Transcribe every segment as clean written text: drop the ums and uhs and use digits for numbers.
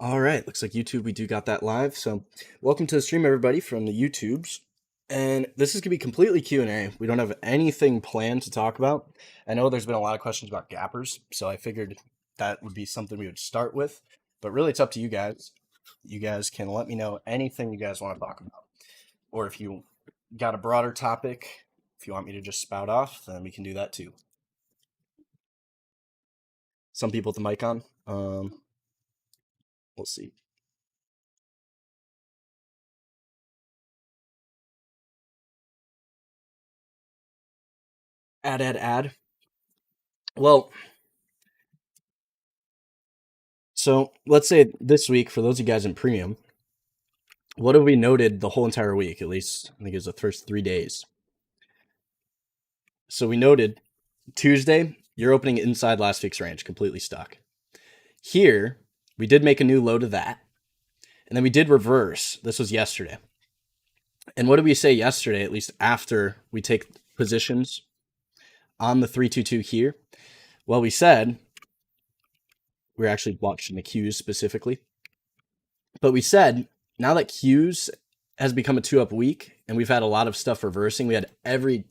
All right, looks like YouTube, we do got that live. So welcome to the stream, everybody, from the YouTubes. And this is going to be completely Q&A. We don't have anything planned to talk about. I know there's been a lot of questions about gappers, so I figured that would be something we would start with. But really, it's up to you guys. You guys can let me know anything you guys want to talk about. Or if you got a broader topic, if you want me to just spout off, then we can do that too. Some people with the mic on. We'll see. Add. Well, so let's say this week, for those of you guys in premium, what have we noted the whole entire week? At least I think it was the first 3 days. So we noted Tuesday, you're opening inside last week's range, completely stuck. Here, we did make a new low to that. And then we did reverse. This was yesterday. And what did we say yesterday, at least after we take positions on the 322 here? Well, we said, we're actually watching the Qs specifically, but we said, now that Qs has become a 2-up week and we've had a lot of stuff reversing, we had I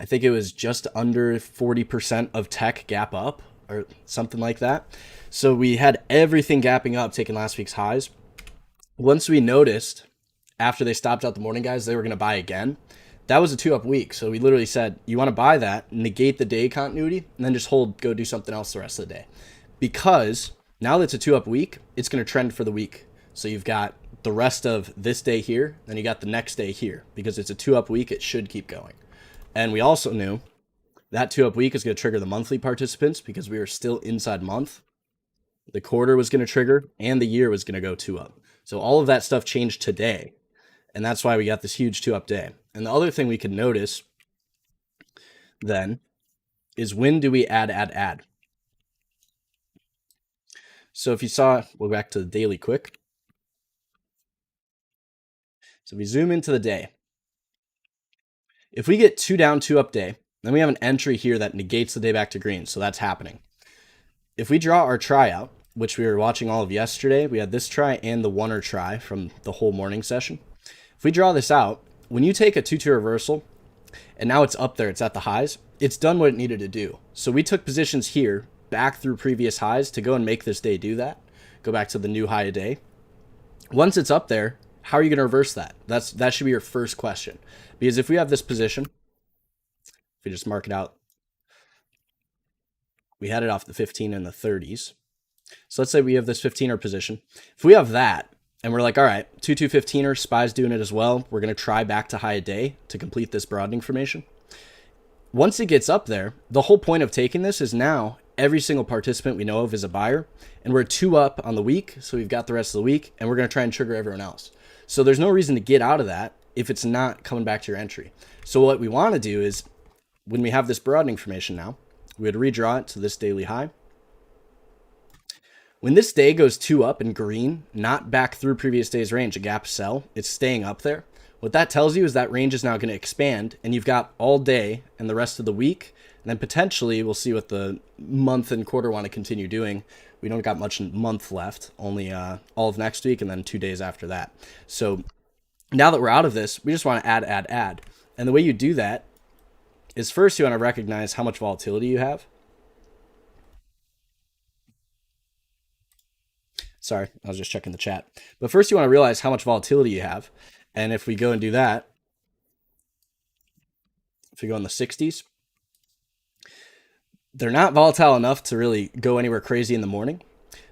think it was just under 40% of tech gap up or something like that. So we had everything gapping up, taking last week's highs. Once we noticed after they stopped out the morning guys, they were going to buy again. That was a 2-up week. So we literally said, you want to buy that, negate the day continuity, and then just hold, go do something else the rest of the day. Because now that it's a 2-up week, it's going to trend for the week. So you've got the rest of this day here, then you got the next day here. Because it's a 2-up week, it should keep going. And we also knew that 2-up week is going to trigger the monthly participants because we were still inside month. The quarter was going to trigger, and the year was going to go 2-up. So all of that stuff changed today. And that's why we got this huge 2-up day. And the other thing we could notice then is, when do we add? So if you saw, we'll go back to the daily quick. So we zoom into the day. If we get 2 down, 2 up day, then we have an entry here that negates the day back to green. So that's happening. If we draw our tryout, which we were watching all of yesterday, we had this try and the oneer try from the whole morning session. If we draw this out, when you take a 2-2 reversal, and now it's up there, it's at the highs, it's done what it needed to do. So we took positions here, back through previous highs to go and make this day do that. Go back to the new high a day. Once it's up there, how are you going to reverse that? That should be your first question. Because if we have this position, if we just mark it out, we had it off the 15 and the 30s. So let's say we have this 15er position. If we have that, and we're like, all right, 2-2 15er, SPY's doing it as well. We're going to try back to high a day to complete this broadening formation. Once it gets up there, the whole point of taking this is now every single participant we know of is a buyer, and we're 2-up on the week, so we've got the rest of the week, and we're going to try and trigger everyone else. So there's no reason to get out of that if it's not coming back to your entry. So what we want to do is, when we have this broadening formation now, we would redraw it to this daily high. When this day goes 2-up in green, not back through previous day's range, a gap sell, it's staying up there. What that tells you is that range is now going to expand, and you've got all day and the rest of the week, and then potentially we'll see what the month and quarter want to continue doing. We don't got much month left, only all of next week and then 2 days after that. So now that we're out of this, we just want to add. And the way you do that is, first you want to recognize how much volatility you have. Sorry, I was just checking the chat. But first you want to realize how much volatility you have. And if we go and do that, if we go in the 60s, they're not volatile enough to really go anywhere crazy in the morning,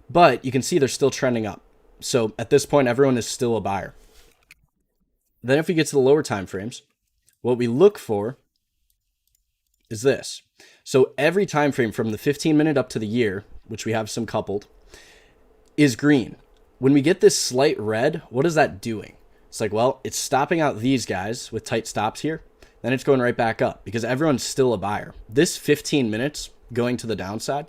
but you can see they're still trending up. So at this point, everyone is still a buyer. Then if we get to the lower time frames, what we look for is this. So every time frame from the 15-minute up to the year, which we have some coupled, is green. When we get this slight red, what is that doing? It's like, well, it's stopping out these guys with tight stops here. Then it's going right back up because everyone's still a buyer. This 15 minutes going to the downside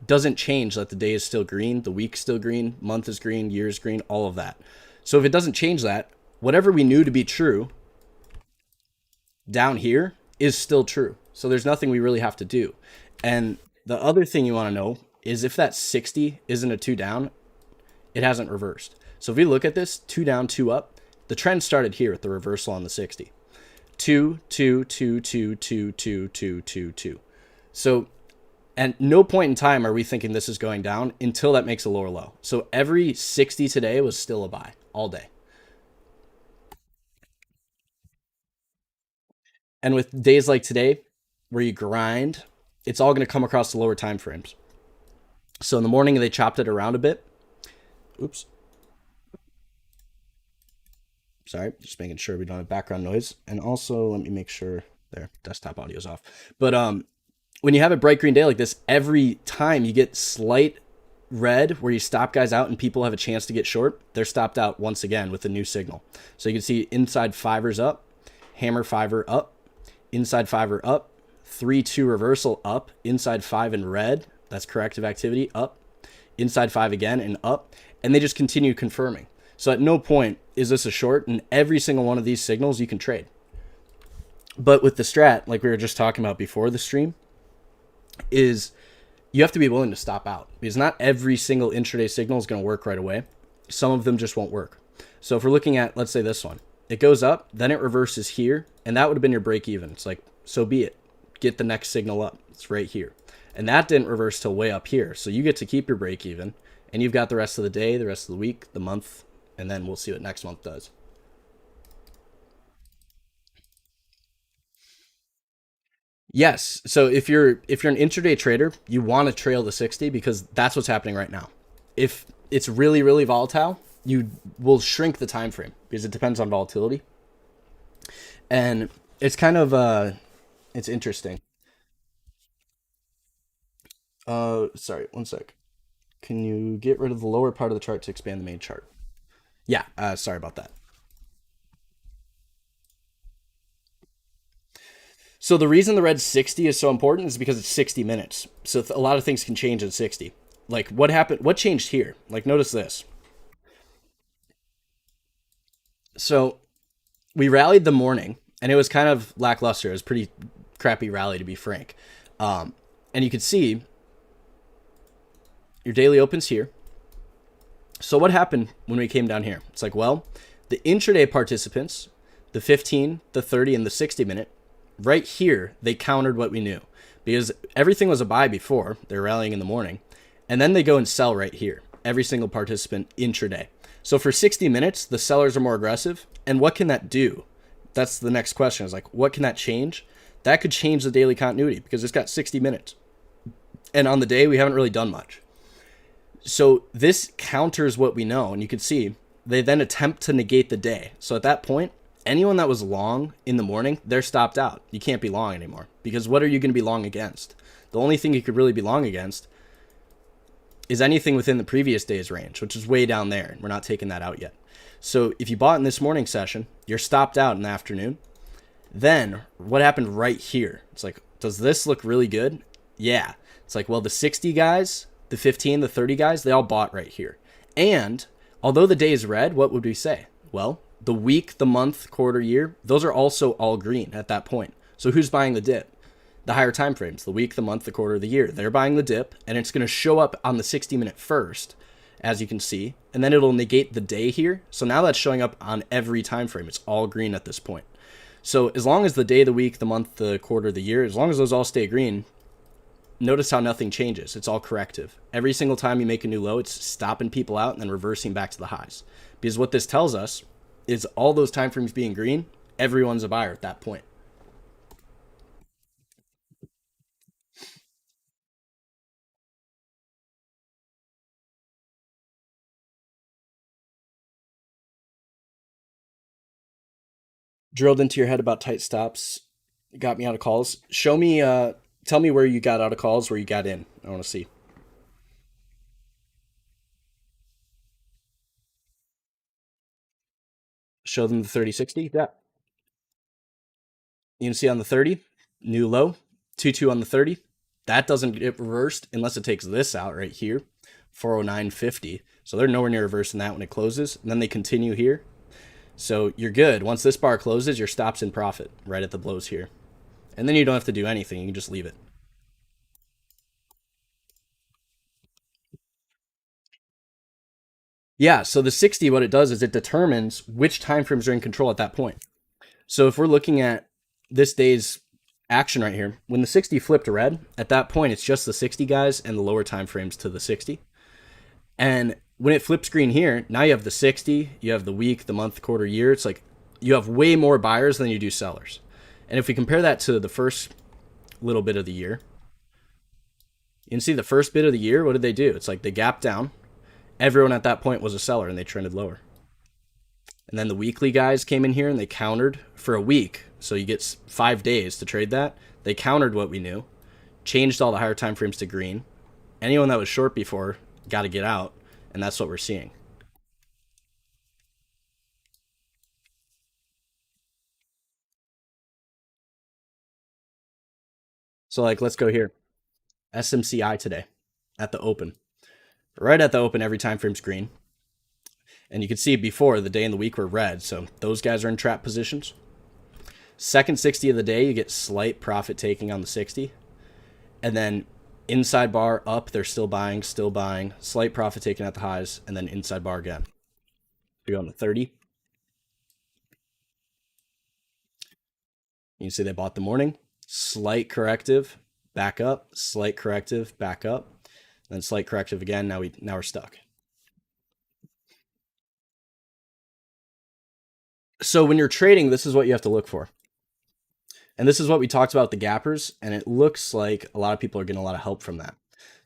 doesn't change that the day is still green, the week's still green, month is green, year is green, all of that. So if it doesn't change that, whatever we knew to be true down here is still true. So there's nothing we really have to do. And the other thing you want to know is, if that 60 isn't a 2 down, It hasn't reversed. So if we look at this, 2 down, 2 up, the trend started here with the reversal on the 60. 2, 2, 2, 2, 2, 2, 2, 2, 2. So at no point in time are we thinking this is going down until that makes a lower low. So every 60 today was still a buy all day. And with days like today, where you grind, it's all going to come across the lower time frames. So in the morning, they chopped it around a bit. Oops. Sorry, just making sure we don't have background noise. And also, let me make sure there, desktop audio is off. But when you have a bright green day like this, every time you get slight red where you stop guys out and people have a chance to get short, they're stopped out once again with a new signal. So you can see inside fivers up, hammer fiver up, inside fiver up, 3-2 reversal up, inside 5 in red, that's corrective activity, up, inside 5 again and up, and they just continue confirming. So at no point is this a short, and every single one of these signals you can trade. But with the strat, like we were just talking about before the stream, is you have to be willing to stop out, because not every single intraday signal is going to work right away. Some of them just won't work. So if we're looking at, let's say this one, it goes up, then it reverses here, and that would have been your break even. It's like, so be it. Get the next signal up. It's right here. And that didn't reverse till way up here. So you get to keep your break even, and you've got the rest of the day, the rest of the week, the month, and then we'll see what next month does. Yes. So if you're an intraday trader, you want to trail the 60 because that's what's happening right now. If it's really, really volatile, you will shrink the time frame because it depends on volatility. And it's kind of it's interesting. Sorry, one sec. Can you get rid of the lower part of the chart to expand the main chart? Yeah, sorry about that. So the reason the red 60 is so important is because it's 60 minutes. So a lot of things can change in 60. Like what happened, what changed here? Like notice this. So we rallied the morning and it was kind of lackluster. It was a pretty crappy rally to be frank. And you could see your daily opens here. So what happened when we came down here? It's like, well, the intraday participants, the 15, the 30, and the 60 minute, right here, they countered what we knew because everything was a buy before. They're rallying in the morning. And then they go and sell right here, every single participant intraday. So for 60 minutes, the sellers are more aggressive. And what can that do? That's the next question is like, what can that change? That could change the daily continuity because it's got 60 minutes. And on the day, we haven't really done much. So this counters what we know. And you can see they then attempt to negate the day. So at that point, anyone that was long in the morning, they're stopped out. You can't be long anymore because what are you going to be long against? The only thing you could really be long against is anything within the previous day's range, which is way down there. We're not taking that out yet. So if you bought in this morning session, you're stopped out in the afternoon. Then what happened right here? It's like, does this look really good? Yeah. It's like, well, the 60 guys, the 15, the 30 guys, they all bought right here. And although the day is red, what would we say? Well, the week, the month, quarter, year, those are also all green at that point. So who's buying the dip? The higher time frames, the week, the month, the quarter, the year. They're buying the dip, and it's going to show up on the 60-minute first, as you can see, and then it'll negate the day here. So now that's showing up on every time frame. It's all green at this point. So as long as the day, the week, the month, the quarter, the year, as long as those all stay green, notice how nothing changes. It's all corrective. Every single time you make a new low, it's stopping people out and then reversing back to the highs. Because what this tells us is all those time frames being green, everyone's a buyer at that point. Drilled into your head about tight stops, got me out of calls. Show me, tell me where you got out of calls, where you got in. I want to see. Show them the 30-60. Yeah. You can see on the 30, new low, 2-2 on the 30. That doesn't get reversed unless it takes this out right here, 409.50. So they're nowhere near reversing that when it closes. And then they continue here. So you're good. Once this bar closes, your stop's in profit right at the blows here. And then you don't have to do anything. You can just leave it. Yeah, so the 60, what it does is it determines which time frames are in control at that point. So if we're looking at this day's action right here, when the 60 flipped red, at that point it's just the 60 guys and the lower time frames to the 60. And when it flips green here, now you have the 60, you have the week, the month, quarter, year. It's like you have way more buyers than you do sellers. And if we compare that to the first little bit of the year, you can see the first bit of the year, what did they do? It's like they gapped down. Everyone at that point was a seller and they trended lower. And then the weekly guys came in here and they countered for a week. So you get 5 days to trade that. They countered what we knew, changed all the higher time frames to green. Anyone that was short before got to get out, and that's what we're seeing. So like, let's go here. SMCI today at the open. Right at the open, every time frame's green. And you can see before the day and the week were red. So those guys are in trap positions. Second 60 of the day, you get slight profit taking on the 60. And then inside bar up, they're still buying, slight profit taken at the highs, and then inside bar again. We go on to 30. You can see they bought the morning, slight corrective, back up, slight corrective, back up, then slight corrective again. Now we're stuck. So when you're trading, this is what you have to look for. And this is what we talked about the gappers, and it looks like a lot of people are getting a lot of help from that.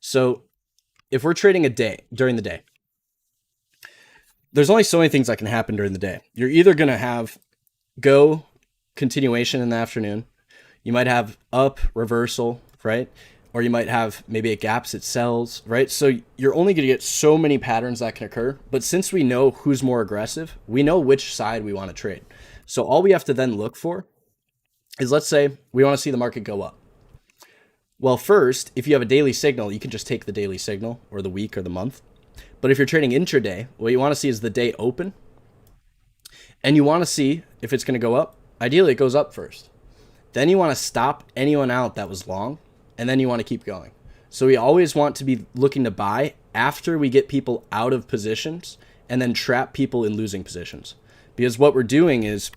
So if we're trading a day during the day, there's only so many things that can happen during the day. You're either going to have go continuation in the afternoon. You might have up reversal, right? Or you might have maybe it gaps, it sells, right? So you're only going to get so many patterns that can occur. But since we know who's more aggressive, we know which side we want to trade. So all we have to then look for is, let's say we want to see the market go up. Well, first, if you have a daily signal, you can just take the daily signal or the week or the month. But if you're trading intraday, what you want to see is the day open. And you want to see if it's going to go up. Ideally, it goes up first. Then you want to stop anyone out that was long, and then you want to keep going. So we always want to be looking to buy after we get people out of positions and then trap people in losing positions. Because what we're doing is,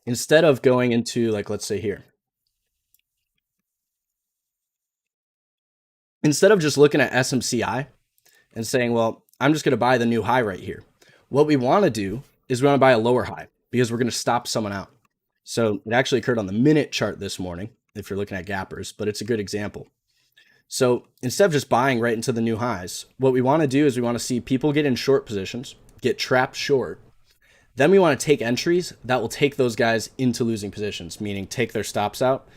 instead of going into, like, let's say here, instead of just looking at SMCI and saying, well, I'm just going to buy the new high right here, what we want to do is we want to buy a lower high because we're going to stop someone out. So it actually occurred on the minute chart this morning, if you're looking at gappers, but it's a good example. So instead of just buying right into the new highs, what we want to do is we want to see people get in short positions, get trapped short. Then we want to take entries that will take those guys into losing positions, meaning take their stops out,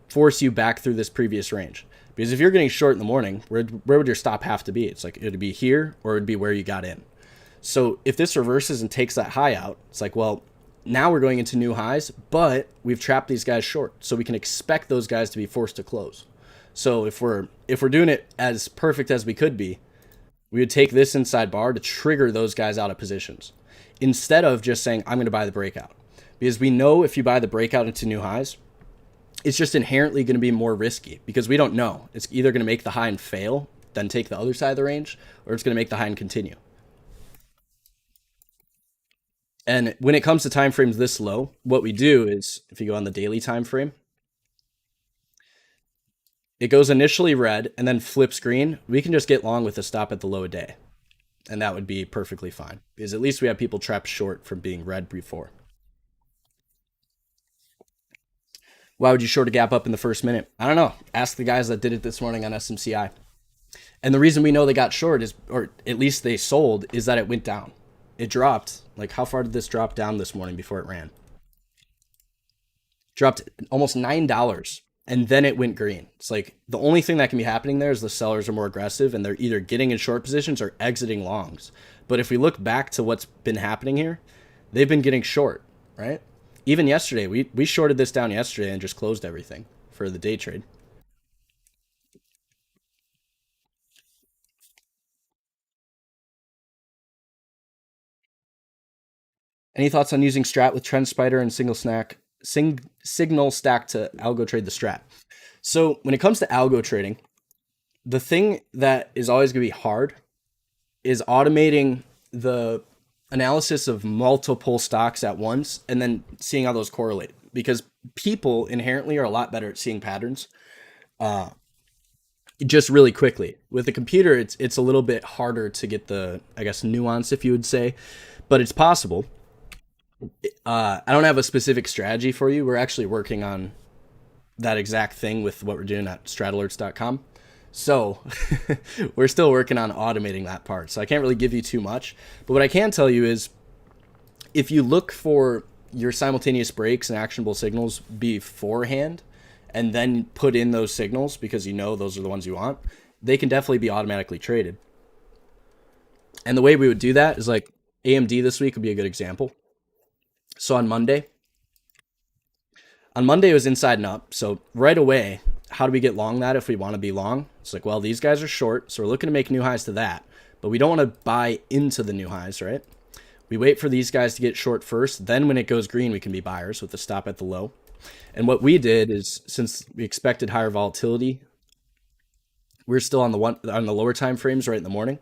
force you back through this previous range. Because if you're getting short in the morning, where would your stop have to be? It's like, it'd be here or it'd be where you got in. So if this reverses and takes that high out, it's like, well, now we're going into new highs, but we've trapped these guys short. So we can expect those guys to be forced to close. So if we're doing it as perfect as we could be, we would take this inside bar to trigger those guys out of positions, instead of just saying, I'm going to buy the breakout. Because we know if you buy the breakout into new highs, it's just inherently going to be more risky because we don't know. It's either going to make the high and fail, then take the other side of the range, or it's going to make the high and continue. And when it comes to time frames this low, what we do is, if you go on the daily time frame, it goes initially red and then flips green. We can just get long with a stop at the low a day. And that would be perfectly fine because at least we have people trapped short from being red before. Why would you short a gap up in the first minute? I don't know. Ask the guys that did it this morning on SMCI. And the reason we know they got short is, or at least they sold, is that it went down. It dropped. Like, how far did this drop down this morning before it ran? Dropped almost $9. And then it went green. It's like the only thing that can be happening there is the sellers are more aggressive and they're either getting in short positions or exiting longs. But if we look back to what's been happening here, they've been getting short, right? Even yesterday, we shorted this down yesterday and just closed everything for the day trade. Any thoughts on using strat with trend spider and signal stack to algo trade the strat? So when it comes to algo trading, the thing that is always going to be hard is automating the analysis of multiple stocks at once and then seeing how those correlate, because people inherently are a lot better at seeing patterns just really quickly. With a computer, it's a little bit harder to get the, I guess, nuance, if you would say, but it's possible. I don't have a specific strategy for you. We're actually working on that exact thing with what we're doing at stratalerts.com. So we're still working on automating that part. So I can't really give you too much. But what I can tell you is if you look for your simultaneous breaks and actionable signals beforehand and then put in those signals because you know those are the ones you want, they can definitely be automatically traded. And the way we would do that is like AMD this week would be a good example. So on Monday it was inside and up. So right away, how do we get long that if we want to be long? It's like, well, these guys are short, so we're looking to make new highs to that, but we don't want to buy into the new highs, right? We wait for these guys to get short first. Then when it goes green, we can be buyers with the stop at the low. And what we did is, since we expected higher volatility, we're still on the lower time frames right in the morning.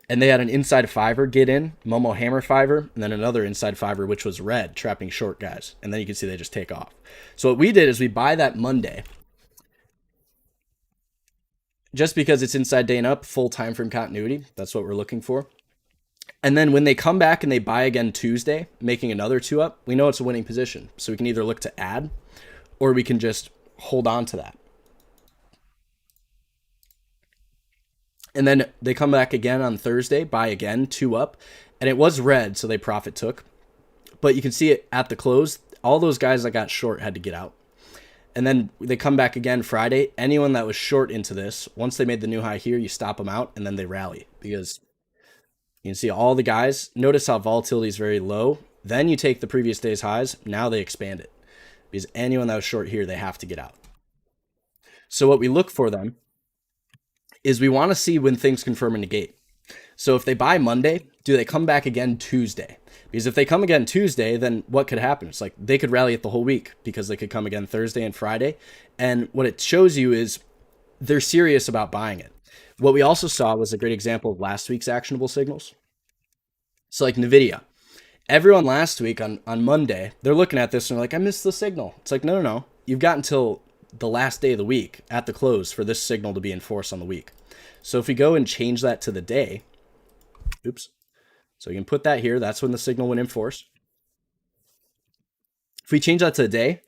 And they had an inside fiver get in, Momo hammer fiver, and then another inside fiver, which was red, trapping short guys. And then you can see they just take off. So what we did is we buy that Monday, just because it's inside day and up, full time frame continuity. That's what we're looking for. And then when they come back and they buy again Tuesday, making another 2 up, we know it's a winning position. So we can either look to add or we can just hold on to that. And then they come back again on Thursday, buy again, 2 up. And it was red, so they profit took. But you can see it at the close. All those guys that got short had to get out. And then they come back again Friday. Anyone that was short into this, once they made the new high here, you stop them out and then they rally. Because you can see all the guys, notice how volatility is very low. Then you take the previous day's highs, now they expand it. Because anyone that was short here, they have to get out. So what we look for then is we want to see when things confirm and negate. So if they buy Monday, do they come back again Tuesday? Because if they come again Tuesday, then what could happen? It's like they could rally it the whole week because they could come again Thursday and Friday. And what it shows you is they're serious about buying it. What we also saw was a great example of last week's actionable signals. So like NVIDIA, everyone last week on Monday, they're looking at this and they're like, I missed the signal. It's like, no. You've got until the last day of the week at the close for this signal to be enforced on the week. So if we go and change that to the day, so you can put that here. That's when the signal went in force. If we change that to the day,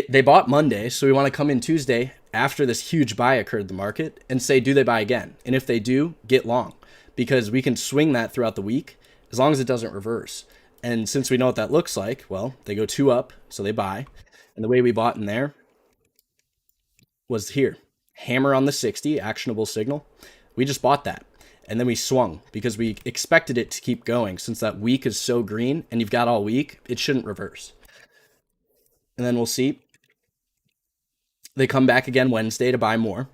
they bought Monday, so we want to come in Tuesday after this huge buy occurred in the market and say, do they buy again? And if they do, get long, because we can swing that throughout the week as long as it doesn't reverse. And since we know what that looks like, well, they go 2 up, so they buy. And the way we bought in there was here. Hammer on the 60, actionable signal. We just bought that. And then we swung because we expected it to keep going. Since that week is so green and you've got all week, it shouldn't reverse. And then we'll see. They come back again Wednesday to buy more.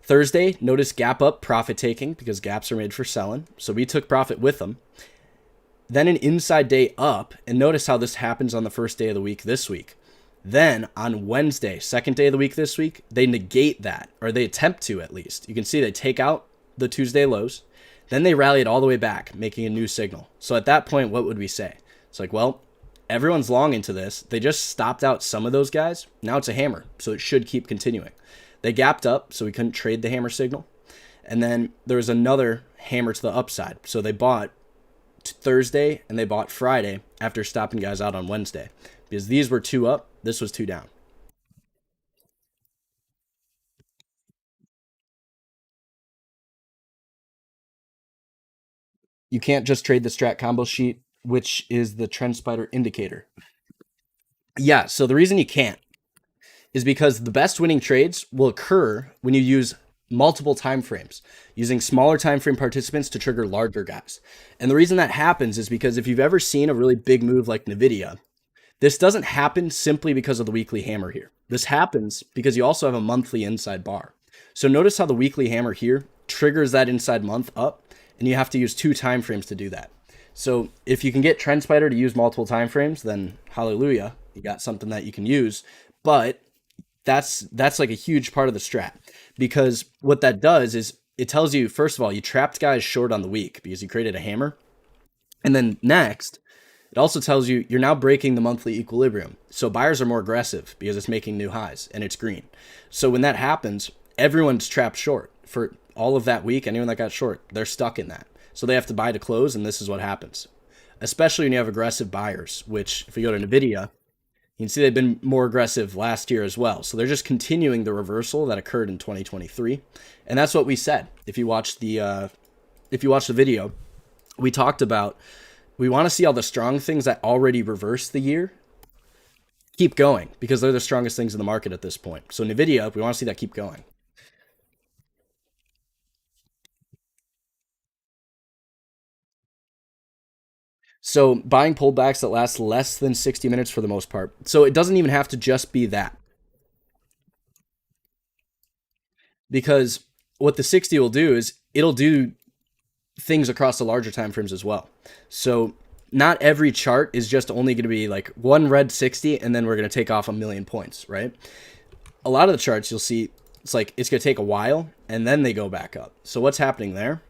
Thursday, notice gap up, profit taking, because gaps are made for selling. So we took profit with them. Then an inside day up, and notice how this happens on the first day of the week this week. Then on Wednesday, second day of the week this week, they negate that, or they attempt to at least. You can see they take out the Tuesday lows. Then they rally it all the way back, making a new signal. So at that point, what would we say? It's like, well, everyone's long into this. They just stopped out some of those guys. Now it's a hammer, so it should keep continuing. They gapped up, so we couldn't trade the hammer signal. And then there was another hammer to the upside. So they bought Thursday and they bought Friday after stopping guys out on Wednesday. Because these were 2 up, this was 2 down. You can't just trade the strat combo sheet, which is the trend spider indicator. Yeah, so the reason you can't is because the best winning trades will occur when you use multiple time frames, using smaller time frame participants to trigger larger guys. And the reason that happens is because if you've ever seen a really big move like NVIDIA, this doesn't happen simply because of the weekly hammer here. This happens because you also have a monthly inside bar. So notice how the weekly hammer here triggers that inside month up, and you have to use 2 time frames to do that. So if you can get TrendSpider to use multiple time frames, then hallelujah, you got something that you can use. But that's like a huge part of the strat, because what that does is it tells you, first of all, you trapped guys short on the week because you created a hammer. And then next, it also tells you you're now breaking the monthly equilibrium. So buyers are more aggressive because it's making new highs and it's green. So when that happens, everyone's trapped short for all of that week. Anyone that got short, they're stuck in that. So they have to buy to close, and this is what happens. Especially when you have aggressive buyers, which if you go to NVIDIA, you can see they've been more aggressive last year as well. So they're just continuing the reversal that occurred in 2023. And that's what we said. If you watch the video, we talked about we want to see all the strong things that already reversed the year keep going because they're the strongest things in the market at this point. So NVIDIA, we want to see that keep going. So buying pullbacks that last less than 60 minutes for the most part. So it doesn't even have to just be that. Because what the 60 will do is it'll do things across the larger time frames as well. So not every chart is just only going to be like one red 60 and then we're going to take off a million points, right? A lot of the charts you'll see it's like it's going to take a while and then they go back up. So what's happening there?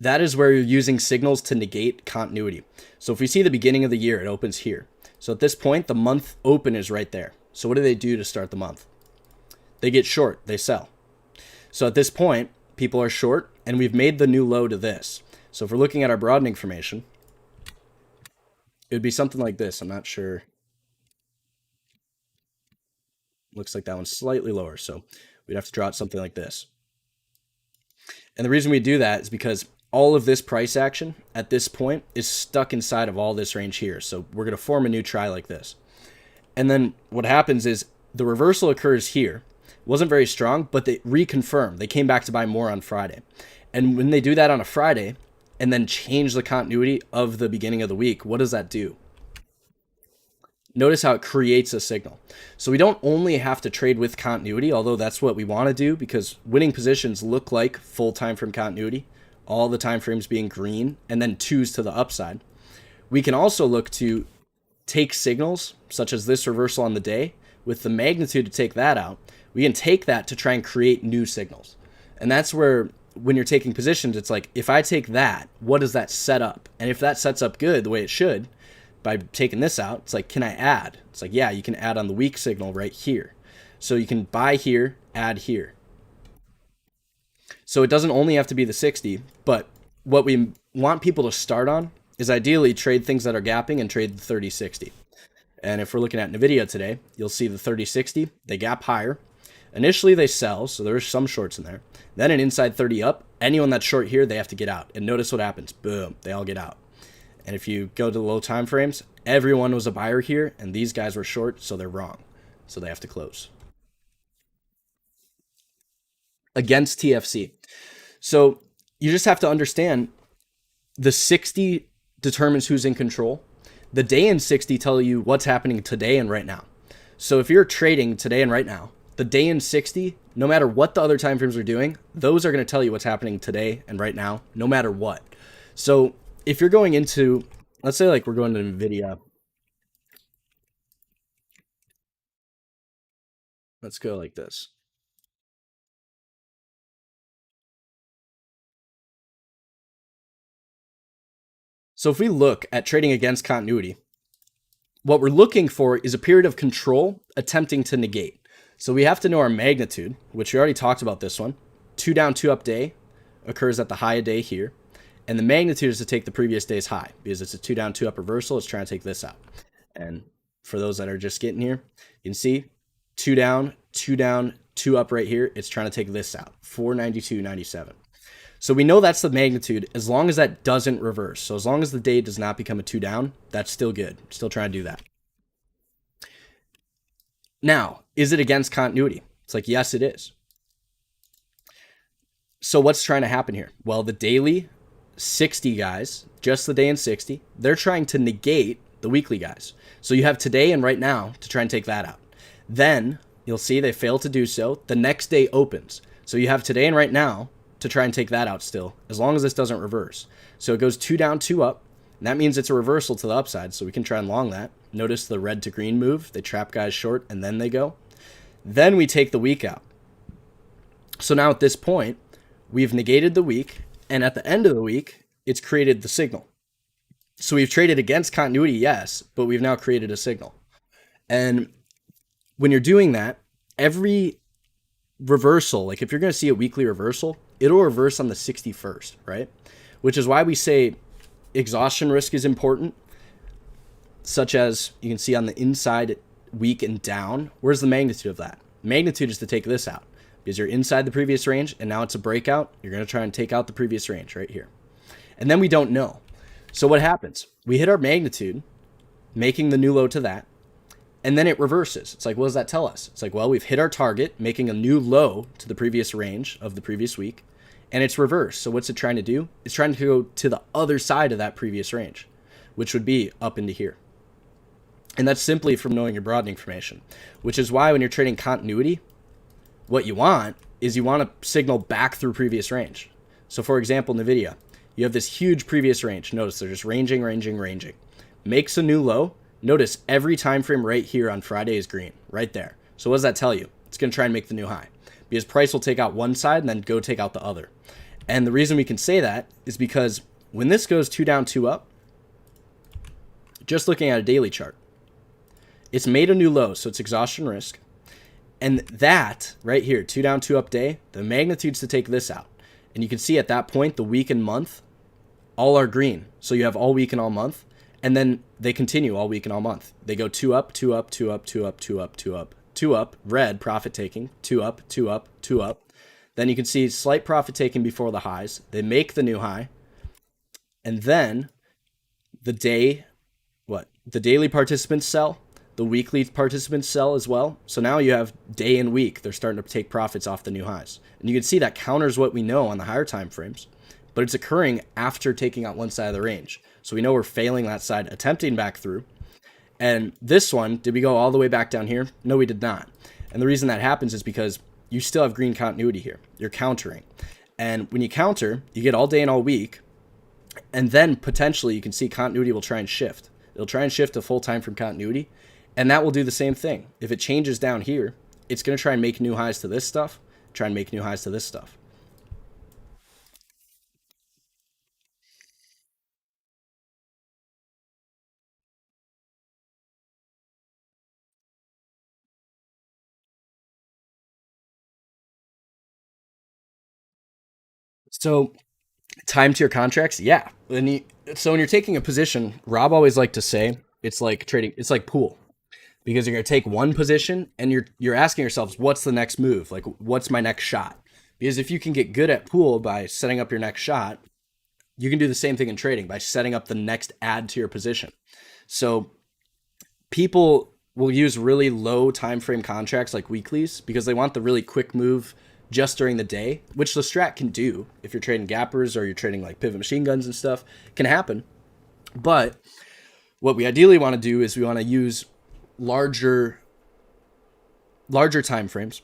That is where you're using signals to negate continuity. So if we see the beginning of the year, it opens here. So at this point, the month open is right there. So what do they do to start the month? They get short, they sell. So at this point, people are short, and we've made the new low to this. So if we're looking at our broadening formation, it would be something like this. I'm not sure. Looks like that one's slightly lower, so we'd have to draw it something like this. And the reason we do that is because all of this price action at this point is stuck inside of all this range here. So we're going to form a new try like this. And then what happens is the reversal occurs here. Wasn't very strong, but they reconfirmed. They came back to buy more on Friday. And when they do that on a Friday and then change the continuity of the beginning of the week, what does that do? Notice how it creates a signal. So we don't only have to trade with continuity, although that's what we want to do because winning positions look like full time frame continuity, all the time frames being green, and then twos to the upside. We can also look to take signals, such as this reversal on the day, with the magnitude to take that out. We can take that to try and create new signals. And that's where, when you're taking positions, it's like, if I take that, what does that set up? And if that sets up good the way it should, by taking this out, it's like, can I add? It's like, yeah, you can add on the weak signal right here. So you can buy here, add here. So it doesn't only have to be the 60, but what we want people to start on is ideally trade things that are gapping and trade the 30-60. And if we're looking at NVIDIA today, you'll see the 30-60, they gap higher. Initially they sell, so there's some shorts in there. Then an inside 30 up, anyone that's short here, they have to get out. And notice what happens, boom, they all get out. And if you go to the low time frames, everyone was a buyer here, and these guys were short, so they're wrong. So they have to close. Against TFC. So you just have to understand the 60 determines who's in control. The day and 60 tell you what's happening today and right now. So if you're trading today and right now, the day and 60, no matter what the other time frames are doing, those are going to tell you what's happening today and right now, no matter what. So if you're going into, let's say like we're going to NVIDIA. Let's go like this. So if we look at trading against continuity, what we're looking for is a period of control attempting to negate. So we have to know our magnitude, which we already talked about this one. 2 down, 2 up day occurs at the high of day here. And the magnitude is to take the previous day's high because it's a 2 down, 2 up reversal. It's trying to take this out. And for those that are just getting here, you can see 2 down, 2 up right here. It's trying to take this out, 492.97. So we know that's the magnitude as long as that doesn't reverse. So as long as the day does not become a 2 down, that's still good. Still trying to do that. Now, is it against continuity? It's like, yes, it is. So what's trying to happen here? Well, the daily 60 guys, just the day and 60, they're trying to negate the weekly guys. So you have today and right now to try and take that out. Then you'll see they fail to do so. The next day opens. So you have today and right now to try and take that out still, as long as this doesn't reverse. So it goes 2 down, 2 up. And that means it's a reversal to the upside, so we can try and long that. Notice the red to green move. They trap guys short, and then they go. Then we take the week out. So now at this point, we've negated the week, and at the end of the week, it's created the signal. So we've traded against continuity, yes, but we've now created a signal. And when you're doing that, every reversal, like if you're going to see a weekly reversal, it'll reverse on the 61st, right? Which is why we say exhaustion risk is important, such as you can see on the inside week and down. Where's the magnitude of that? Magnitude is to take this out because you're inside the previous range and now it's a breakout. You're going to try and take out the previous range right here. And then we don't know. So what happens? We hit our magnitude, making the new low to that, and then it reverses. It's like, what does that tell us? It's like, well, we've hit our target, making a new low to the previous range of the previous week, and it's reversed. So what's it trying to do? It's trying to go to the other side of that previous range, which would be up into here. And that's simply from knowing your broadening formation, which is why when you're trading continuity, what you want is you want to signal back through previous range. So for example, NVIDIA, you have this huge previous range. Notice they're just ranging. Makes a new low. Notice every time frame right here on Friday is green, right there. So what does that tell you? It's going to try and make the new high because price will take out one side and then go take out the other. And the reason we can say that is because when this goes 2 down, 2 up, just looking at a daily chart, it's made a new low, so it's exhaustion risk. And that right here, 2 down, 2 up day, the magnitude's to take this out. And you can see at that point, the week and month all are green. So you have all week and all month. And then they continue all week and all month. They go 2 up, 2 up, 2 up, 2 up, 2 up, 2 up, 2 up, red profit taking, 2 up, 2 up, 2 up. Then you can see slight profit taking before the highs. They make the new high. And then the daily participants sell, the weekly participants sell as well. So now you have day and week. They're starting to take profits off the new highs. And you can see that counters what we know on the higher time frames, but it's occurring after taking out one side of the range. So we know we're failing that side, attempting back through. And this one, did we go all the way back down here? No, we did not. And the reason that happens is because you still have green continuity here. You're countering. And when you counter, you get all day and all week. And then potentially you can see continuity will try and shift. It'll try and shift to full time from continuity. And that will do the same thing. If it changes down here, it's going to try and make new highs to this stuff, try and make new highs to this stuff. So time to your contracts, yeah. So when you're taking a position, Rob always liked to say it's like trading, it's like pool, because you're going to take one position and you're asking yourselves, what's the next move? Like, what's my next shot? Because if you can get good at pool by setting up your next shot, you can do the same thing in trading by setting up the next add to your position. So people will use really low time frame contracts like weeklies because they want the really quick move just during the day, which the strat can do if you're trading gappers or you're trading like pivot machine guns and stuff, can happen. But what we ideally want to do is we want to use larger time frames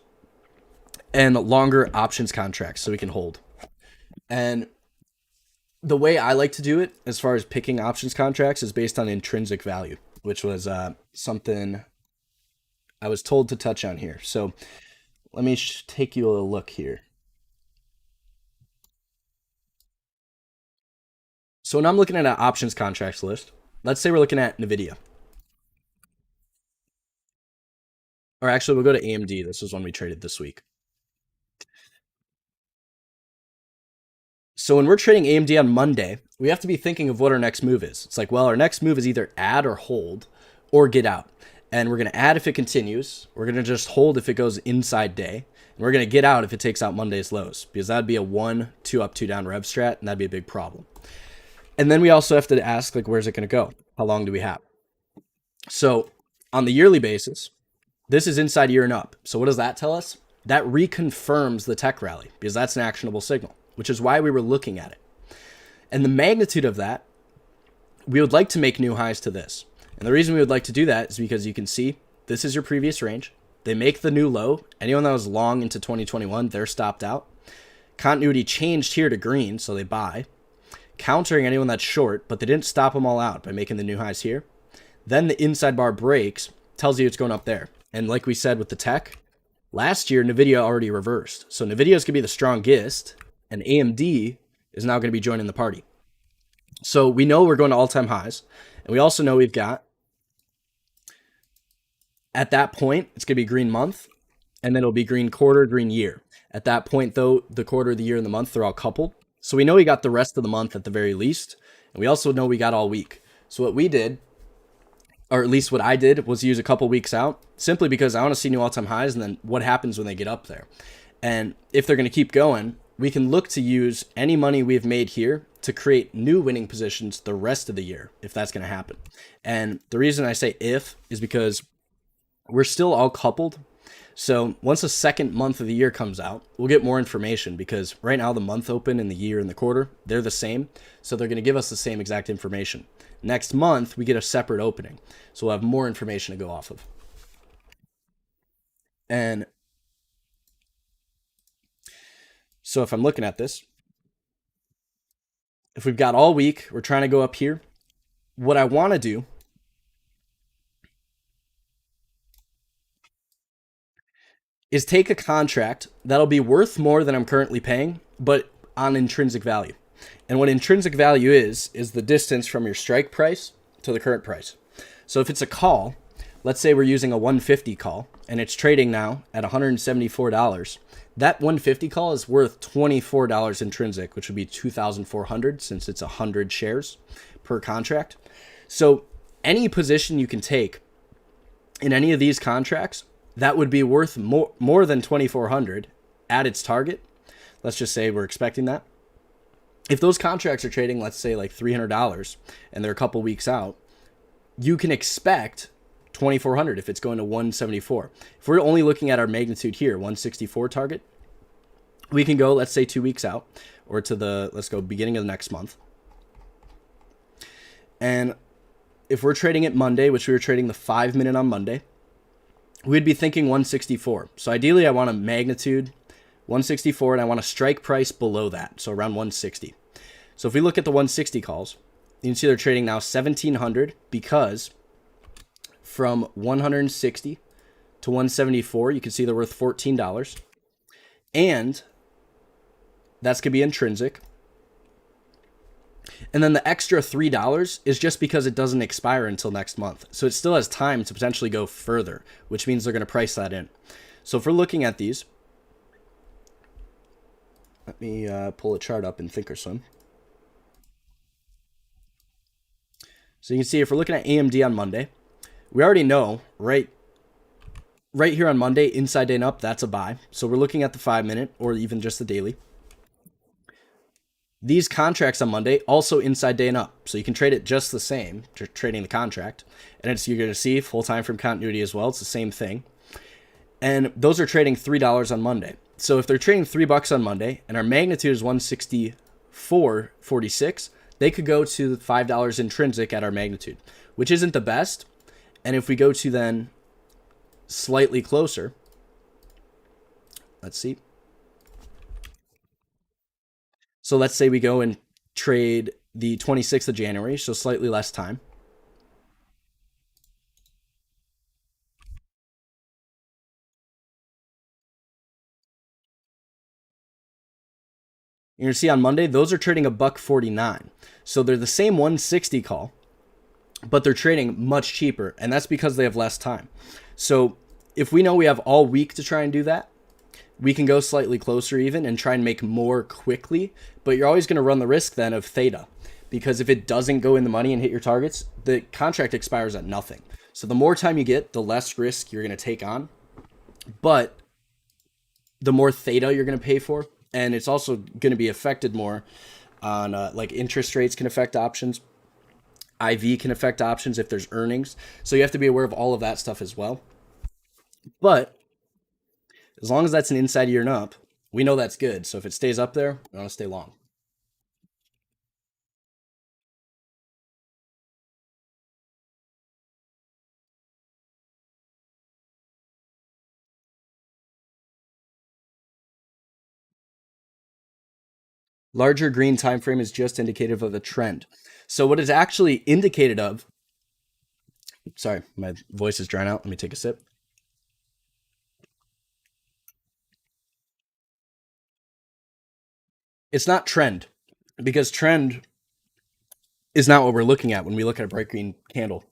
and longer options contracts so we can hold. And the way I like to do it as far as picking options contracts is based on intrinsic value, which was something I was told to touch on here. So let me take you a look here. So when I'm looking at an options contracts list, let's say we're looking at NVIDIA. Or actually, we'll go to AMD. This was one we traded this week. So when we're trading AMD on Monday, we have to be thinking of what our next move is. It's like, well, our next move is either add or hold or get out. And we're going to add if it continues. We're going to just hold if it goes inside day. And we're going to get out if it takes out Monday's lows, because that'd be a 1, 2 up, 2 down rev strat, and that'd be a big problem. And then we also have to ask, like, where's it going to go? How long do we have? So on the yearly basis, this is inside year and up. So what does that tell us? That reconfirms the tech rally, because that's an actionable signal, which is why we were looking at it. And the magnitude of that, we would like to make new highs to this. And the reason we would like to do that is because you can see this is your previous range. They make the new low. Anyone that was long into 2021, they're stopped out. Continuity changed here to green, so they buy. Countering anyone that's short, but they didn't stop them all out by making the new highs here. Then the inside bar breaks, tells you it's going up there. And like we said with the tech, Last year, NVIDIA already reversed. So NVIDIA is going to be the strongest, and AMD is now going to be joining the party. So we know we're going to all-time highs, and we also know we've got, at that point, it's going to be green month, and then it'll be green quarter, green year. At that point, though, the quarter, the year, and the month, they're all coupled. So we know we got the rest of the month at the very least, and we also know we got all week. So what we did, or at least what I did, was use a couple weeks out, simply because I want to see new all-time highs, and then what happens when they get up there. And if they're going to keep going, we can look to use any money we've made here to create new winning positions the rest of the year, if that's going to happen. And the reason I say if is because we're still all coupled. So once the second month of the year comes out, we'll get more information, because right now the month open and the year and the quarter, they're the same. So they're going to give us the same exact information. Next month, we get a separate opening. So we'll have more information to go off of. And so if I'm looking at this, if we've got all week, we're trying to go up here. What I want to do is take a contract that'll be worth more than I'm currently paying, but on intrinsic value. And what intrinsic value is the distance from your strike price to the current price. So if it's a call, let's say we're using a 150 call, and it's trading now at $174. That 150 call is worth $24 intrinsic, which would be $2,400, since it's 100 shares per contract. So any position you can take in any of these contracts, that would be worth more than $2,400 at its target. Let's just say we're expecting that. If those contracts are trading, let's say like $300, and they're a couple weeks out, you can expect $2,400 if it's going to 174. If we're only looking at our magnitude here, 164 target, we can go, let's say 2 weeks out, or to the, let's go beginning of the next month. And if we're trading it Monday, which we were trading the 5-minute on Monday, we'd be thinking 164. So ideally I want a magnitude 164, and I want a strike price below that, so around 160. So if we look at the 160 calls, you can see they're trading now 1,700, because from 160 to 174, you can see they're worth $14. And that's going to be intrinsic. And then the extra $3 is just because it doesn't expire until next month. So it still has time to potentially go further, which means they're going to price that in. So if we're looking at these, let me pull a chart up in Thinkorswim. So you can see if we're looking at AMD on Monday, we already know right here on Monday, inside day and up, that's a buy. So we're looking at the 5-minute or even just the daily. These contracts on Monday, also inside day and up. So you can trade it just the same, trading the contract. And you're going to see full time frame continuity as well. It's the same thing. And those are trading $3 on Monday. So if they're trading $3 on Monday and our magnitude is 164.46, they could go to $5 intrinsic at our magnitude, which isn't the best. And if we go to then slightly closer, let's see. So let's say we go and trade the 26th of January, so slightly less time. You're going to see on Monday, those are trading $1.49. So they're the same 160 call, but they're trading much cheaper, and that's because they have less time. So if we know we have all week to try and do that, we can go slightly closer even and try and make more quickly, but you're always going to run the risk then of theta, because if it doesn't go in the money and hit your targets, the contract expires at nothing. So the more time you get, the less risk you're going to take on, but the more theta you're going to pay for, and it's also going to be affected more on like interest rates can affect options. IV can affect options if there's earnings. So you have to be aware of all of that stuff as well. But as long as that's an inside year and up, we know that's good. So if it stays up there, we want to stay long. Larger green time frame is just indicative of a trend. So what is actually indicated of, sorry, my voice is drying out. Let me take a sip. It's not trend, because trend is not what we're looking at when we look at a bright green candle.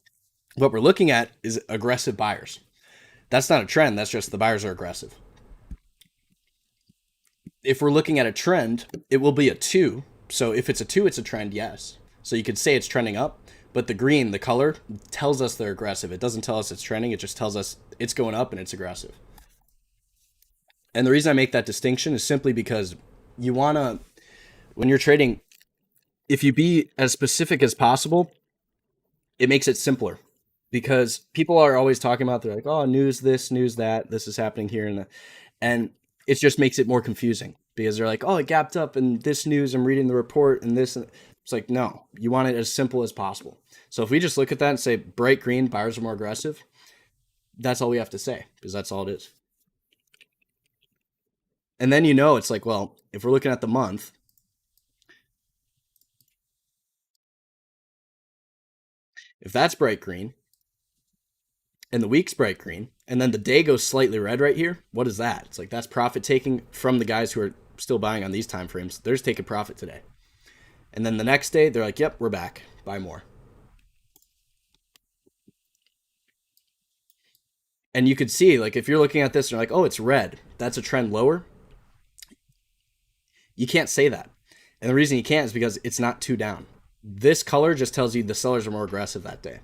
What we're looking at is aggressive buyers. That's not a trend. That's just the buyers are aggressive. If we're looking at a trend, it will be a 2. So if it's a 2, it's a trend, yes. So you could say it's trending up, but the green, the color, tells us they're aggressive. It doesn't tell us it's trending. It just tells us it's going up and it's aggressive. And the reason I make that distinction is simply because you want to, when you're trading, if you be as specific as possible, it makes it simpler, because people are always talking about, they're like, oh, news this, news that, this is happening here, and it just makes it more confusing, because they're like, oh, it gapped up and this news, I'm reading the report and this. It's like, no, you want it as simple as possible. So if we just look at that and say bright green, buyers are more aggressive, that's all we have to say, because that's all it is. And then it's like, well, if we're looking at the month, if that's bright green and the week's bright green, and then the day goes slightly red right here, what is that? It's like, that's profit taking from the guys who are still buying on these time frames. They're just taking profit today. And then the next day, they're like, yep, we're back. Buy more. And you could see, like, if you're looking at this and you're like, oh, it's red, that's a trend lower. You can't say that. And the reason you can't is because it's not 2 down. This color just tells you the sellers are more aggressive that day.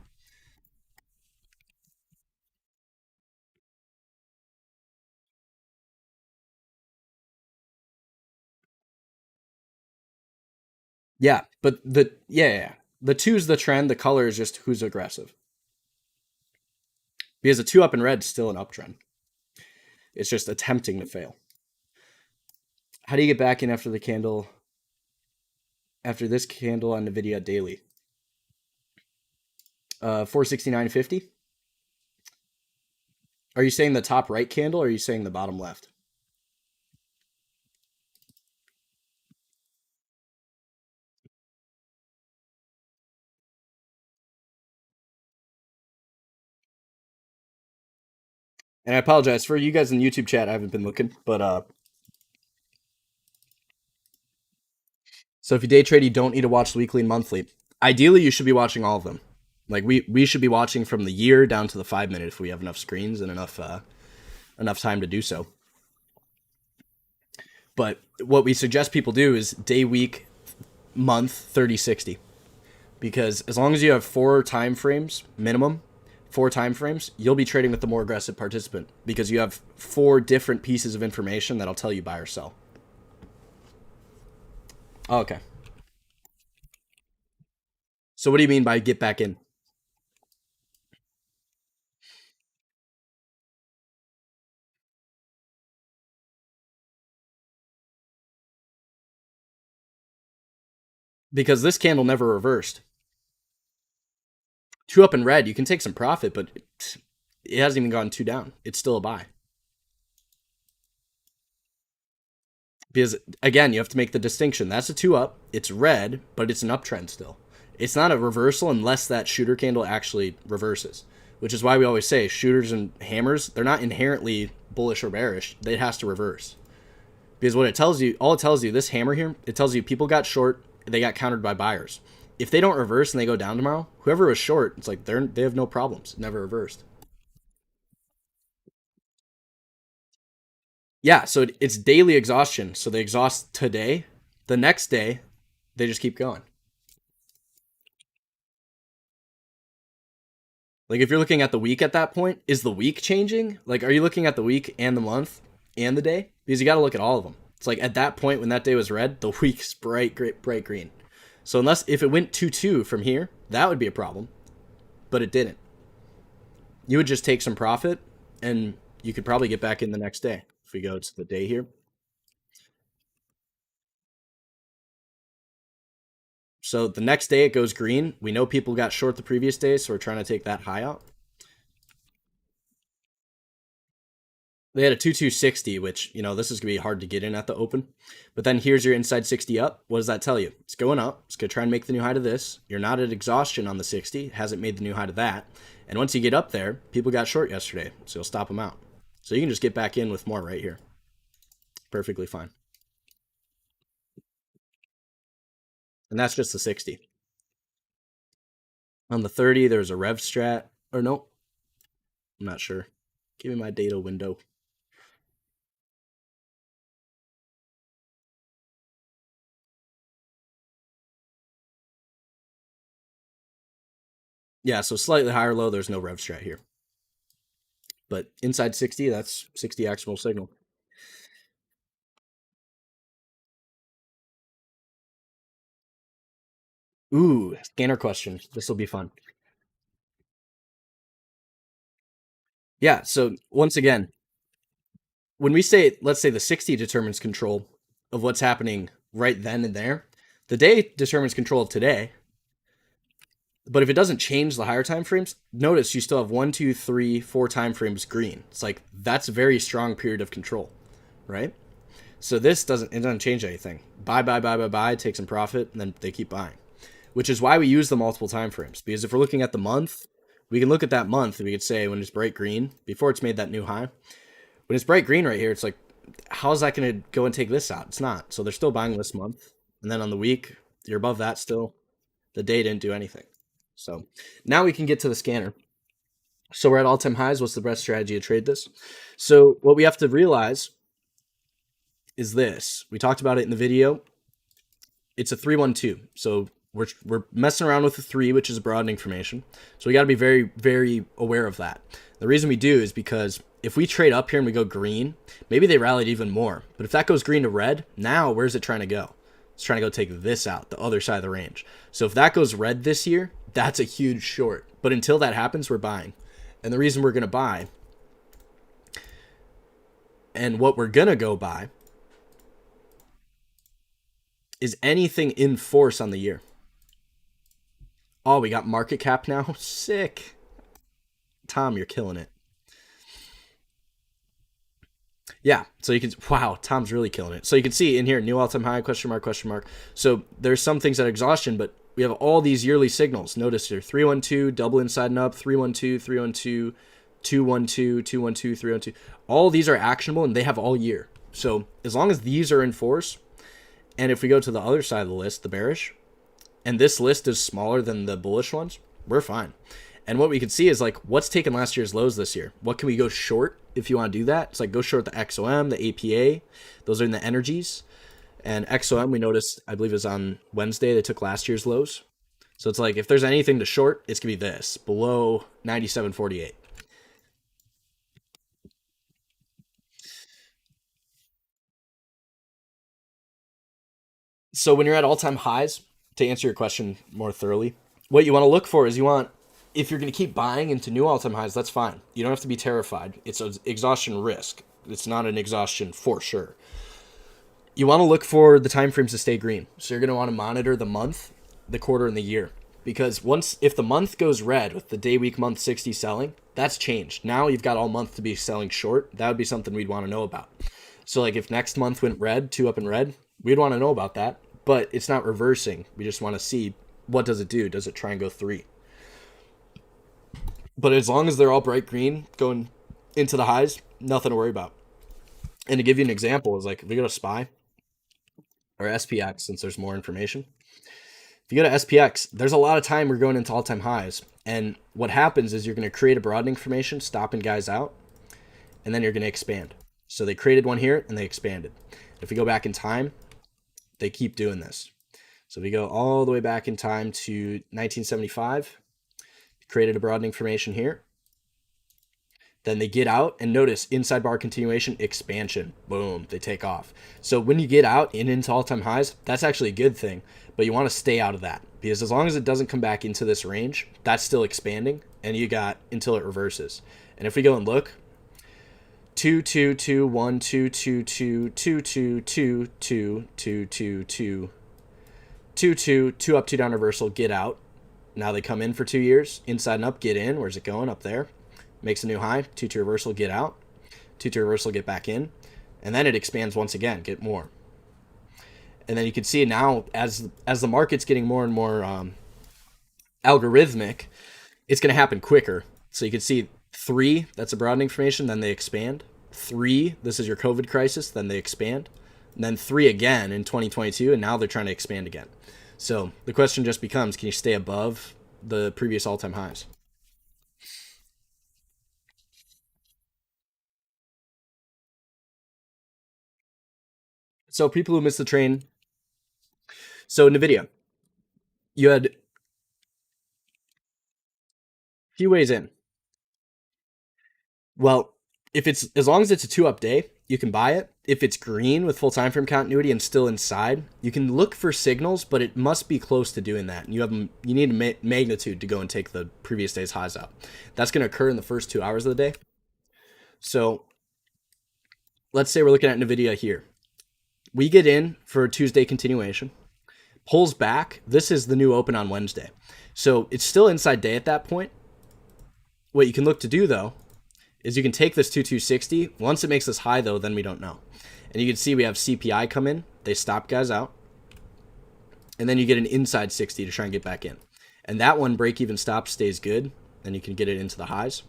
Yeah, but the 2's the trend. The color is just who's aggressive. Because a 2 up in red is still an uptrend. It's just attempting to fail. How do you get back in after the candle? After this candle on NVIDIA daily? 469.50. Are you saying the top right candle, or are you saying the bottom left? And I apologize for you guys in the YouTube chat. I haven't been looking, but so if you day trade, you don't need to watch the weekly and monthly. Ideally, you should be watching all of them. Like we should be watching from the year down to the 5 minute if we have enough screens and enough time to do so. But what we suggest people do is day, week, month, 30, 60. Because as long as you have 4 time frames minimum, 4 time frames, you'll be trading with the more aggressive participant, because you have 4 different pieces of information that'll tell you buy or sell. Oh, okay. So what do you mean by get back in? Because this candle never reversed. 2 up in red, you can take some profit, but it hasn't even gone 2 down. It's still a buy. Because again, you have to make the distinction. That's a 2 up. It's red, but it's an uptrend still. It's not a reversal unless that shooter candle actually reverses, which is why we always say shooters and hammers, they're not inherently bullish or bearish. It has to reverse. Because what it tells you, all it tells you, this hammer here, it tells you people got short, they got countered by buyers. If they don't reverse and they go down tomorrow, whoever was short, it's like they have no problems. It never reversed. Yeah, so it's daily exhaustion. So they exhaust today. The next day, they just keep going. Like, if you're looking at the week at that point, is the week changing? Like, are you looking at the week and the month and the day? Because you got to look at all of them. It's like at that point when that day was red, the week's bright green. So unless if it went 2-2 from here, that would be a problem. But it didn't. You would just take some profit, and you could probably get back in the next day. If we go to the day here. So the next day it goes green. We know people got short the previous day, so we're trying to take that high out. They had a 2260, which, this is going to be hard to get in at the open. But then here's your inside 60 up. What does that tell you? It's going up. It's going to try and make the new high to this. You're not at exhaustion on the 60. It hasn't made the new high to that. And once you get up there, people got short yesterday, so you'll stop them out. So you can just get back in with more right here. Perfectly fine. And that's just the 60. On the 30, there's a rev strat, or no, I'm not sure. Give me my data window. Yeah, so slightly higher low, there's no rev strat here. But inside 60, that's 60 actionable signal. Ooh, scanner question. This will be fun. Yeah, so once again, when we say, let's say the 60 determines control of what's happening right then and there, the day determines control of today. But if it doesn't change the higher time frames, notice you still have 1, 2, 3, 4 time frames green. It's like that's a very strong period of control, right? So this doesn't change anything. Buy, take some profit, and then they keep buying. Which is why we use the multiple time frames. Because if we're looking at the month, we can look at that month and we could say when it's bright green, before it's made that new high, when it's bright green right here, it's like, how's that going to go and take this out? It's not. So they're still buying this month. And then on the week, you're above that still. The day didn't do anything. So now we can get to the scanner. So we're at all-time highs. What's the best strategy to trade this? So what we have to realize is this. We talked about it in the video. It's a 3-1-2. So we're messing around with the 3, which is a broadening formation. So we got to be very, very aware of that. The reason we do is because if we trade up here and we go green, maybe they rallied even more. But if that goes green to red, now where's it trying to go? It's trying to go take this out, the other side of the range. So if that goes red this year, that's a huge short. But until that happens, we're buying. And the reason we're going to buy and what we're going to go buy is anything in force on the year. Oh, we got market cap now? Sick. Tom, you're killing it. Yeah, so you can, wow, Tom's really killing it. So you can see in here, new all-time high, question mark, question mark. So there's some things at exhaustion, but we have all these yearly signals. Notice here, 312, double inside and up, 312, 312, 212, 212, 312. All these are actionable and they have all year. So as long as these are in force, and if we go to the other side of the list, the bearish, and this list is smaller than the bullish ones, we're fine. And what we can see is like what's taken last year's lows this year. What can we go short if you want to do that? It's like go short the XOM, the APA. Those are in the energies. And XOM, we noticed, I believe it was on Wednesday, they took last year's lows. So it's like if there's anything to short, it's going to be this, below 97.48. So when you're at all-time highs, to answer your question more thoroughly, what you want to look for is if you're going to keep buying into new all-time highs, that's fine. You don't have to be terrified. It's an exhaustion risk. It's not an exhaustion for sure. You want to look for the time frames to stay green. So you're going to want to monitor the month, the quarter, and the year. Because if the month goes red with the day, week, month 60 selling, that's changed. Now you've got all month to be selling short. That would be something we'd want to know about. So like if next month went red, 2 up in red, we'd want to know about that. But it's not reversing. We just want to see what does it do. Does it try and go 3? But as long as they're all bright green going into the highs, nothing to worry about. And to give you an example, is like if we go to SPY or SPX, since there's more information. If you go to SPX, there's a lot of time we're going into all-time highs. And what happens is you're going to create a broadening formation, stopping guys out, and then you're going to expand. So they created one here and they expanded. If we go back in time, they keep doing this. So we go all the way back in time to 1975, created a broadening formation here. Then they get out and notice inside bar continuation, expansion, boom, they take off. So when you get out and into all-time highs, that's actually a good thing, but you want to stay out of that because as long as it doesn't come back into this range, that's still expanding and you got until it reverses. And if we go and look, 2 2 2 1 2 2 2 2 2 2 2 2 2 2 2 2 2 up 2 down reversal, get out. Now they come in for 2 years, inside and up, get in. Where's it going? Up there. Makes a new high, 2-2 reversal, get out, 2-2 reversal, get back in, and then it expands once again, get more. And then you can see now as the market's getting more and more algorithmic, it's going to happen quicker. So you can see 3, that's a broadening formation, then they expand. 3, this is your COVID crisis, then they expand. And then 3 again in 2022, and now they're trying to expand again. So the question just becomes, can you stay above the previous all-time highs? So people who missed the train. So NVIDIA, you had a few ways in. Well, if it's as long as it's a 2 up day, you can buy it. If it's green with full time frame continuity and still inside, you can look for signals, but it must be close to doing that. And you need a magnitude to go and take the previous day's highs out. That's going to occur in the first 2 hours of the day. So let's say we're looking at NVIDIA here. We get in for a Tuesday continuation, pulls back. This is the new open on Wednesday. So it's still inside day at that point. What you can look to do though is you can take this 2260. Once it makes this high though, then we don't know. And you can see we have CPI come in. They stop guys out. And then you get an inside 60 to try and get back in. And that one break even stop stays good. Then you can get it into the highs.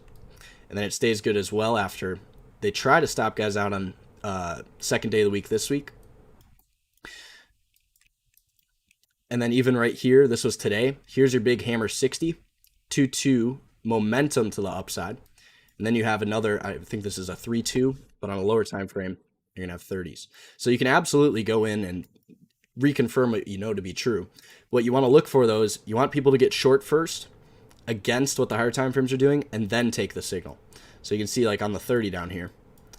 And then it stays good as well after they try to stop guys out on second day of the week this week. And then even right here, this was today. Here's your big hammer 60, 2-2 momentum to the upside. And then you have another, I think this is a 3-2, but on a lower time frame, you're gonna have 30s. So you can absolutely go in and reconfirm what you know to be true. What you want to look for though is you want people to get short first against what the higher time frames are doing, and then take the signal. So you can see like on the 30 down here,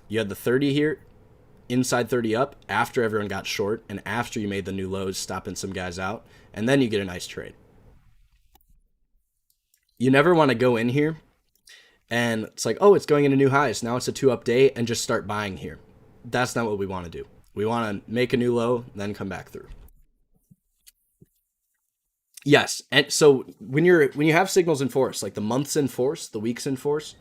you had the 30 here, inside 30 up after everyone got short and after you made the new lows, stopping some guys out, and then you get a nice trade. You never want to go in here and it's like, oh, it's going into new highs. Now it's a 2 up day and just start buying here. That's not what we want to do. We want to make a new low, then come back through. Yes, and so when you have signals in force, like the months in force, the weeks in force,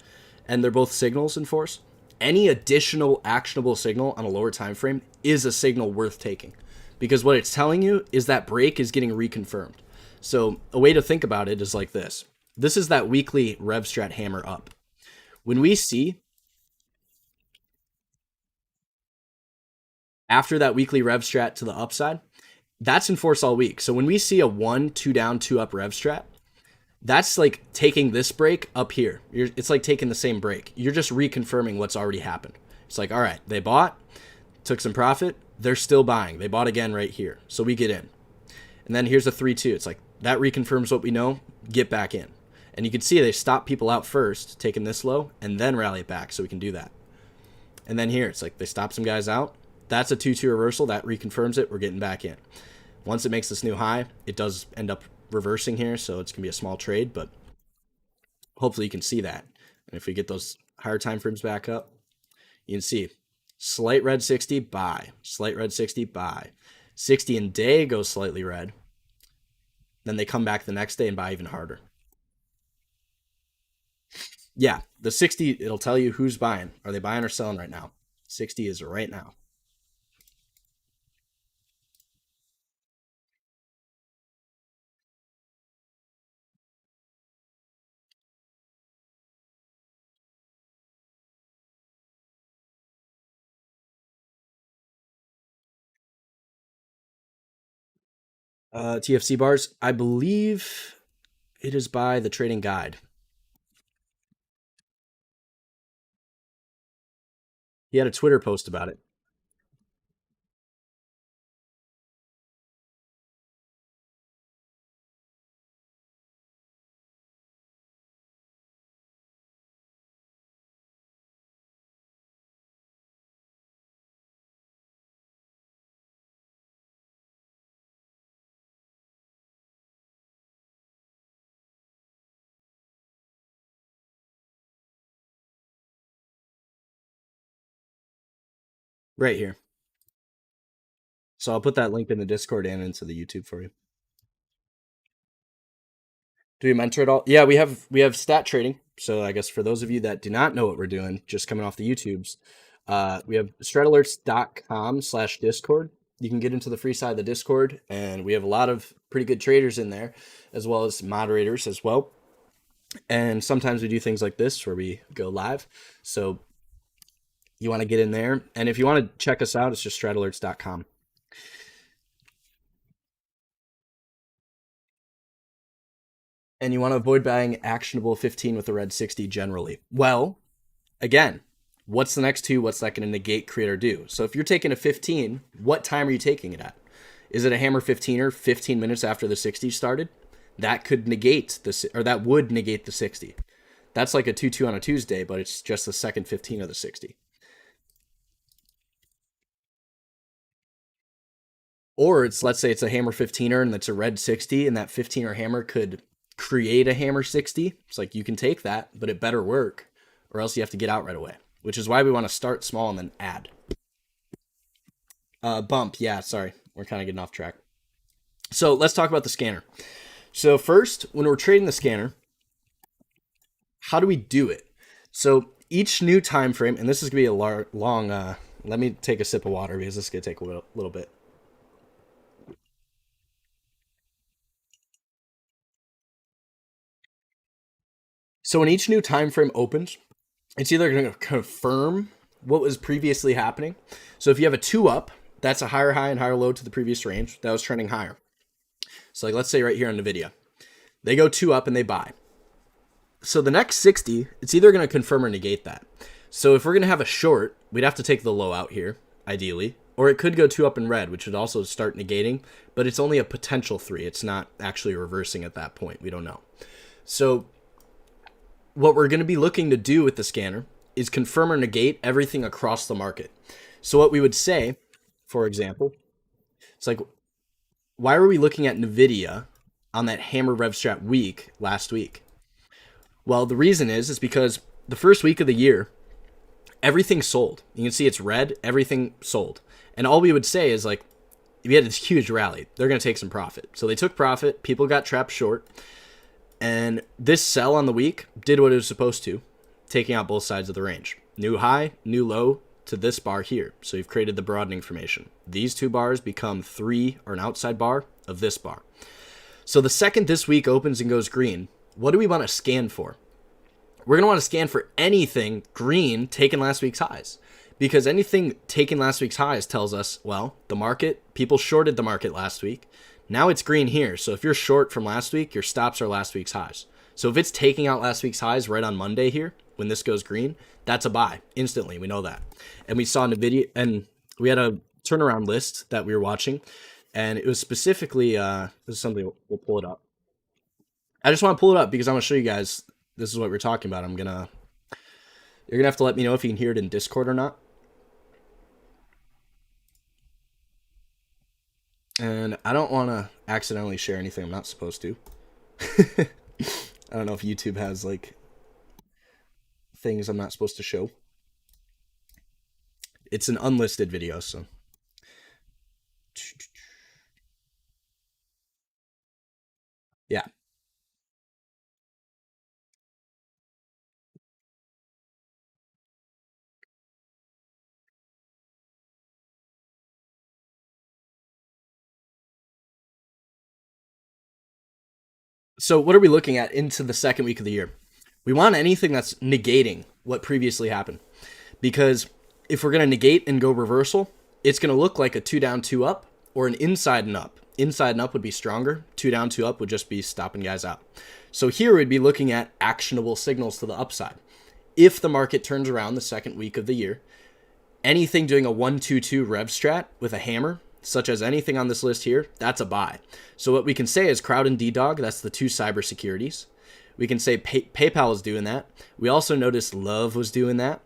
and they're both signals in force, any additional actionable signal on a lower time frame is a signal worth taking, because what it's telling you is that break is getting reconfirmed. So a way to think about it is like this. This is that weekly rev strat hammer up. When we see after that weekly rev strat to the upside, that's in force all week. So when we see a 1-2 down, 2 up rev strat, that's like taking this break up here. It's like taking the same break. You're just reconfirming what's already happened. It's like, all right, they bought, took some profit. They're still buying. They bought again right here. So we get in. And then here's a 3-2. It's like that reconfirms what we know. Get back in. And you can see they stop people out first, taking this low, and then rally it back. So we can do that. And then here, it's like they stop some guys out. That's a 2-2 reversal. That reconfirms it. We're getting back in. Once it makes this new high, it does end up reversing here, so it's going to be a small trade, but hopefully you can see that. And if we get those higher time frames back up, you can see slight red 60, buy. Slight red 60, buy. 60 in day goes slightly red. Then they come back the next day and buy even harder. Yeah, the 60, it'll tell you who's buying. Are they buying or selling right now? 60 is right now. TFC bars, I believe it is by the trading guide. He had a Twitter post about it. Right here. So I'll put that link in the Discord and into the YouTube for you. Do we mentor at all? Yeah, we have stat trading. So I guess for those of you that do not know what we're doing, just coming off the YouTubes, we have stratalerts.com/Discord. You can get into the free side of the Discord, and we have a lot of pretty good traders in there, as well as moderators as well. And sometimes we do things like this where we go live. So you want to get in there, and if you want to check us out, it's just stratalerts.com. And you want to avoid buying actionable 15 with a red 60 generally. Well, again, what's the next two? What's that going to negate, create, or do? So if you're taking a 15, what time are you taking it at? Is it a hammer 15er 15 minutes after the 60 started? That could negate the, or that would negate the 60. That's like a 2-2 on a Tuesday, but it's just the second 15 of the 60. Or it's, let's say it's a hammer 15er and it's a red 60, and that 15er hammer could create a hammer 60. It's like you can take that, but it better work, or else you have to get out right away, which is why we want to start small and then add. Bump, yeah, sorry. We're kind of getting off track. So let's talk about the scanner. So first, when we're trading the scanner, how do we do it? So each new time frame, and this is going to be a long, let me take a sip of water because this is going to take a little bit. So when each new time frame opens, it's either going to confirm what was previously happening. So if you have a 2 up, that's a higher high and higher low to the previous range. That was trending higher. So like let's say right here on NVIDIA, they go 2 up and they buy. So the next 60, it's either going to confirm or negate that. So if we're going to have a short, we'd have to take the low out here, ideally. Or it could go 2 up in red, which would also start negating, but it's only a potential 3. It's not actually reversing at that point. We don't know. So what we're going to be looking to do with the scanner is confirm or negate everything across the market. So what we would say, for example, it's like, why were we looking at NVIDIA on that hammer rev strat week last week? Well, the reason is because the first week of the year, everything sold. You can see it's red, everything sold. And all we would say is like, if you had this huge rally, they're going to take some profit. So they took profit, people got trapped short, and this sell on the week did what it was supposed to, taking out both sides of the range. New high, new low to this bar here. So you've created the broadening formation. These two bars become 3 or an outside bar of this bar. So the second this week opens and goes green, what do we want to scan for? We're going to want to scan for anything green taking last week's highs, because anything taking last week's highs tells us, well, the market, people shorted the market last week. Now it's green here. So if you're short from last week, your stops are last week's highs. So if it's taking out last week's highs right on Monday here, when this goes green, that's a buy instantly. We know that. And we saw NVIDIA, and we had a turnaround list that we were watching, and it was specifically, this is something, we'll pull it up. I just want to pull it up because I'm going to show you guys, this is what we're talking about. You're going to have to let me know if you can hear it in Discord or not. And I don't want to accidentally share anything I'm not supposed to. I don't know if YouTube has like things I'm not supposed to show. It's an unlisted video, so. Yeah. So what are we looking at into the second week of the year? We want anything that's negating what previously happened. Because if we're going to negate and go reversal, it's going to look like a 2 down, 2 up, or an inside and up. Inside and up would be stronger. 2 down, 2 up would just be stopping guys out. So here we'd be looking at actionable signals to the upside. If the market turns around the second week of the year, anything doing a 1-2-2 rev strat with a hammer, such as anything on this list here, that's a buy. So what we can say is Crowd and D-Dog, that's the two cybersecurities. We can say PayPal is doing that. We also noticed Love was doing that.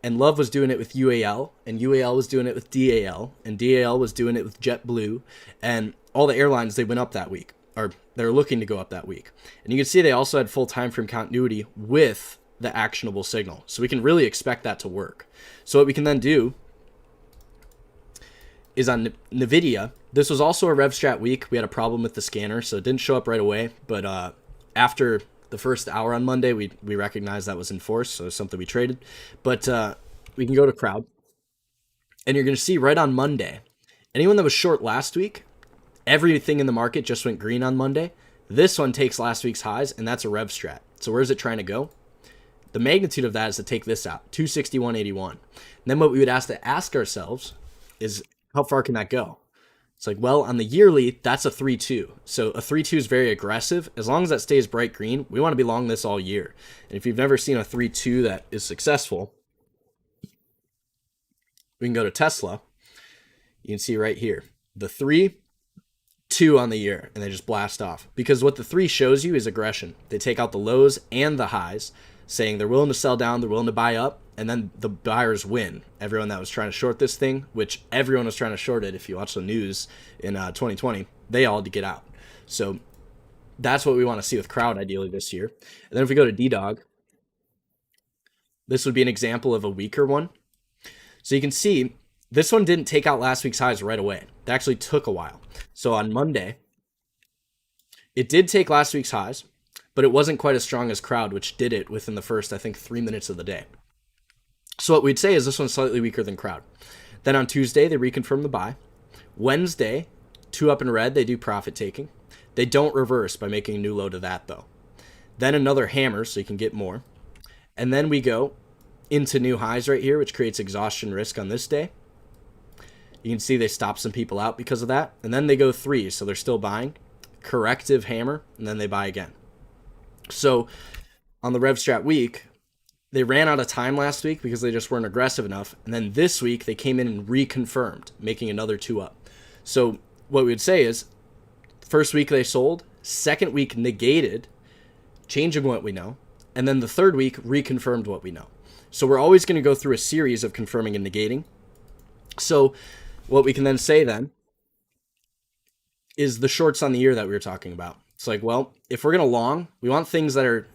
And Love was doing it with UAL, and UAL was doing it with DAL, and DAL was doing it with JetBlue, and all the airlines, they went up that week, or they're looking to go up that week. And you can see they also had full time frame continuity with the actionable signal. So we can really expect that to work. So what we can then do is on NVIDIA, this was also a rev strat week. We had a problem with the scanner, so it didn't show up right away, but after the first hour on Monday, we recognized that was in force, so it's something we traded. But we can go to Crowd, and you're going to see right on Monday, anyone that was short last week, everything in the market just went green on Monday. This one takes last week's highs, and that's a rev strat. So where's it trying to go? The magnitude of that is to take this out, 261.81. And then what we would have to ask ourselves is, how far can that go? It's like, well, on the yearly, that's a 3-2. So a 3-2 is very aggressive. As long as that stays bright green, we want to be long this all year. And if you've never seen a 3-2 that is successful, we can go to Tesla. You can see right here, the 3-2 on the year, and they just blast off. Because what the 3 shows you is aggression. They take out the lows and the highs, saying they're willing to sell down, they're willing to buy up, and then the buyers win. Everyone that was trying to short this thing, which everyone was trying to short it, if you watch the news in 2020, they all had to get out. So that's what we want to see with crowd ideally this year. And then if we go to D-Dog, this would be an example of a weaker one. So you can see this one didn't take out last week's highs right away. It actually took a while. So on Monday, it did take last week's highs, but it wasn't quite as strong as crowd, which did it within the first, I think, 3 minutes of the day. So what we'd say is this one's slightly weaker than crowd. Then on Tuesday, they reconfirm the buy. Wednesday, 2 up in red, they do profit taking. They don't reverse by making a new low to that, though. Then another hammer, so you can get more. And then we go into new highs right here, which creates exhaustion risk on this day. You can see they stop some people out because of that. And then they go 3, so they're still buying. Corrective hammer, and then they buy again. So on the RevStrat week, they ran out of time last week because they just weren't aggressive enough. And then this week, they came in and reconfirmed, making another 2 up. So what we would say is, first week they sold, second week negated, changing what we know, and then the third week reconfirmed what we know. So we're always going to go through a series of confirming and negating. So what we can then say then is the shorts on the year that we were talking about. It's like, well, if we're going to long, we want things that are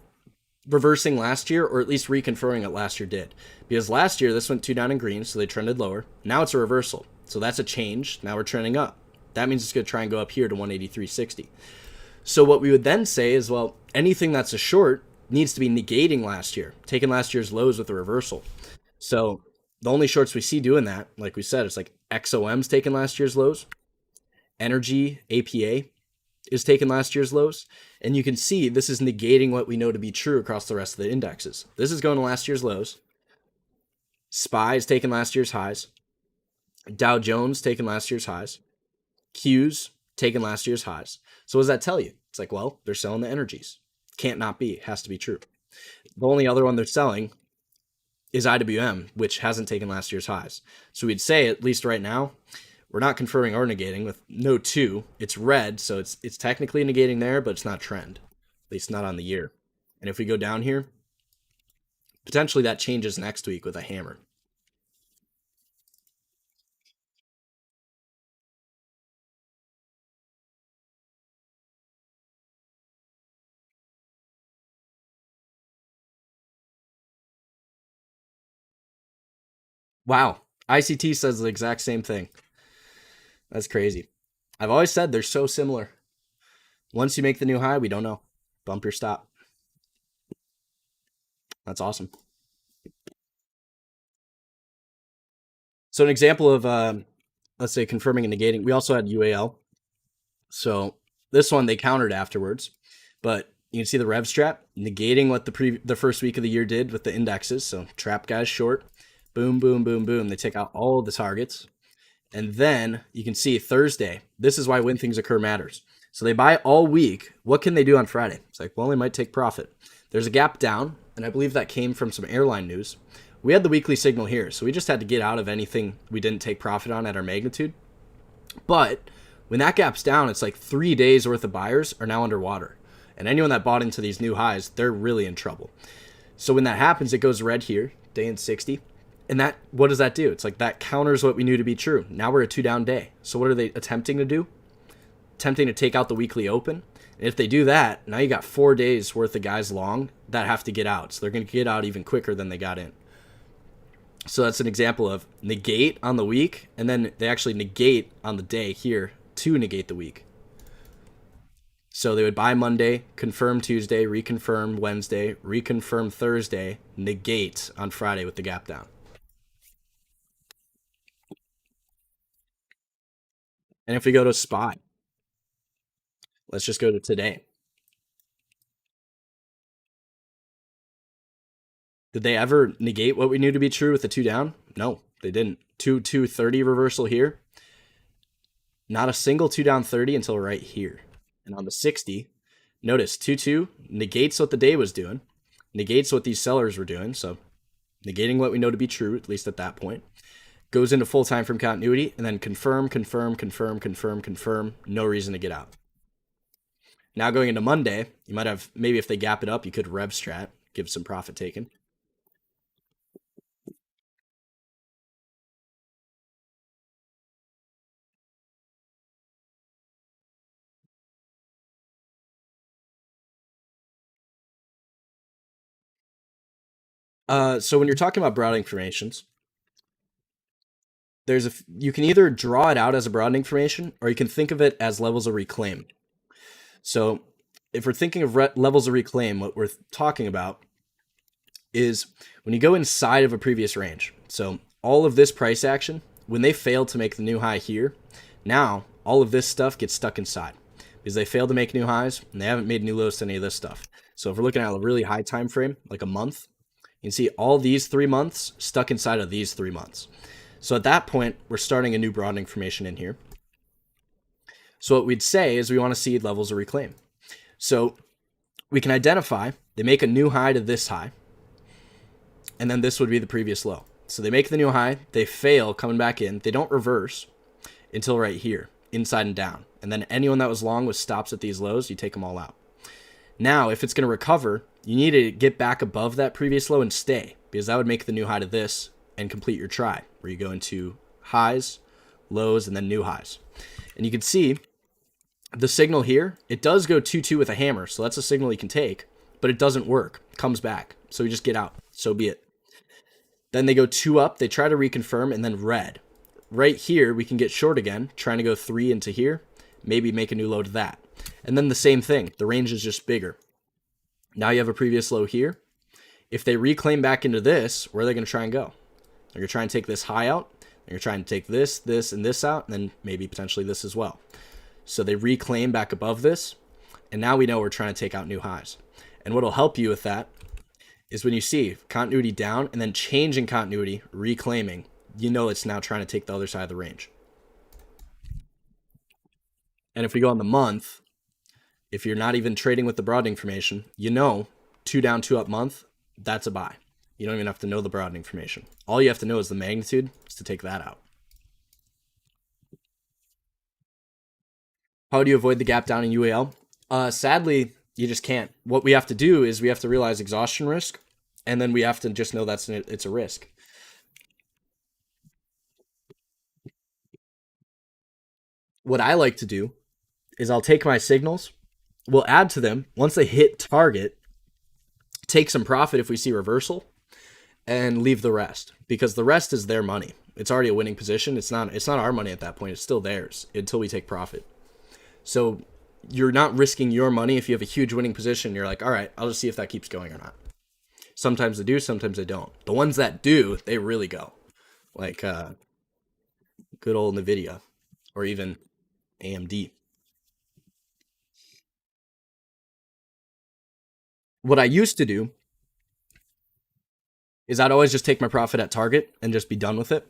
reversing last year or at least reconfirming what last year did. Because last year, this went 2 down in green, so they trended lower. Now it's a reversal. So that's a change. Now we're trending up. That means it's going to try and go up here to 183.60. So what we would then say is, well, anything that's a short needs to be negating last year, taking last year's lows with a reversal. So the only shorts we see doing that, like we said, it's like XOM's taking last year's lows. Energy, APA, is taking last year's lows. And you can see this is negating what we know to be true across the rest of the indexes. This is going to last year's lows. SPY is taking last year's highs. Dow Jones taking last year's highs. Q's taking last year's highs. So what does that tell you? It's like, well, they're selling the energies. Can't not be. It has to be true. The only other one they're selling is IWM, which hasn't taken last year's highs. So we'd say, at least right now, we're not confirming or negating with no 2. It's red, so it's technically negating there, but it's not trend, at least not on the year. And if we go down here, potentially that changes next week with a hammer. Wow. ICT says the exact same thing. That's crazy. I've always said they're so similar. Once you make the new high, we don't know. Bump your stop. That's awesome. So an example of, let's say, confirming and negating, we also had UAL. So this one they countered afterwards, but you can see the rev strat negating what the first week of the year did with the indexes. So trap guys short, boom, boom, boom, boom. They take out all the targets. And then you can see Thursday. This is why when things occur matters. So they buy all week. What can they do on Friday? It's like, well, they might take profit. There's a gap down, and I believe that came from some airline news. We had the weekly signal here, so we just had to get out of anything we didn't take profit on at our magnitude. But when that gap's down, it's like 3 days worth of buyers are now underwater. And anyone that bought into these new highs, they're really in trouble. So when that happens, it goes red here, day in 60. And that, what does that do? It's like that counters what we knew to be true. Now we're a 2 down day. So what are they attempting to do? Attempting to take out the weekly open. And if they do that, now you got 4 days worth of guys long that have to get out. So they're going to get out even quicker than they got in. So that's an example of negate on the week, and then they actually negate on the day here to negate the week. So they would buy Monday, confirm Tuesday, reconfirm Wednesday, reconfirm Thursday, negate on Friday with the gap down. And if we go to SPY, let's just go to today. Did they ever negate what we knew to be true with the 2 down? No, they didn't. 2-2-30 reversal here. Not a single 2 down 30 until right here. And on the 60, notice 2-2 negates what the day was doing, negates what these sellers were doing. So negating what we know to be true, at least at that point. Goes into full time frame continuity, and then confirm, confirm, confirm, confirm, confirm. No reason to get out. Now going into Monday, you might have, maybe if they gap it up, you could rev strat, give some profit taken. So when you're talking about broadening formations, you can either draw it out as a broadening formation, or you can think of it as levels of reclaim. So if we're thinking of levels of reclaim, what we're talking about is when you go inside of a previous range. So all of this price action, when they fail to make the new high here, now all of this stuff gets stuck inside because they failed to make new highs and they haven't made new lows to any of this stuff. So if we're looking at a really high time frame, like a month, you can see all these 3 months stuck inside of these 3 months. So at that point, we're starting a new broadening formation in here. So what we'd say is we want to see levels of reclaim. So we can identify, they make a new high to this high, and then this would be the previous low. So they make the new high, they fail coming back in, they don't reverse until right here, inside and down. And then anyone that was long with stops at these lows, you take them all out. Now, if it's going to recover, you need to get back above that previous low and stay, because that would make the new high to this and complete your try, where you go into highs, lows, and then new highs. And you can see the signal here, it does go 2-2 with a hammer, so that's a signal you can take, but it doesn't work. It comes back, so we just get out. So be it. Then they go 2 up, they try to reconfirm, and then red. Right here, we can get short again, trying to go 3 into here, maybe make a new low to that. And then the same thing, the range is just bigger. Now you have a previous low here. If they reclaim back into this, where are they going to try and go? They're going to try and take this high out. They're going to try and take this, this, and this out, and then maybe potentially this as well. So they reclaim back above this, and now we know we're trying to take out new highs. And what will help you with that is when you see continuity down and then change in continuity, reclaiming, you know it's now trying to take the other side of the range. And if we go on the month, if you're not even trading with the broadening formation, you know 2 down, 2 up month, that's a buy. You don't even have to know the broadening formation. All you have to know is the magnitude is to take that out. How do you avoid the gap down in UAL? Sadly, you just can't. What we have to do is we have to realize exhaustion risk, and then we have to just know it's a risk. What I like to do is I'll take my signals, we'll add to them. Once they hit target, take some profit if we see reversal, and leave the rest, because the rest is their money. It's already a winning position. It's not our money at that point. It's still theirs until we take profit. So you're not risking your money if you have a huge winning position. You're like, all right, I'll just see if that keeps going or not. Sometimes they do, sometimes they don't. The ones that do, they really go. Like good old NVIDIA or even AMD. What I used to do is I'd always just take my profit at target and just be done with it.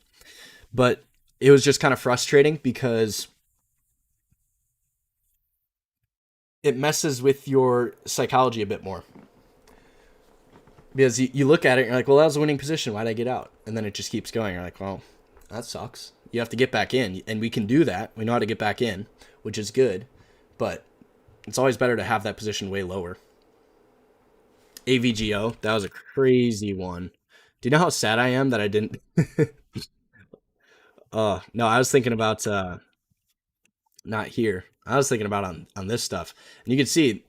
But it was just kind of frustrating because it messes with your psychology a bit more. Because you look at it and you're like, well, that was a winning position. Why'd I get out? And then it just keeps going. You're like, well, that sucks. You have to get back in. And we can do that. We know how to get back in, which is good. But it's always better to have that position way lower. AVGO, that was a crazy one. Do you know how sad I am that I didn't? No, I was thinking about not here. I was thinking about on this stuff. And you can see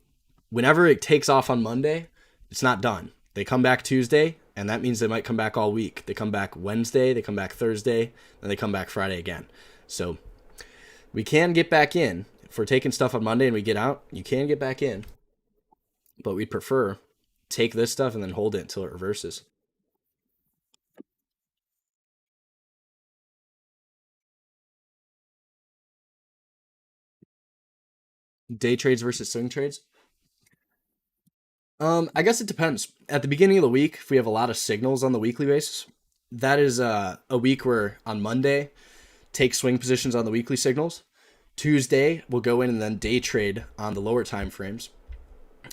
whenever it takes off on Monday, it's not done. They come back Tuesday, and that means they might come back all week. They come back Wednesday, they come back Thursday, then they come back Friday again. So we can get back in. If we're taking stuff on Monday and we get out, you can get back in. But we'd prefer take this stuff and then hold it until it reverses. Day trades versus swing trades? I guess it depends. At the beginning of the week, if we have a lot of signals on the weekly basis, that is a week where on Monday, take swing positions on the weekly signals. Tuesday, we'll go in and then day trade on the lower time frames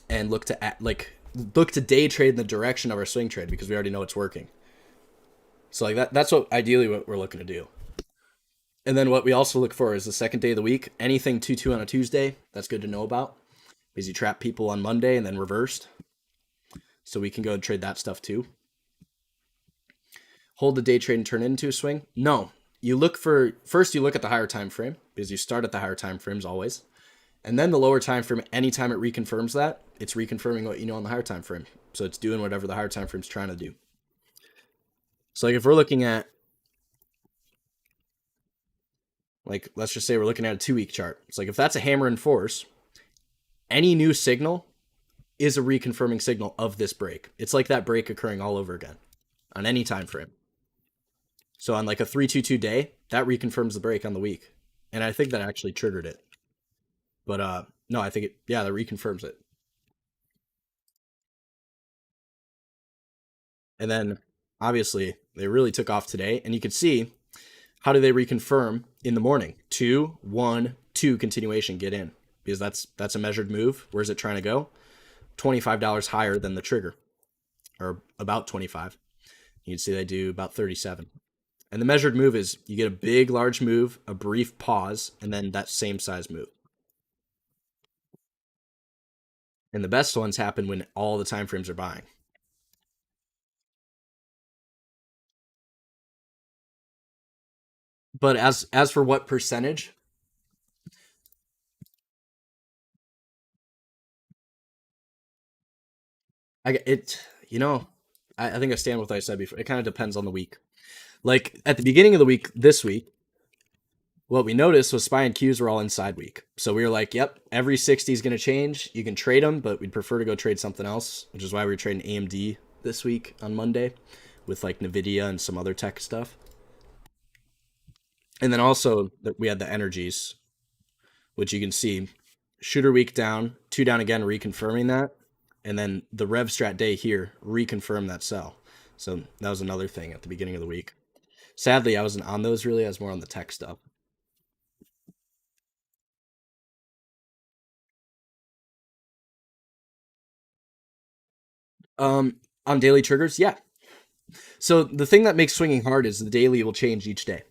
and look to day trade in the direction of our swing trade because we already know it's working. So like that's what ideally what we're looking to do. And then what we also look for is the second day of the week. Anything 2-2 on a Tuesday, that's good to know about because you trap people on Monday and then reversed. So we can go and trade that stuff too. Hold the day trade and turn it into a swing? No. You look at the higher time frame because you start at the higher time frames always. And then the lower time frame, anytime it reconfirms that, it's reconfirming what you know on the higher time frame. So it's doing whatever the higher time frame's trying to do. So like if we're looking at, like let's just say we're looking at a 2-week chart. It's like if that's a hammer and force, any new signal is a reconfirming signal of this break. It's like that break occurring all over again on any time frame. So on like a 3-2-2 day, that reconfirms the break on the week. And I think that actually triggered it. But no, I think that reconfirms it. And then obviously they really took off today. And you can see, how do they reconfirm in the morning? 2, 1, 2 continuation, get in. Because that's a measured move. Where's it trying to go? $25 higher than the trigger. Or about 25. You can see they do about 37. And the measured move is you get a big, large move, a brief pause, and then that same size move. And the best ones happen when all the time frames are buying. But as for what percentage, I think I stand with what I said before. It kind of depends on the week. Like at the beginning of the week, this week, what we noticed was SPY and Qs were all inside week. So we were like, yep, every 60 is going to change. You can trade them, but we'd prefer to go trade something else, which is why we were trading AMD this week on Monday with like NVIDIA and some other tech stuff. And then also we had the energies, which you can see shooter week down, 2 down again, reconfirming that. And then the Rev Strat day here reconfirmed that sell. So that was another thing at the beginning of the week. Sadly, I wasn't on those really. I was more on the tech stuff. On daily triggers, yeah. So the thing that makes swinging hard is the daily will change each day.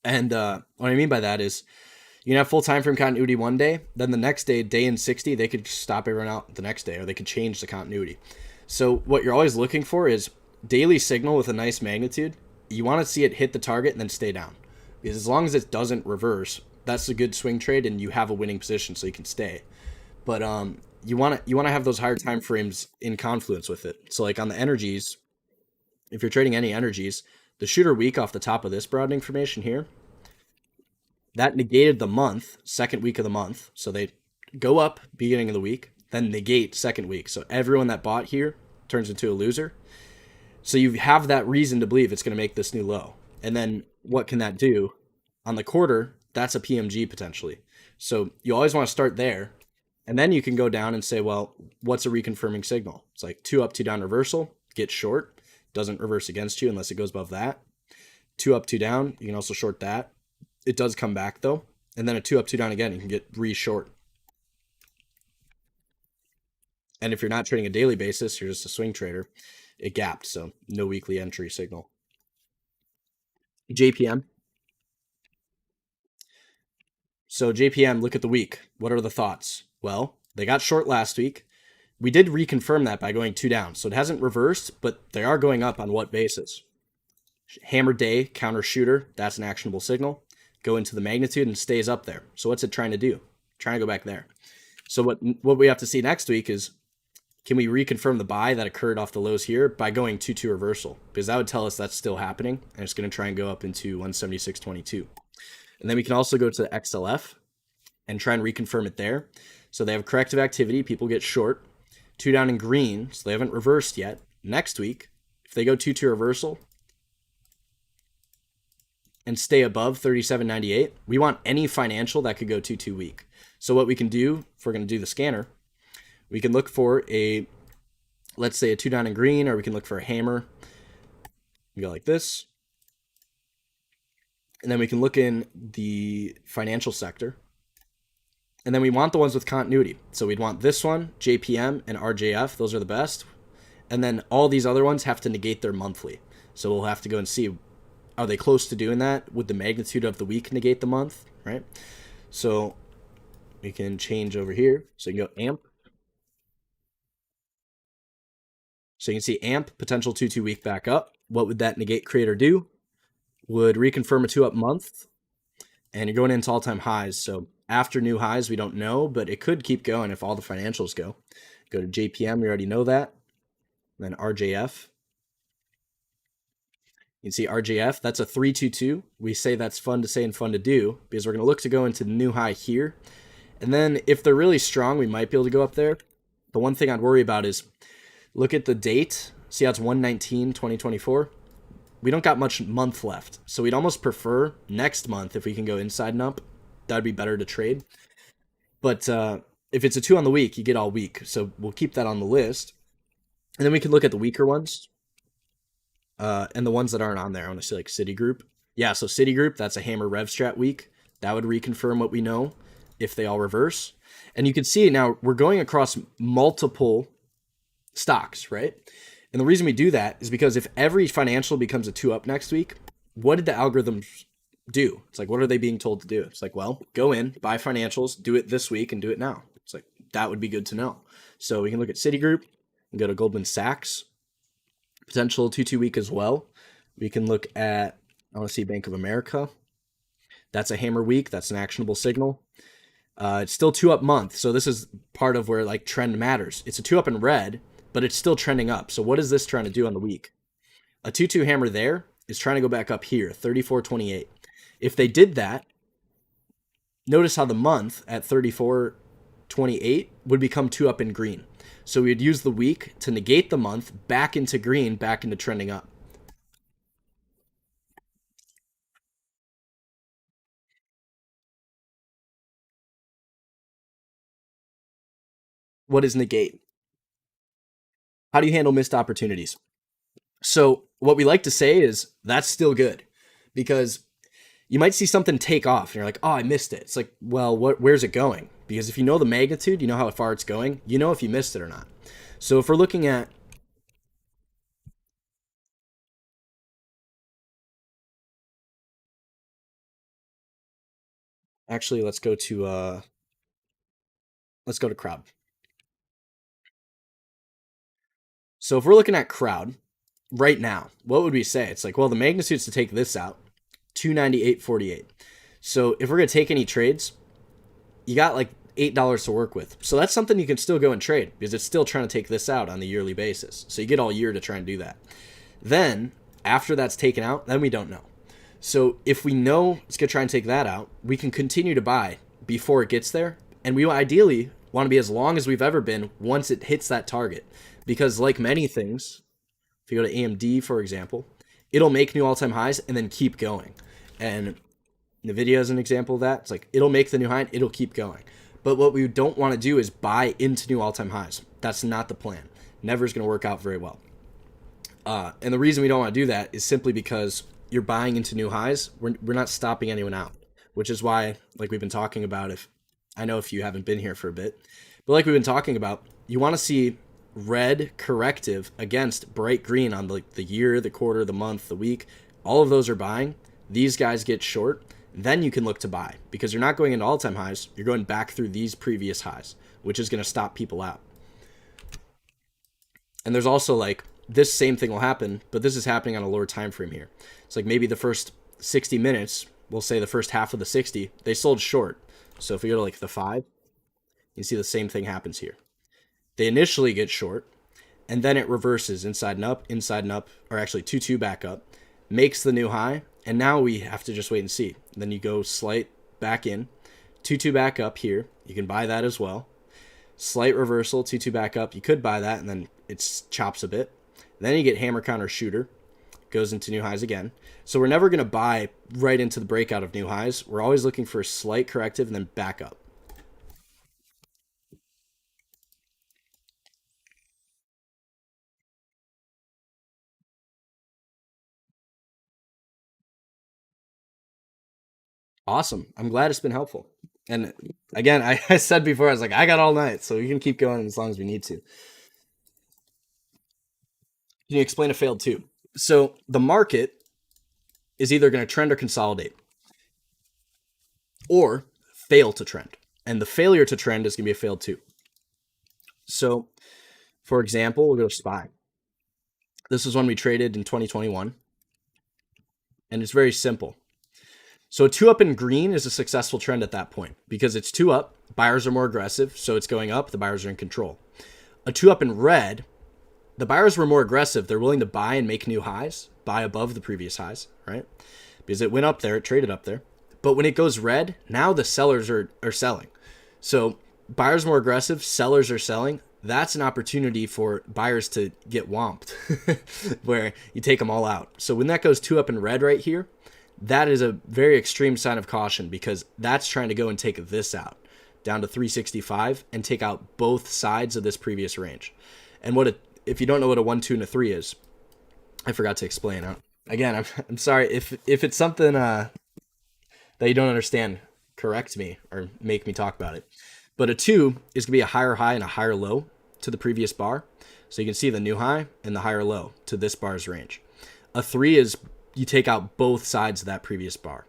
And what I mean by that is you can have full time frame continuity one day, then the next day, day in 60, they could stop everyone out the next day, or they could change the continuity. So what you're always looking for is daily signal with a nice magnitude. You want to see it hit the target and then stay down. Because as long as it doesn't reverse, that's a good swing trade and you have a winning position so you can stay. But you want to have those higher time frames in confluence with it. So like on the energies, if you're trading any energies, the shooter week off the top of this broadening formation here, that negated the month, second week of the month. So they go up beginning of the week, then negate second week. So everyone that bought here turns into a loser. So you have that reason to believe it's going to make this new low. And then what can that do? On the quarter, that's a PMG potentially. So you always want to start there. And then you can go down and say, well, what's a reconfirming signal? It's like 2 up, 2 down reversal, get short, doesn't reverse against you unless it goes above that. 2 up, 2 down, you can also short that. It does come back though. And then a 2 up, 2 down again, you can get re-short. And if you're not trading a daily basis, you're just a swing trader, it gapped, so no weekly entry signal. JPM. So JPM, look at the week. What are the thoughts? Well, they got short last week. We did reconfirm that by going 2 down. So it hasn't reversed, but they are going up on what basis? Hammer day, counter shooter, that's an actionable signal. Go into the magnitude and stays up there. So what's it trying to do? Trying to go back there. So what we have to see next week is, can we reconfirm the buy that occurred off the lows here by going 2-2 reversal? Because that would tell us that's still happening, and it's going to try and go up into 176.22. And then we can also go to the XLF and try and reconfirm it there. So they have corrective activity. People get short. 2 down in green, so they haven't reversed yet. Next week, if they go 2-2 reversal and stay above 37.98, we want any financial that could go 2-2 weak. So what we can do, if we're going to do the scanner, we can look for let's say a 2 down in green, or we can look for a hammer. We go like this. And then we can look in the financial sector. And then we want the ones with continuity. So we'd want this one, JPM and RJF. Those are the best. And then all these other ones have to negate their monthly. So we'll have to go and see, are they close to doing that? Would the magnitude of the week negate the month, right? So we can change over here. So you can go AMP. So you can see AMP, potential 2-2 week back up. What would that negate creator do? Would reconfirm a 2-up month. And you're going into all-time highs. So after new highs, we don't know, but it could keep going if all the financials go. Go to JPM, we already know that. Then RJF. You can see RJF, that's a 322. We say that's fun to say and fun to do because we're going to look to go into the new high here. And then if they're really strong, we might be able to go up there. The one thing I'd worry about is look at the date. See how it's 1/19/2024? We don't got much month left. So we'd almost prefer next month if we can go inside and up. That'd be better to trade. But if it's a 2 on the week, you get all week. So we'll keep that on the list. And then we can look at the weaker ones. And the ones that aren't on there, I want to say like Citigroup. Yeah, so Citigroup, that's a hammer rev strat week. That would reconfirm what we know if they all reverse. And you can see now we're going across multiple stocks, right? And the reason we do that is because if every financial becomes a 2-up next week, what did the algorithms do? It's like, what are they being told to do? It's like, well, go in, buy financials, do it this week, and do it now. It's like, that would be good to know. So we can look at Citigroup and go to Goldman Sachs. Potential 2-2 week as well. We can look at, I want to see Bank of America. That's a hammer week. That's an actionable signal. It's still 2-up month. So this is part of where like trend matters. It's a 2-up in red, but it's still trending up. So what is this trying to do on the week? A 2-2 hammer there is trying to go back up here, 34.28. If they did that, notice how the month at 34.28 would become 2-up in green. So we'd use the week to negate the month back into green, back into trending up. What is negate? How do you handle missed opportunities? So what we like to say is that's still good because you might see something take off and you're like, oh, I missed it. It's like, well, where's it going? Because if you know the magnitude, you know how far it's going, you know if you missed it or not. So if we're looking at, actually, let's go to crowd. So if we're looking at crowd right now, what would we say? It's like, well, the magnitude's to take this out, 298.48. So if we're gonna take any trades, you got like $8 to work with. So that's something you can still go and trade because it's still trying to take this out on the yearly basis. So you get all year to try and do that. Then after that's taken out, then we don't know. So if we know it's gonna try and take that out, we can continue to buy before it gets there. And we ideally want to be as long as we've ever been once it hits that target. Because like many things, if you go to AMD, for example, it'll make new all-time highs and then keep going. And NVIDIA is an example of that. It's like it'll make the new high and it'll keep going. But what we don't want to do is buy into new all-time highs. That's not the plan. Never is going to work out very well. And the reason we don't want to do that is simply because you're buying into new highs. We're not stopping anyone out, which is why, like we've been talking about, if you haven't been here for a bit, but like we've been talking about, you want to see red corrective against bright green on the year, the quarter, the month, the week. All of those are buying. These guys get short. Then you can look to buy because you're not going into all-time highs. You're going back through these previous highs, which is going to stop people out. And there's also like this same thing will happen, but this is happening on a lower time frame here. It's like maybe the first 60 minutes, we'll say the first half of the 60, they sold short. So if we go to like the 5, you see the same thing happens here. They initially get short, and then it reverses inside and up, or actually 2-2 back up, makes the new high, and now we have to just wait and see. Then you go slight back in, 2-2 back up here. You can buy that as well. Slight reversal, 2-2 back up. You could buy that, and then it chops a bit. Then you get hammer counter shooter, goes into new highs again. So we're never going to buy right into the breakout of new highs. We're always looking for a slight corrective and then back up. Awesome. I'm glad it's been helpful. And again, I said before, I was like, I got all night, so we can keep going as long as we need to. Can you explain a failed two? So the market is either going to trend or consolidate or fail to trend. And the failure to trend is going to be a failed two. So, for example, we'll go to SPY. This is one we traded in 2021. And it's very simple. So a two up in green is a successful trend at that point because it's two up. Buyers are more aggressive, so it's going up. The buyers are in control. A two up in red, the buyers were more aggressive. They're willing to buy and make new highs, buy above the previous highs, right? Because it went up there, it traded up there. But when it goes red, now the sellers are selling. So buyers more aggressive, sellers are selling. That's an opportunity for buyers to get whomped where you take them all out. So when that goes two up in red right here, that is a very extreme sign of caution because that's trying to go and take this out down to 365 and take out both sides of this previous range. And if you don't know what a 1, 2, and a 3 is, I forgot to explain. Again, I'm sorry if it's something that you don't understand, correct me or make me talk about it. But a 2 is going to be a higher high and a higher low to the previous bar. So you can see the new high and the higher low to this bar's range. A 3 is you take out both sides of that previous bar.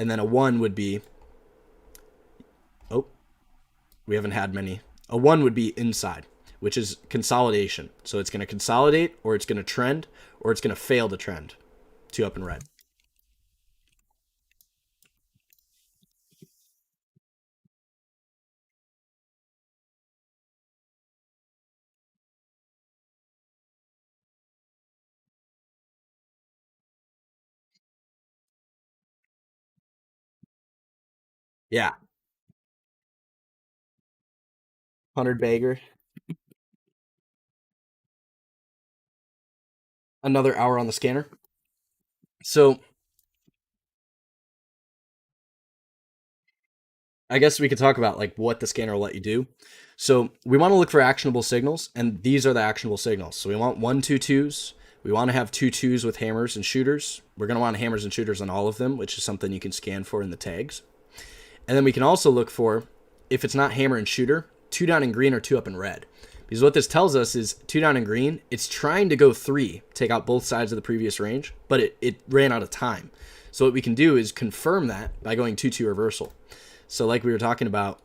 And then a 1 would be, we haven't had many. A 1 would be inside, which is consolidation. So it's going to consolidate or it's going to trend or it's going to fail to trend. Two up in red. Yeah. 100 bagger. Another hour on the scanner. So I guess we could talk about like what the scanner will let you do. So we want to look for actionable signals, and these are the actionable signals. So we want 1, 2, 2s. We want to have 2 2s with hammers and shooters. We're going to want hammers and shooters on all of them, which is something you can scan for in the tags. And then we can also look for, if it's not hammer and shooter, 2 down in green or 2 up in red. Because what this tells us is 2 down in green, it's trying to go 3, take out both sides of the previous range, but it ran out of time. So what we can do is confirm that by going 2 2 reversal. So like we were talking about,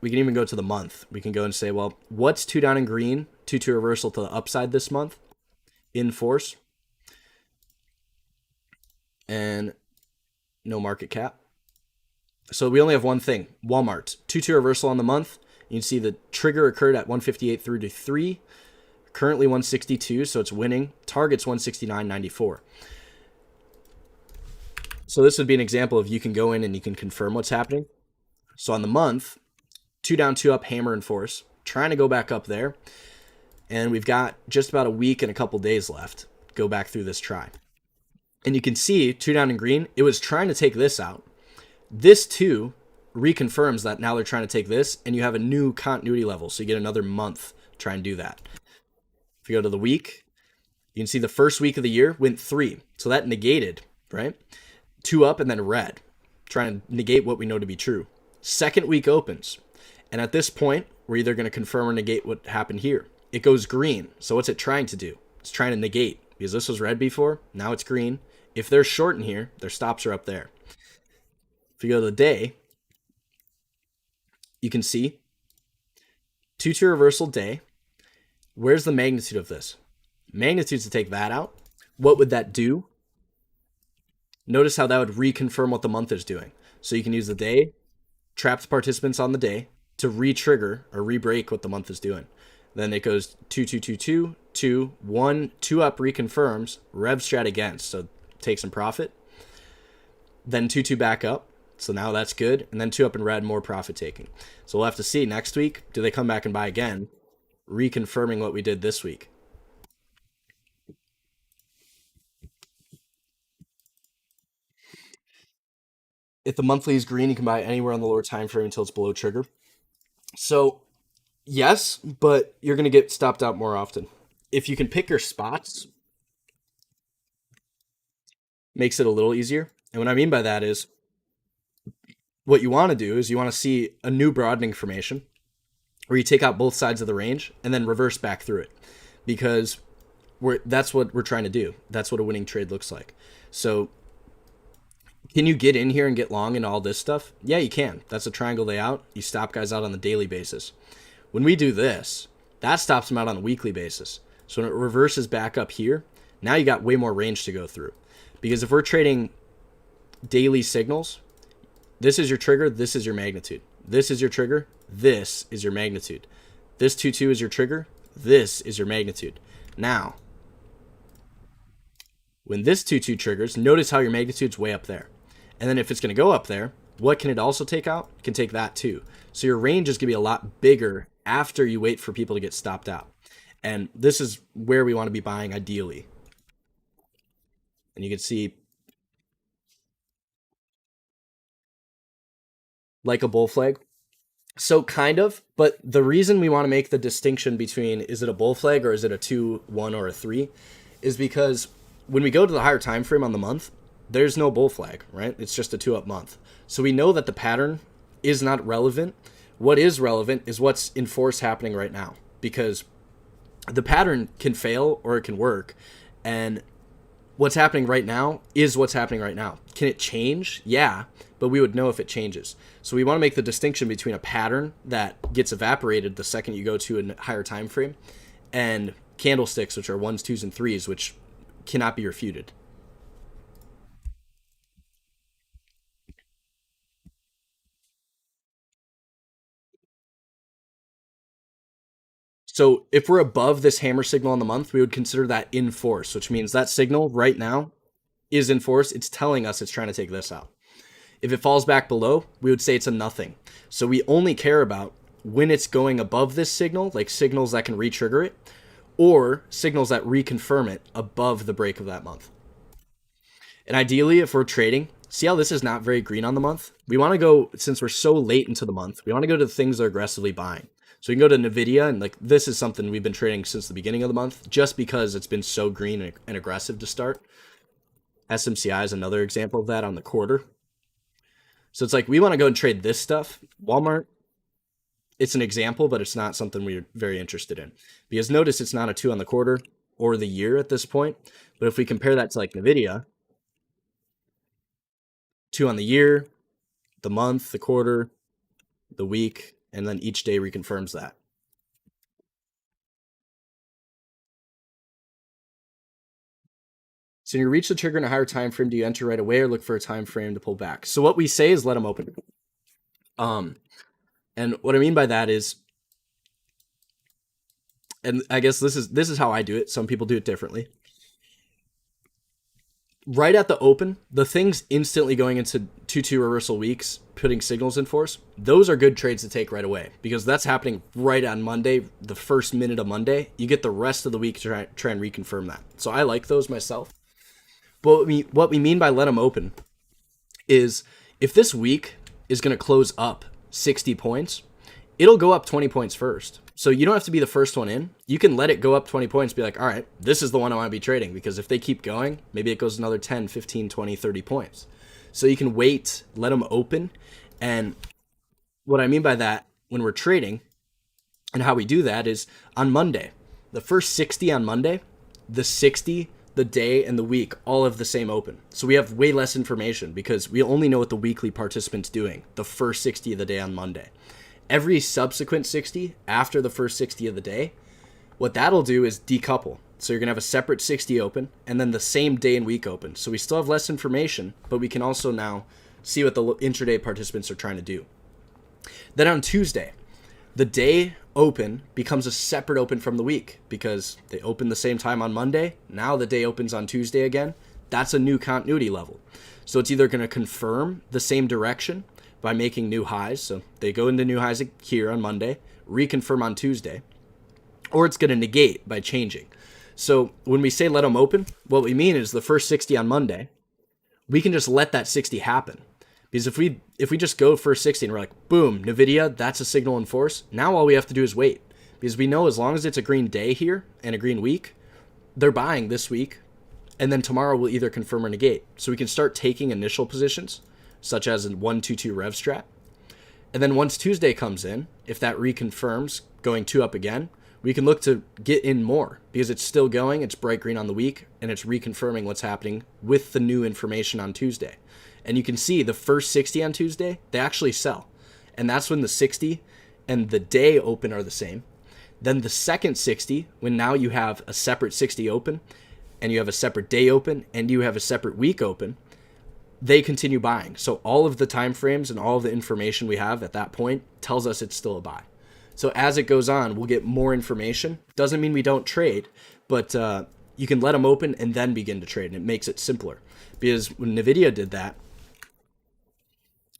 we can even go to the month. We can go and say, well, what's 2 down in green, 2 2 reversal to the upside this month in force? And no market cap. So we only have one thing, Walmart. 2 2 reversal on the month. You can see the trigger occurred at 158 through to 3. Currently 162, so it's winning. Target's 169.94. So this would be an example of you can go in and you can confirm what's happening. So on the month, 2 down, 2 up, hammer and force. Trying to go back up there. And we've got just about a week and a couple days left. Go back through this try. And you can see 2 down in green, it was trying to take this out. This too reconfirms that now they're trying to take this, and you have a new continuity level. So you get another month to try and do that. If you go to the week, you can see the first week of the year went 3. So that negated, right? 2 up and then red, trying to negate what we know to be true. Second week opens. And at this point, we're either going to confirm or negate what happened here. It goes green. So what's it trying to do? It's trying to negate because this was red before. Now it's green. If they're short in here, their stops are up there. If you go to the day, you can see 2 2 reversal day. Where's the magnitude of this? Magnitude to take that out. What would that do? Notice how that would reconfirm what the month is doing. So you can use the day, trapped participants on the day to re-trigger or re-break what the month is doing. Then it goes 2 2 2 2 2 1 2 up reconfirms, rev strat against, so take some profit. Then 2 2 back up. So now that's good. And then 2 up in red, more profit taking. So we'll have to see next week. Do they come back and buy again? Reconfirming what we did this week. If the monthly is green, you can buy anywhere on the lower time frame until it's below trigger. So yes, but you're going to get stopped out more often. If you can pick your spots, makes it a little easier. And what I mean by that is What you want to do is you want to see a new broadening formation where you take out both sides of the range and then reverse back through it, because that's what we're trying to do. That's what a winning trade looks like. So can you get in here and get long in all this stuff? Yeah, you can. That's a triangle layout. You stop guys out on the daily basis. When we do this, that stops them out on a weekly basis. So when it reverses back up here, now you got way more range to go through. Because if we're trading daily signals, this is your trigger, this is your magnitude. This is your trigger, this is your magnitude. This 2-2 is your trigger, this is your magnitude. Now, when this 2-2 triggers, notice how your magnitude's way up there. And then if it's going to go up there, what can it also take out? It can take that too. So your range is going to be a lot bigger after you wait for people to get stopped out. And this is where we want to be buying ideally. And you can see like a bull flag. So kind of, but the reason we want to make the distinction between is it a bull flag or is it a 2, 1, or a 3 is because when we go to the higher time frame on the month, there's no bull flag, right? It's just a 2-up month. So we know that the pattern is not relevant. What is relevant is what's in force happening right now, because the pattern can fail or it can work. And what's happening right now is what's happening right now. Can it change? Yeah, but we would know if it changes. So we want to make the distinction between a pattern that gets evaporated the second you go to a higher time frame and candlesticks, which are 1s, 2s, and 3s, which cannot be refuted. So if we're above this hammer signal on the month, we would consider that in force, which means that signal right now is in force. It's telling us it's trying to take this out. If it falls back below, we would say it's a nothing. So we only care about when it's going above this signal, like signals that can re-trigger it, or signals that reconfirm it above the break of that month. And ideally, if we're trading, see how this is not very green on the month? We want to go, since we're so late into the month, we want to go to the things they're aggressively buying. So we can go to NVIDIA, and like this is something we've been trading since the beginning of the month, just because it's been so green and aggressive to start. SMCI is another example of that on the quarter. So it's like we want to go and trade this stuff. Walmart, it's an example, but it's not something we're very interested in. Because notice it's not a 2 on the quarter or the year at this point. But if we compare that to like NVIDIA, 2 on the year, the month, the quarter, the week, and then each day reconfirms that. So when you reach the trigger in a higher time frame, do you enter right away or look for a time frame to pull back? So what we say is let them open. And what I mean by that is, and I guess this is how I do it. Some people do it differently. Right at the open, the things instantly going into 2-2 reversal weeks, putting signals in force, those are good trades to take right away, because that's happening right on Monday, the first minute of Monday. You get the rest of the week to try and reconfirm that. So I like those myself. But what we mean by let them open is if this week is going to close up 60 points, it'll go up 20 points first. So you don't have to be the first one in. You can let it go up 20 points, be like, all right, this is the one I want to be trading, because if they keep going, maybe it goes another 10, 15, 20, 30 points. So you can wait, let them open. And what I mean by that when we're trading and how we do that is on Monday, the first 60 on Monday, the 60, the day, and the week all have the same open. So we have way less information because we only know what the weekly participant's doing the first 60 of the day on Monday. Every subsequent 60 after the first 60 of the day, what that'll do is decouple. So you're going to have a separate 60 open and then the same day and week open. So we still have less information, but we can also now see what the intraday participants are trying to do. Then on Tuesday, the day open becomes a separate open from the week because they open the same time on Monday. Now the day opens on Tuesday again. That's a new continuity level. So it's either going to confirm the same direction by making new highs. So they go into new highs here on Monday, reconfirm on Tuesday, or it's going to negate by changing. So when we say let them open, what we mean is the first 60 on Monday, we can just let that 60 happen. Because if we just go first 60 and we're like, boom, NVIDIA, that's a signal in force. Now all we have to do is wait. Because we know as long as it's a green day here and a green week, they're buying this week. And then tomorrow we'll either confirm or negate. So we can start taking initial positions such as a 122 rev strat. And then once Tuesday comes in, if that reconfirms going 2 up again, we can look to get in more because it's still going, it's bright green on the week, and it's reconfirming what's happening with the new information on Tuesday. And you can see the first 60 on Tuesday, they actually sell. And that's when the 60 and the day open are the same. Then the second 60, when now you have a separate 60 open, and you have a separate day open, and you have a separate week open, they continue buying. So all of the time frames and all of the information we have at that point tells us it's still a buy. So as it goes on, we'll get more information. Doesn't mean we don't trade, but you can let them open and then begin to trade, and it makes it simpler. Because when NVIDIA did that,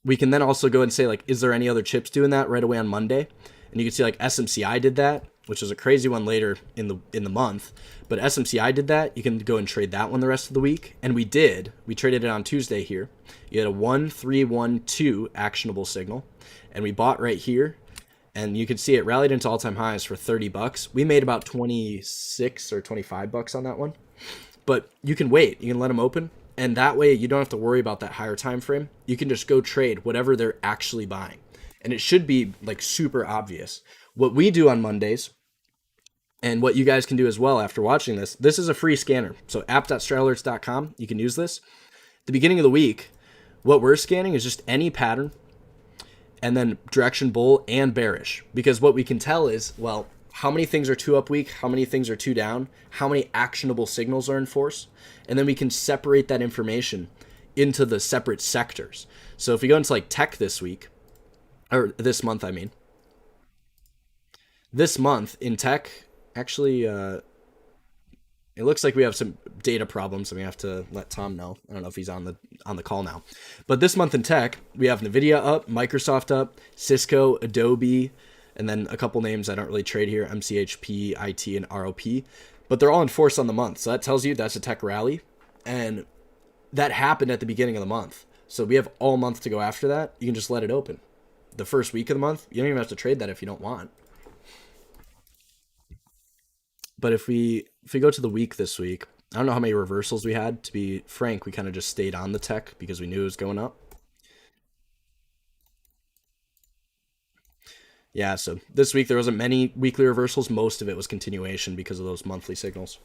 we can then also go and say, like, is there any other chips doing that right away on Monday? And you can see like SMCI did that, which was a crazy one later in the month. But SMCI did that. You can go and trade that one the rest of the week. And we did. We traded it on Tuesday here. You had a 1312 actionable signal. And we bought right here. And you can see it rallied into all-time highs for $30. We made about 26 or 25 bucks on that one. But you can wait. You can let them open. And that way you don't have to worry about that higher time frame. You can just go trade whatever they're actually buying. And it should be like super obvious. What we do on Mondays, and what you guys can do as well after watching this, this is a free scanner. So app.stratalerts.com, you can use this. At the beginning of the week, what we're scanning is just any pattern and then direction bull and bearish. Because what we can tell is, well, how many things are 2 up week, how many things are 2 down, how many actionable signals are in force, and then we can separate that information into the separate sectors. So if we go into like tech this week, or this month, I mean, this month in tech, actually, it looks like we have some data problems, and we have to let Tom know. I don't know if he's on the call now, but this month in tech, we have NVIDIA up, Microsoft up, Cisco, Adobe, and then a couple names I don't really trade here, MCHP, IT, and ROP, but they're all in force on the month. So that tells you that's a tech rally, and that happened at the beginning of the month. So we have all month to go after that. You can just let it open. The first week of the month, you don't even have to trade that if you don't want. But if we go to the week this week, I don't know how many reversals we had. To be frank, we kind of just stayed on the tech because we knew it was going up. Yeah, so this week there wasn't many weekly reversals. Most of it was continuation because of those monthly signals.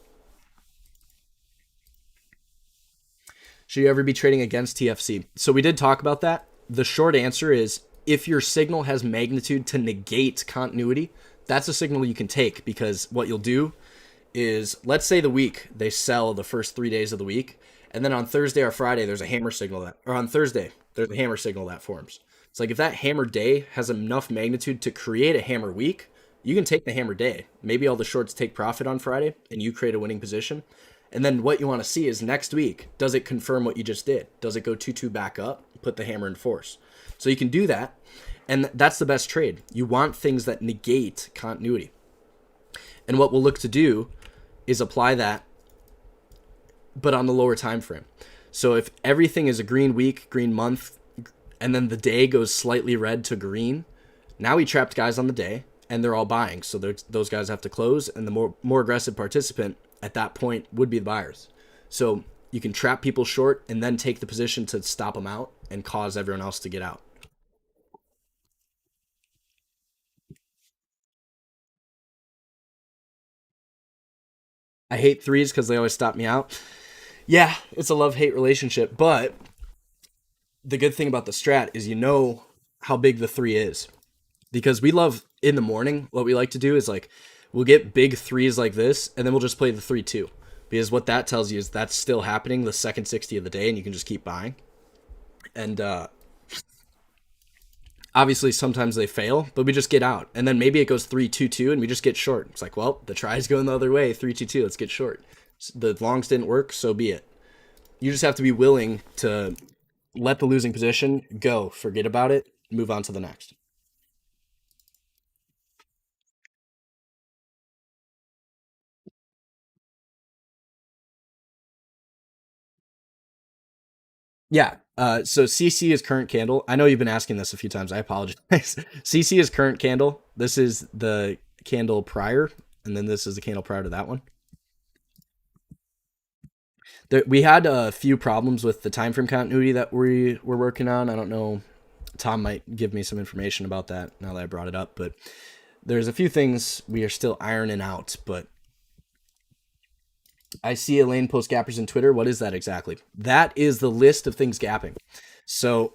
Should you ever be trading against TFC? So we did talk about that. The short answer is if your signal has magnitude to negate continuity, that's a signal you can take, because what you'll do is, let's say the week they sell the first 3 days of the week, and then on Thursday or Friday there's a hammer signal that, or on Thursday there's a hammer signal that forms. It's like if that hammer day has enough magnitude to create a hammer week, you can take the hammer day. Maybe all the shorts take profit on Friday and you create a winning position. And then what you want to see is next week, does it confirm what you just did? Does it go 2-2 back up, put the hammer in force? So you can do that. And that's the best trade. You want things that negate continuity. And what we'll look to do is apply that, but on the lower time frame. So if everything is a green week, green month, and then the day goes slightly red to green, now we trapped guys on the day and they're all buying. So those guys have to close, and the more aggressive participant at that point would be the buyers. So you can trap people short and then take the position to stop them out and cause everyone else to get out. I hate threes because they always stop me out. Yeah, it's a love-hate relationship, but the good thing about the strat is you know how big the three is. Because we love, in the morning, what we like to do is like, we'll get big threes like this, and then we'll just play the 3-2. Because what that tells you is that's still happening the second 60 of the day, and you can just keep buying. And obviously sometimes they fail, but we just get out. And then maybe it goes 3-2-2, and we just get short. It's like, well, the try's going the other way, 3-2-2, let's get short. The longs didn't work, so be it. You just have to be willing to let the losing position go, forget about it, move on to the next. Yeah. So CC is current candle. I know you've been asking this a few times. I apologize. CC is current candle. This is the candle prior, and then this is the candle prior to that one. We had a few problems with the time frame continuity that we were working on. I don't know. Tom might give me some information about that now that I brought it up, but there's a few things we are still ironing out. But I see Elaine post gappers in Twitter. What is that exactly? That is the list of things gapping. So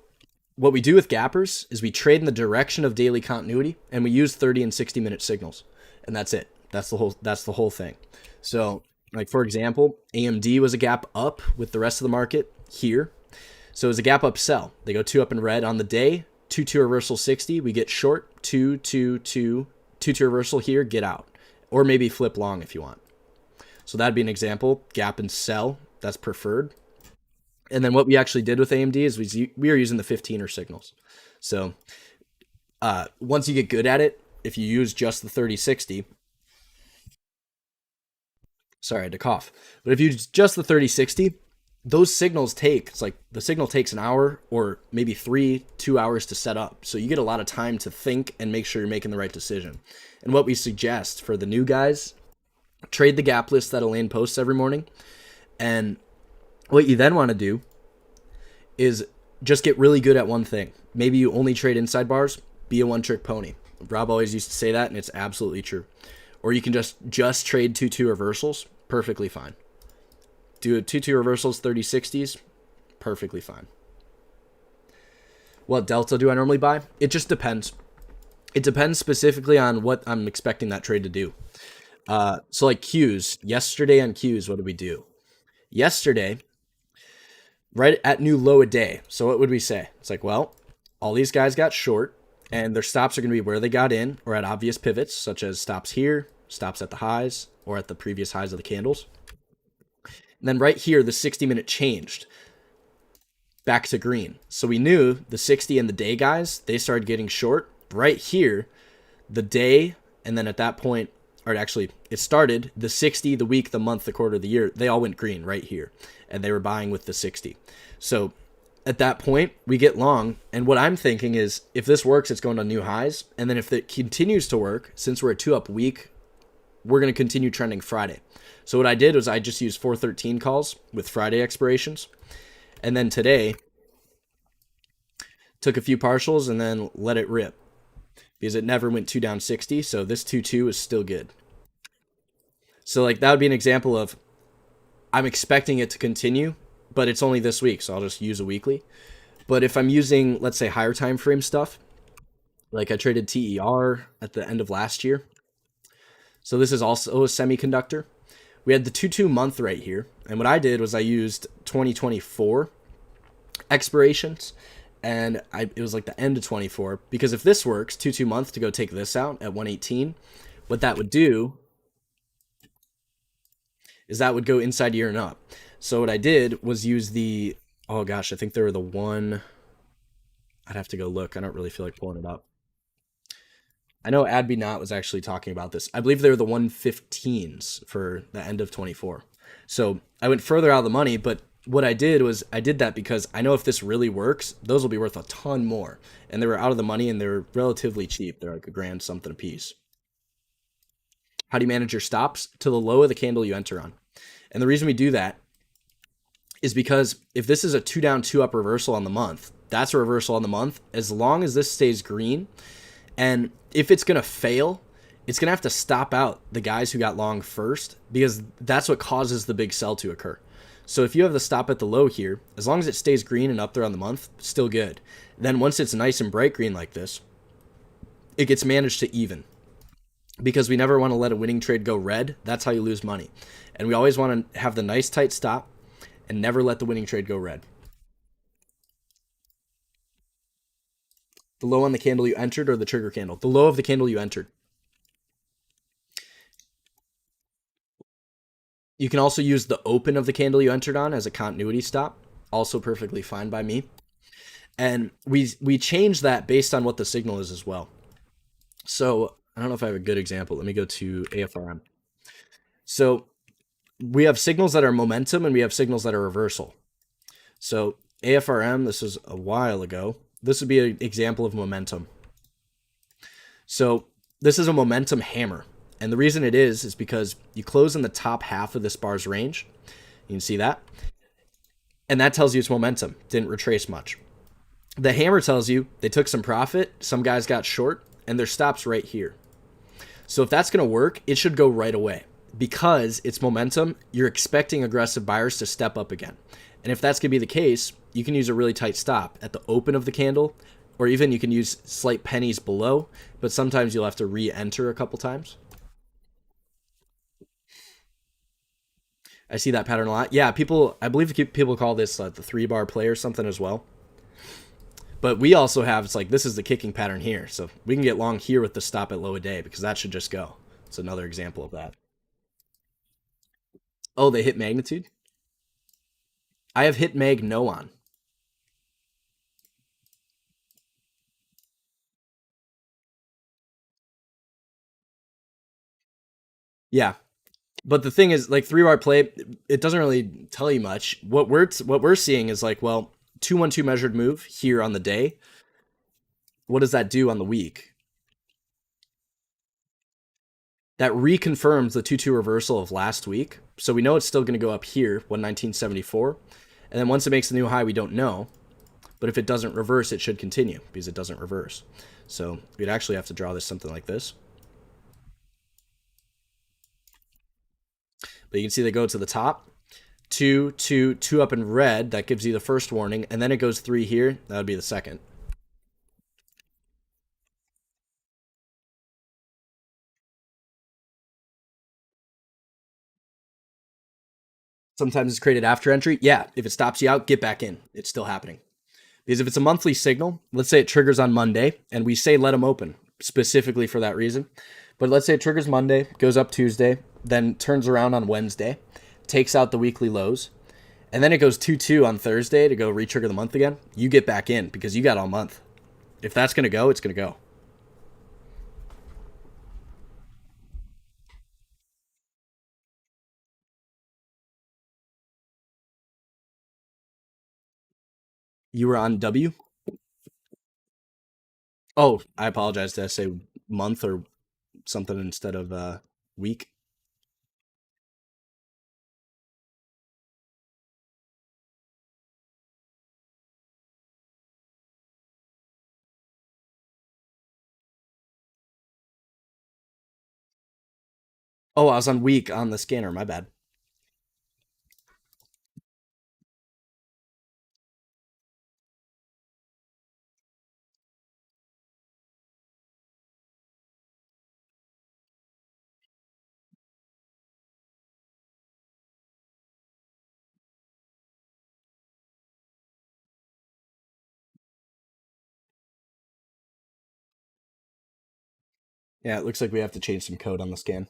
what we do with gappers is we trade in the direction of daily continuity, and we use 30 and 60-minute signals, and that's it. That's the whole thing. So, like for example, AMD was a gap up with the rest of the market here. So it was a gap up sell. They go 2 up in red on the day, 2-2 reversal 60. We get short, 2-2-2, 2-2 reversal here, get out. Or maybe flip long if you want. So that'd be an example. Gap and sell, that's preferred. And then what we actually did with AMD is we were using the 15er signals. So once you get good at it, if you use just the 30-60, sorry, I had to cough. But if you use just the 30-60, those signals it's like the signal takes an hour or maybe 2 hours to set up. So you get a lot of time to think and make sure you're making the right decision. And what we suggest for the new guys, trade the gap list that Elaine posts every morning. And what you then want to do is just get really good at one thing. Maybe you only trade inside bars, be a one-trick pony. Rob always used to say that, and it's absolutely true. Or you can just trade 2-2 reversals, perfectly fine. Do a 2-2 reversals, 30-60s, perfectly fine. What delta do I normally buy? It just depends. It depends specifically on what I'm expecting that trade to do. So like Qs, yesterday on Qs, what did we do? Yesterday, right at new low a day. So what would we say? It's like, well, all these guys got short and their stops are going to be where they got in or at obvious pivots, such as stops here, stops at the highs or at the previous highs of the candles. And then right here, the 60-minute changed back to green. So we knew the 60 and the day guys, they started getting short. Right here, the day, and then at that point, or actually it started, the 60, the week, the month, the quarter, the year, they all went green right here. And they were buying with the 60. So at that point, we get long. And what I'm thinking is if this works, it's going to new highs. And then if it continues to work, since we're a 2-up week, we're going to continue trending Friday. So what I did was I just used 413 calls with Friday expirations. And then today, took a few partials and then let it rip. Because it never went 2 down 60. So this 2-2 is still good. So like that would be an example of I'm expecting it to continue, but it's only this week. So I'll just use a weekly. But if I'm using, let's say, higher time frame stuff, like I traded TER at the end of last year. So this is also a semiconductor. We had the 2-2 month right here. And what I did was I used 2024 expirations. And it was like the end of 24. Because if this works, 2-2 month to go take this out at 118, what that would do is that would go inside year and up. So what I did was use the, oh gosh, I think they were the one, I'd have to go look. I don't really feel like pulling it up. I know Adby Not was actually talking about this. I believe they were the 115s for the end of 24. So I went further out of the money, but what I did was I did that because I know if this really works, those will be worth a ton more. And they were out of the money and they're relatively cheap. They're like $1,000 something a piece. How do you manage your stops? To the low of the candle you enter on. And the reason we do that is because if this is a 2 down, 2 up reversal on the month, that's a reversal on the month. As long as this stays green, and if it's going to fail, it's going to have to stop out the guys who got long first because that's what causes the big sell to occur. So if you have the stop at the low here, as long as it stays green and up there on the month, still good. Then once it's nice and bright green like this, it gets managed to even. Because we never want to let a winning trade go red. That's how you lose money. And we always want to have the nice tight stop and never let the winning trade go red. The low on the candle you entered or the trigger candle? The low of the candle you entered. You can also use the open of the candle you entered on as a continuity stop. Also perfectly fine by me. And we change that based on what the signal is as well. So I don't know if I have a good example. Let me go to AFRM. So we have signals that are momentum and we have signals that are reversal. So AFRM, this was a while ago. This would be an example of momentum. So this is a momentum hammer. And the reason it is because you close in the top half of this bar's range. You can see that. And that tells you it's momentum. Didn't retrace much. The hammer tells you they took some profit, some guys got short, and their stop's right here. So if that's going to work, it should go right away. Because it's momentum, you're expecting aggressive buyers to step up again. And if that's going to be the case, you can use a really tight stop at the open of the candle, or even you can use slight pennies below, but sometimes you'll have to re-enter a couple times. I see that pattern a lot. Yeah, I believe people call this the 3-bar play or something as well. But we also have, it's like, this is the kicking pattern here. So we can get long here with the stop at low a day because that should just go. It's another example of that. Oh, they hit magnitude? I have hit mag no on. Yeah. But the thing is, like 3-bar play, it doesn't really tell you much. What we're seeing is like, well, 2-1-2 measured move here on the day. What does that do on the week? That reconfirms the 2-2 reversal of last week. So we know it's still going to go up here, 119.74. And then once it makes the new high, we don't know. But if it doesn't reverse, it should continue because it doesn't reverse. So we'd actually have to draw this something like this. But you can see they go to the top. 2, 2, 2 up in red. That gives you the first warning. And then it goes 3 here. That would be the second. Sometimes it's created after entry. Yeah, if it stops you out, get back in. It's still happening. Because if it's a monthly signal, let's say it triggers on Monday, and we say let them open specifically for that reason. But let's say it triggers Monday, goes up Tuesday, then turns around on Wednesday, takes out the weekly lows, and then it goes 2-2 on Thursday to go re-trigger the month again. You get back in because you got all month. If that's going to go, it's going to go. You were on W? Oh, I apologize. Did I say month or something instead of week? Oh, I was on week on the scanner. My bad. Yeah, it looks like we have to change some code on the scan.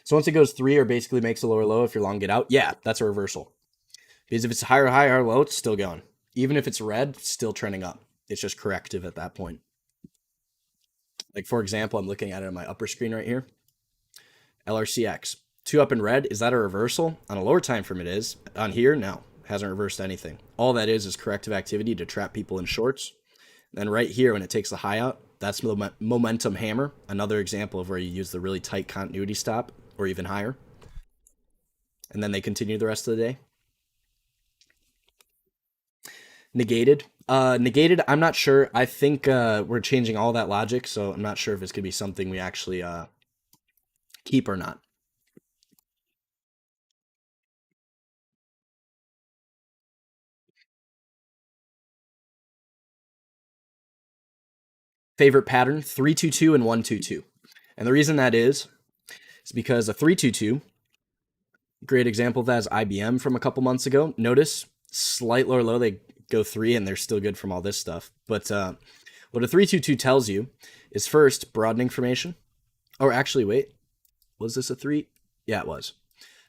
So once it goes 3 or basically makes a lower low, if you're long, get out. Yeah, that's a reversal. Because if it's higher high, higher low, it's still going. Even if it's red, still trending up. It's just corrective at that point. Like for example, I'm looking at it on my upper screen right here. LRCX. 2 up in red, is that a reversal? On a lower time frame it is. On here, no. Hasn't reversed anything. All that is corrective activity to trap people in shorts. Then right here, when it takes the high out, that's the momentum hammer. Another example of where you use the really tight continuity stop or even higher. And then they continue the rest of the day. Negated. Negated, I'm not sure. I think we're changing all that logic, so I'm not sure if it's going to be something we actually keep or not. Favorite pattern, 3-2-2 and 1-2-2. And the reason that is because a 3-2-2, great example of that is IBM from a couple months ago. Notice, slight lower low, they go 3 and they're still good from all this stuff. But what a 3-2-2 tells you is first, broadening formation. Or actually, wait, was this a 3? Yeah, it was.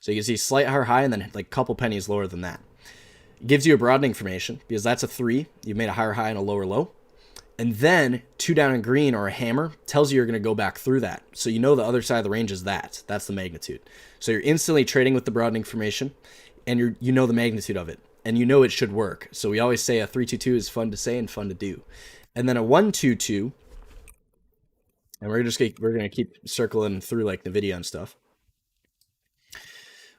So you can see slight higher high and then like a couple pennies lower than that. It gives you a broadening formation because that's a 3. You've made a higher high and a lower low. And then 2 down in green or a hammer tells you you're going to go back through that. So you know the other side of the range is that. That's the magnitude. So you're instantly trading with the broadening formation and you know the magnitude of it. And you know it should work. So we always say a 3-2-2 is fun to say and fun to do. And then a 1-2-2, and we're gonna keep circling through like NVIDIA and stuff.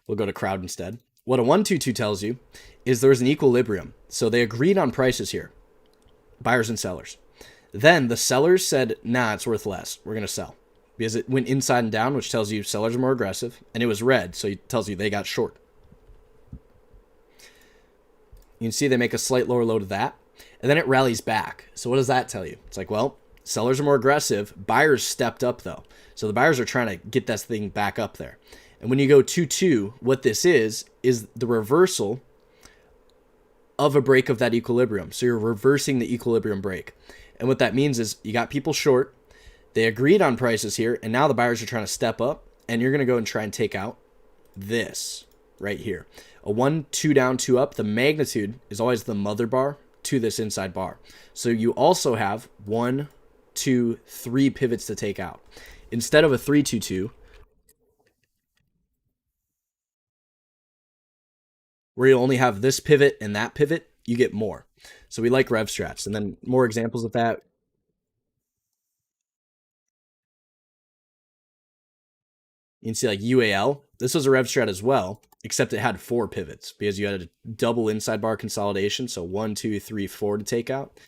We'll go to crowd instead. What a 122 tells you is there's an equilibrium. So they agreed on prices here, buyers and sellers. Then the sellers said, nah, it's worth less. We're going to sell. Because it went inside and down, which tells you sellers are more aggressive. And it was red, so it tells you they got short. You can see they make a slight lower low to that. And then it rallies back. So what does that tell you? It's like, well, sellers are more aggressive. Buyers stepped up, though. So the buyers are trying to get that thing back up there. And when you go 2-2, what this is the reversal of a break of that equilibrium. So you're reversing the equilibrium break. And what that means is you got people short. They agreed on prices here, and now the buyers are trying to step up, and you're going to go and try and take out this right here. A 1, 2 down, 2 up. The magnitude is always the mother bar to this inside bar. So you also have 1, 2, 3 pivots to take out. Instead of a 3-2-2, where you only have this pivot and that pivot, you get more. So we like rev strats. And then more examples of that. You can see like UAL. This was a rev strat as well, except it had 4 pivots because you had a double inside bar consolidation. So 1, 2, 3, 4 to take out.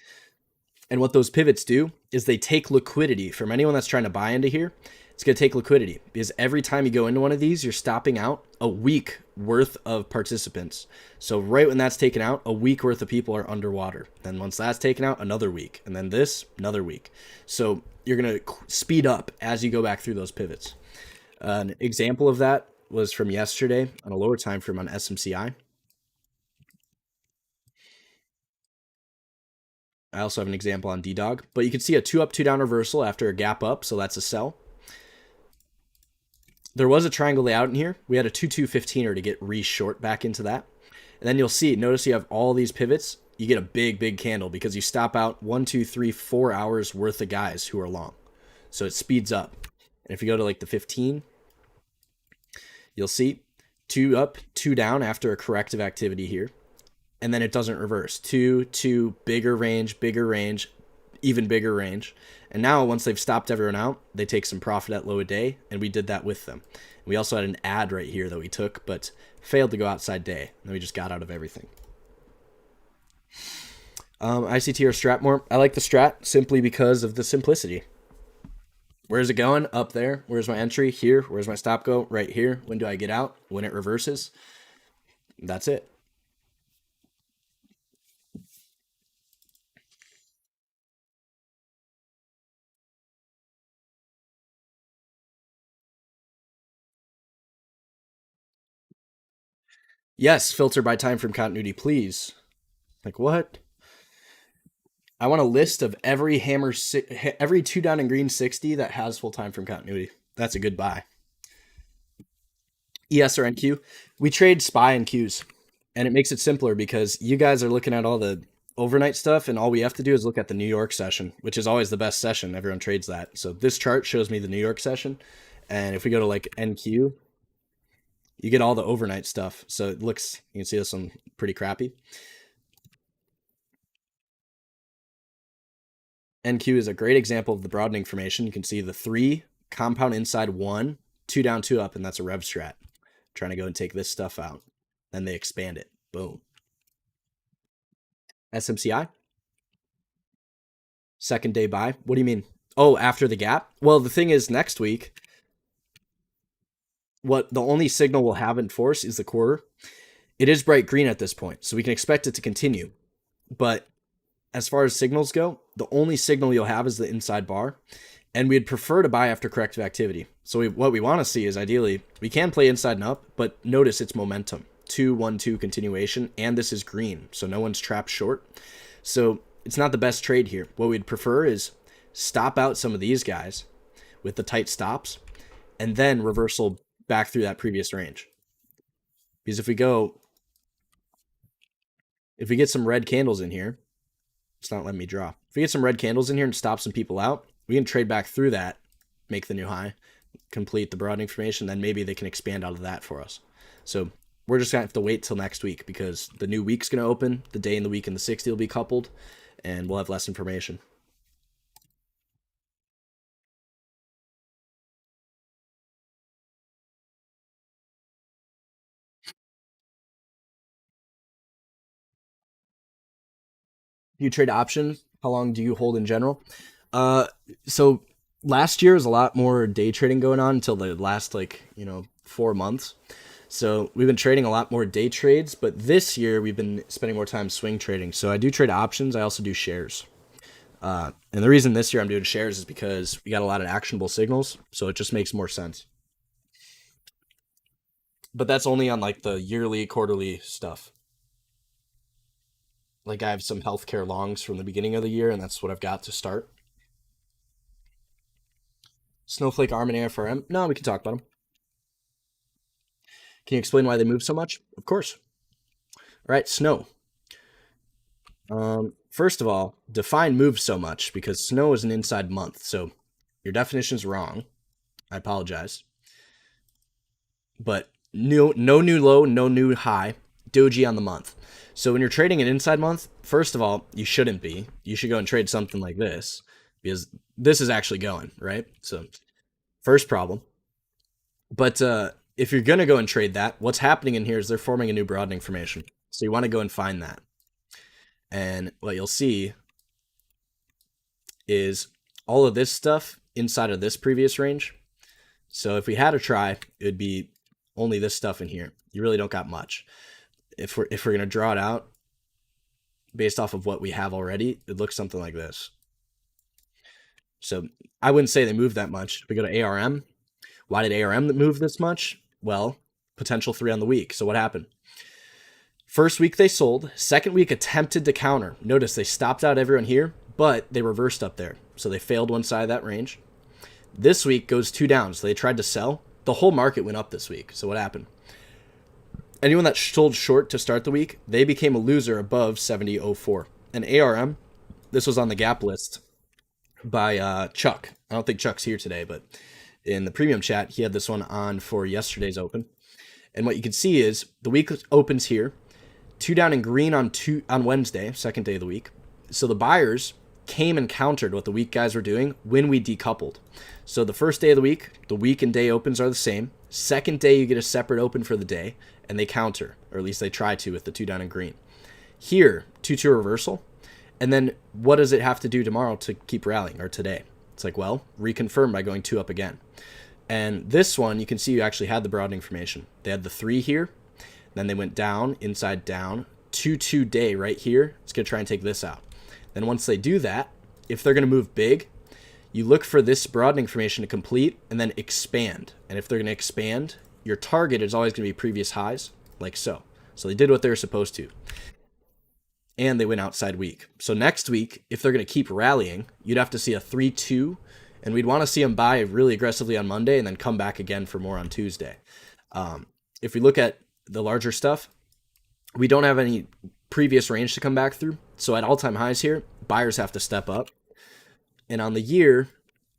And what those pivots do is they take liquidity from anyone that's trying to buy into here. It's going to take liquidity because every time you go into one of these, you're stopping out a week worth of participants. So right when that's taken out, a week worth of people are underwater. Then once that's taken out, another week. And then this, another week. So you're going to speed up as you go back through those pivots. An example of that was from yesterday on a lower time frame on SMCI. I also have an example on DDOG, but you can see a 2 up, 2 down reversal after a gap up, so that's a sell. There was a triangle layout in here. We had a 2-2-15er to get re-short back into that. And then you'll see, notice you have all these pivots. You get a big, big candle because you stop out 1, 2, 3, 4 hours worth of guys who are long. So it speeds up. And if you go to like the 15, you'll see 2 up, 2 down after a corrective activity here. And then it doesn't reverse. 2, 2, bigger range, even bigger range. And now once they've stopped everyone out, they take some profit at low a day, and we did that with them. We also had an ad right here that we took, but failed to go outside day. And we just got out of everything. ICT or Stratmore. I like the Strat simply because of the simplicity. Where's it going? Up there. Where's my entry? Here. Where's my stop go? Right here. When do I get out? When it reverses. That's it. Yes, filter by time frame continuity, please. Like what? I want a list of every every 2 down and green 60 that has full time frame continuity. That's a good buy. ES or NQ. We trade SPY and Qs, and it makes it simpler because you guys are looking at all the overnight stuff, and all we have to do is look at the New York session, which is always the best session. Everyone trades that. So this chart shows me the New York session, and if we go to like NQ, you get all the overnight stuff. So it looks, you can see this one pretty crappy. NQ is a great example of the broadening formation. You can see the 3 compound inside 1, 2 down, 2 up, and that's a rev strat. Trying to go and take this stuff out. Then they expand it. Boom. SMCI. Second day buy. What do you mean? Oh, after the gap? Well, the thing is, next week, what the only signal we'll have in force is the quarter. It is bright green at this point, so we can expect it to continue. But as far as signals go, the only signal you'll have is the inside bar. And we'd prefer to buy after corrective activity. So what we want to see is ideally, we can play inside and up, but notice it's momentum. 2, 1, 2 continuation, and this is green, so no one's trapped short. So it's not the best trade here. What we'd prefer is stop out some of these guys with the tight stops, and then reversal back through that previous range. Because if we get some red candles in here, it's not letting me draw. If we get some red candles in here and stop some people out, we can trade back through that, make the new high, complete the broadening formation, then maybe they can expand out of that for us. So we're just going to have to wait till next week because the new week's going to open, the day in the week and the 60 will be coupled, and we'll have less information. Do you trade options? How long do you hold in general? Uh, so last year was a lot more day trading going on until the last 4 months. So we've been trading a lot more day trades, but this year we've been spending more time swing trading. So I do trade options. I also do shares. And the reason this year I'm doing shares is because we got a lot of actionable signals, so it just makes more sense. But that's only on like the yearly, quarterly stuff. Like I have some healthcare longs from the beginning of the year, and that's what I've got to start. Snowflake, ARM, and AFRM. No, we can talk about them. Can you explain why they move so much? Of course. All right, snow. First of all, define move so much because snow is an inside month. So your definition's wrong. I apologize. But no new low, no new high. Doji on the month. So when you're trading an inside month, first of all, you shouldn't be. You should go and trade something like this because this is actually going, right? So first problem. But if you're going to go and trade that, what's happening in here is they're forming a new broadening formation. So you want to go and find that. And what you'll see is all of this stuff inside of this previous range. So if we had a try, it would be only this stuff in here. You really don't got much. If we're going to draw it out based off of what we have already, it looks something like this. So I wouldn't say they moved that much. If we go to ARM, why did ARM move this much? Well, potential 3 on the week. So what happened? First week they sold. Second week attempted to counter. Notice they stopped out everyone here, but they reversed up there. So they failed one side of that range. This week goes 2 down. So they tried to sell. The whole market went up this week. So what happened? Anyone that sold short to start the week, they became a loser above 70.04. And ARM, this was on the gap list by Chuck. I don't think Chuck's here today, but in the premium chat, he had this one on for yesterday's open. And what you can see is the week opens here. 2 down in green on Wednesday, second day of the week. So the buyers came and countered what the weak guys were doing when we decoupled. So the first day of the week and day opens are the same. Second day, you get a separate open for the day, and they counter, or at least they try to with the 2 down in green. Here, 2-2 reversal. And then what does it have to do tomorrow to keep rallying, or today? It's like, well, reconfirm by going 2 up again. And this one, you can see you actually had the broadening formation. They had the 3 here. Then they went down, inside down, 2-2 day right here. It's going to try and take this out. Then once they do that, if they're going to move big, you look for this broadening formation to complete and then expand. And if they're going to expand, your target is always going to be previous highs, like so. So they did what they were supposed to. And they went outside weak. So next week, if they're going to keep rallying, you'd have to see a 3-2. And we'd want to see them buy really aggressively on Monday and then come back again for more on Tuesday. If we look at the larger stuff, we don't have any previous range to come back through. So at all-time highs here, buyers have to step up. And on the year,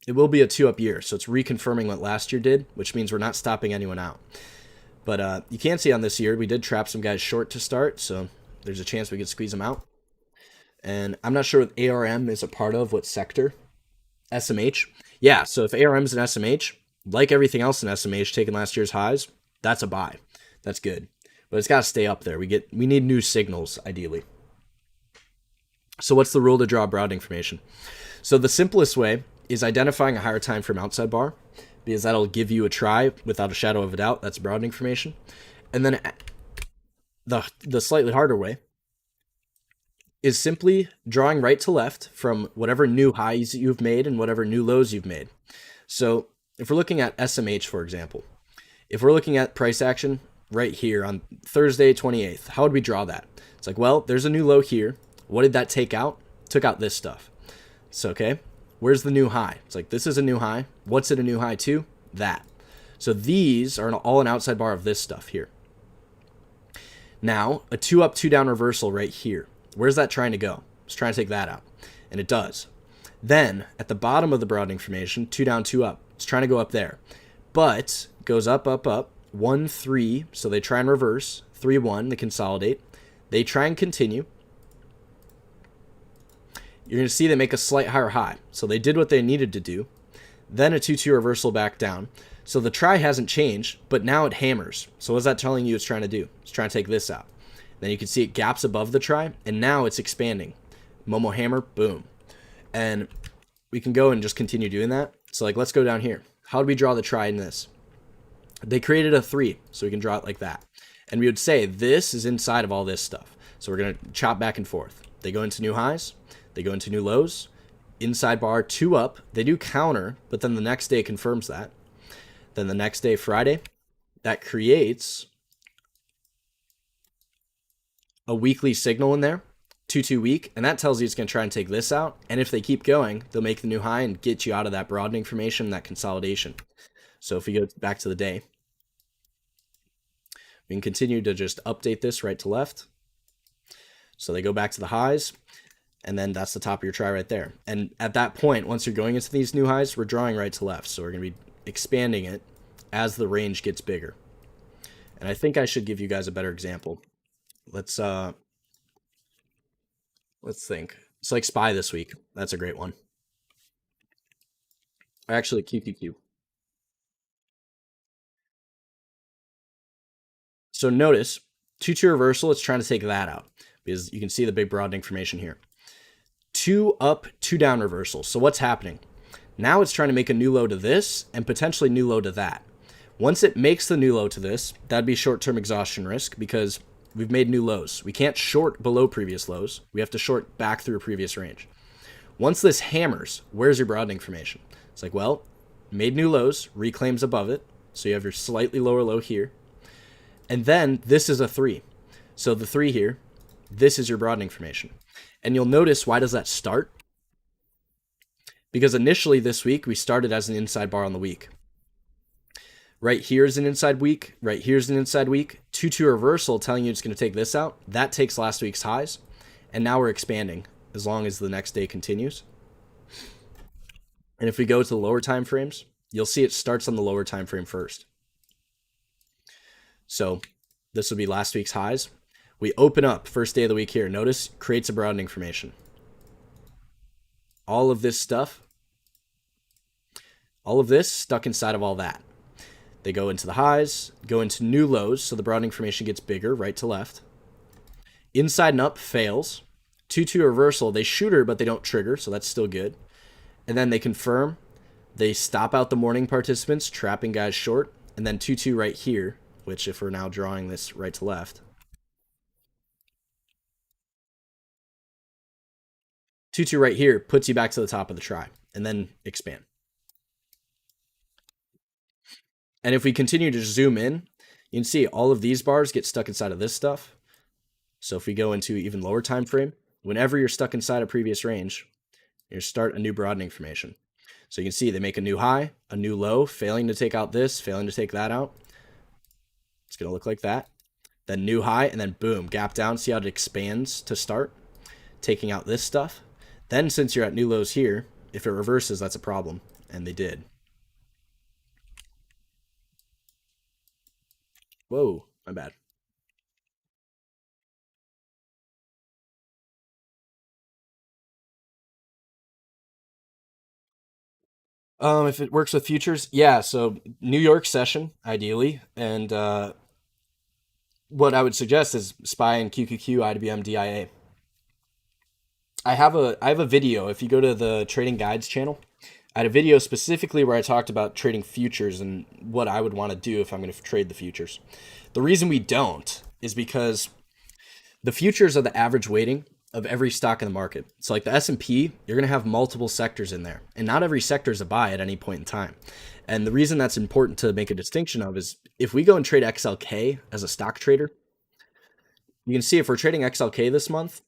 it will be a 2-up year. So it's reconfirming what last year did, which means we're not stopping anyone out. But you can see on this year, we did trap some guys short to start. So there's a chance we could squeeze them out. And I'm not sure what ARM is a part of, what sector. SMH. Yeah, so if ARM is an SMH, like everything else in SMH taking last year's highs, that's a buy. That's good. But it's got to stay up there. We need new signals, ideally. So what's the rule to draw a broadening formation? So the simplest way is identifying a higher time frame outside bar, because that'll give you a try without a shadow of a doubt. That's a broadening formation. And then the slightly harder way is simply drawing right to left from whatever new highs you've made and whatever new lows you've made. So if we're looking at SMH, for example, if we're looking at price action right here on Thursday, 28th, how would we draw that? It's like, well, there's a new low here. What did that take out? Took out this stuff. So, okay, where's the new high? It's like, this is a new high. What's it a new high to? That. So these are all an outside bar of this stuff here. Now, a 2-up, 2-down reversal right here. Where's that trying to go? It's trying to take that out. And it does. Then, at the bottom of the broadening formation, 2 down, 2 up. It's trying to go up there. But goes up, up, up. 1, 3. So they try and reverse. 3, 1. They consolidate. They try and continue. You're going to see they make a slight higher high. So they did what they needed to do. Then a 2-2 reversal back down. So the try hasn't changed, but now it hammers. So what's that telling you it's trying to do? It's trying to take this out. Then you can see it gaps above the try, and now it's expanding. Momo hammer, boom. And we can go and just continue doing that. So like, let's go down here. How do we draw the try in this? They created a 3, so we can draw it like that. And we would say this is inside of all this stuff. So we're going to chop back and forth. They go into new highs. They go into new lows. Inside bar, 2 up. They do counter, but then the next day confirms that. Then the next day, Friday, that creates a weekly signal in there, 2-2 week, and that tells you it's going to try and take this out. And if they keep going, they'll make the new high and get you out of that broadening formation, that consolidation. So if we go back to the day, we can continue to just update this right to left. So they go back to the highs, and then that's the top of your try right there. And at that point, once you're going into these new highs, we're drawing right to left. So we're going to be expanding it as the range gets bigger. And I think I should give you guys a better example. Let's think. It's like SPY this week. That's a great one. Actually, QQQ. So notice 2-2 reversal. It's trying to take that out because you can see the big broadening formation here. 2 up, 2 down reversal. So what's happening? Now it's trying to make a new low to this and potentially new low to that. Once it makes the new low to this, that'd be short-term exhaustion risk because we've made new lows. We can't short below previous lows. We have to short back through a previous range. Once this hammers, where's your broadening formation? It's like, well, made new lows, reclaims above it. So you have your slightly lower low here. And then this is a 3. So the 3 here, this is your broadening formation. And you'll notice, why does that start? Because initially this week, we started as an inside bar on the week. Right here is an inside week. Right here is an inside week. 2-2 reversal telling you it's going to take this out. That takes last week's highs. And now we're expanding as long as the next day continues. And if we go to the lower time frames, you'll see it starts on the lower time frame first. So this will be last week's highs. We open up first day of the week here. Notice creates a broadening formation. All of this stuff, all of this stuck inside of all that. They go into the highs, go into new lows, so the broadening formation gets bigger, right to left. Inside and up fails. 2-2 reversal, they shoot her, but they don't trigger, so that's still good. And then they confirm. They stop out the morning participants, trapping guys short. And then 2-2 right here, which if we're now drawing this right to left. 2-2 right here puts you back to the top of the try, and then expand. And if we continue to zoom in, you can see all of these bars get stuck inside of this stuff. So if we go into even lower time frame, whenever you're stuck inside a previous range, you start a new broadening formation. So you can see they make a new high, a new low, failing to take out this, failing to take that out. It's going to look like that. Then new high, and then boom, gap down. See how it expands to start, taking out this stuff. Then since you're at new lows here, if it reverses, that's a problem. And they did. Whoa, my bad. If it works with futures, yeah. So New York session, ideally. And what I would suggest is SPY and QQQ, IWM, DIA. I have a video. If you go to the Trading Guides channel, I had a video specifically where I talked about trading futures and what I would want to do if I'm going to trade the futures. The reason we don't is because the futures are the average weighting of every stock in the market. So like the S&P, you're going to have multiple sectors in there, and not every sector is a buy at any point in time. And the reason that's important to make a distinction of is if we go and trade XLK as a stock trader, you can see if we're trading XLK this month,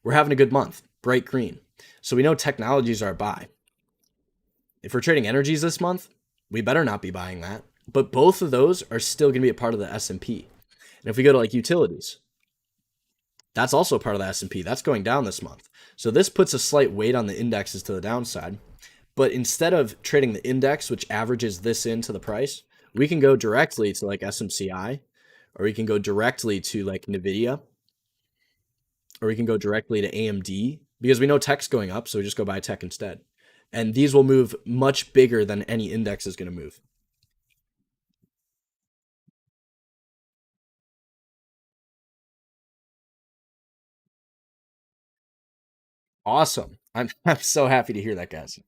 we're having a good month, bright green. So we know technologies are a buy. If we're trading energies this month, we better not be buying that. But both of those are still going to be a part of the S&P. And if we go to like utilities, that's also part of the S&P. That's going down this month. So this puts a slight weight on the indexes to the downside. But instead of trading the index, which averages this into the price, we can go directly to like SMCI, or we can go directly to like NVIDIA, or we can go directly to AMD, because we know tech's going up, so we just go buy tech instead. And these will move much bigger than any index is going to move. Awesome. I'm so happy to hear that, guys.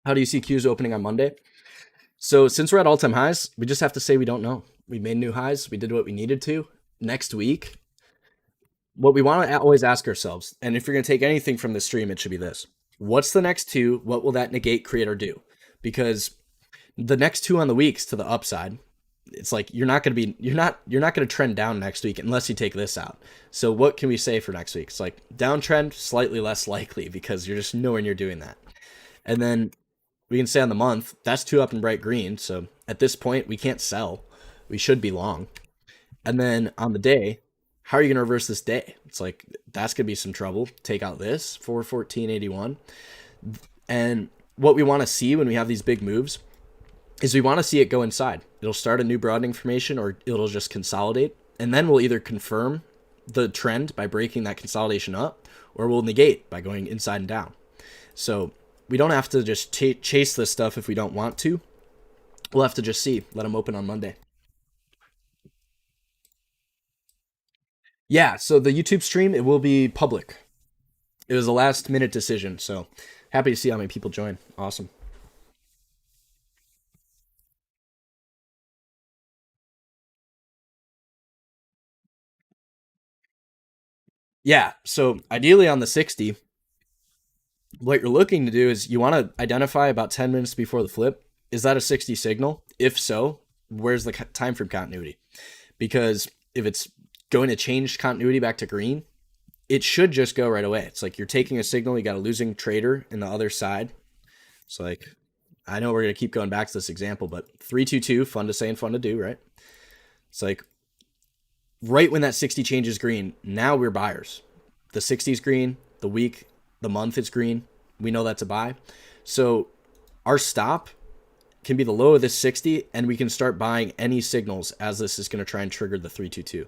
How do you see Qs opening on Monday? So since we're at all time highs, we just have to say we don't know. We made new highs. We did what we needed to. Next week, what we want to always ask ourselves, and if you're going to take anything from this stream, it should be this: what's the next two? What will that negate, create, or do? Because the next two on the weeks to the upside, it's like you're not going to trend down next week unless you take this out. So what can we say for next week? It's like downtrend, slightly less likely because you're just nowhere near doing that. And then we can say on the month, that's two up in bright green. So at this point, we can't sell. We should be long. And then on the day, how are you going to reverse this day? It's like that's going to be some trouble. Take out this 414.81. And what we want to see when we have these big moves is we want to see it go inside. It'll start a new broadening formation or it'll just consolidate. And then we'll either confirm the trend by breaking that consolidation up or we'll negate by going inside and down. So we don't have to just chase this stuff if we don't want to. We'll have to just see. Let them open on Monday. Yeah, so the YouTube stream, it will be public. It was a last minute decision, so happy to see how many people join. Awesome. Yeah, so ideally on the 60, what you're looking to do is you want to identify about 10 minutes before the flip. Is that a 60 signal? If so, where's the time frame continuity? Because if it's going to change continuity back to green, it should just go right away. It's like you're taking a signal, you got a losing trader in the other side. It's like, I know we're going to keep going back to this example, but 322, fun to say and fun to do, right? It's like right when that 60 changes green, now we're buyers. The 60 is green, the week, the month is green. We know that's a buy. So our stop can be the low of this 60, and we can start buying any signals as this is going to try and trigger the 322.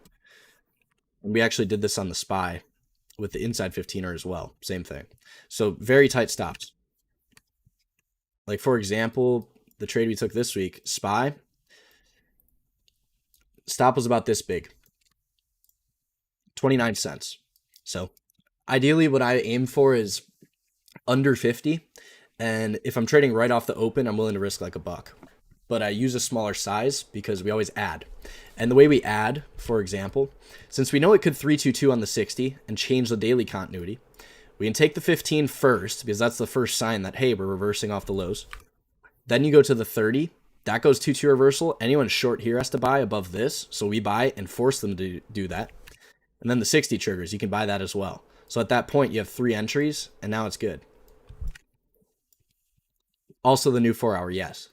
And we actually did this on the SPY with the inside 15er as well. Same thing. So very tight stops. Like for example, the trade we took this week, SPY, stop was about this big, 29 cents. So ideally what I aim for is under 50. And if I'm trading right off the open, I'm willing to risk like a buck. But I use a smaller size because we always add. And the way we add, for example, since we know it could 322 on the 60 and change the daily continuity, we can take the 15 first because that's the first sign that, hey, we're reversing off the lows. Then you go to the 30. That goes 2-2 reversal. Anyone short here has to buy above this. So we buy and force them to do that. And then the 60 triggers. You can buy that as well. So at that point, you have 3 entries, and now it's good. Also the new 4-hour, yes.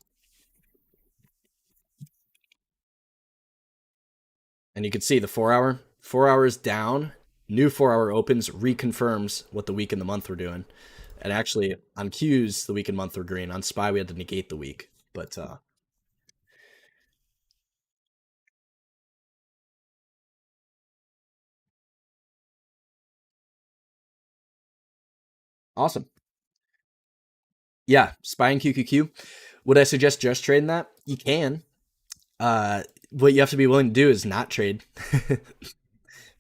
And you can see the 4-hour. 4 hours down. New 4-hour opens, reconfirms what the week and the month were doing. And actually, on Qs, the week and month were green. On SPY, we had to negate the week. But awesome. Yeah, SPY and QQQ. Would I suggest just trading that? You can. What you have to be willing to do is not trade.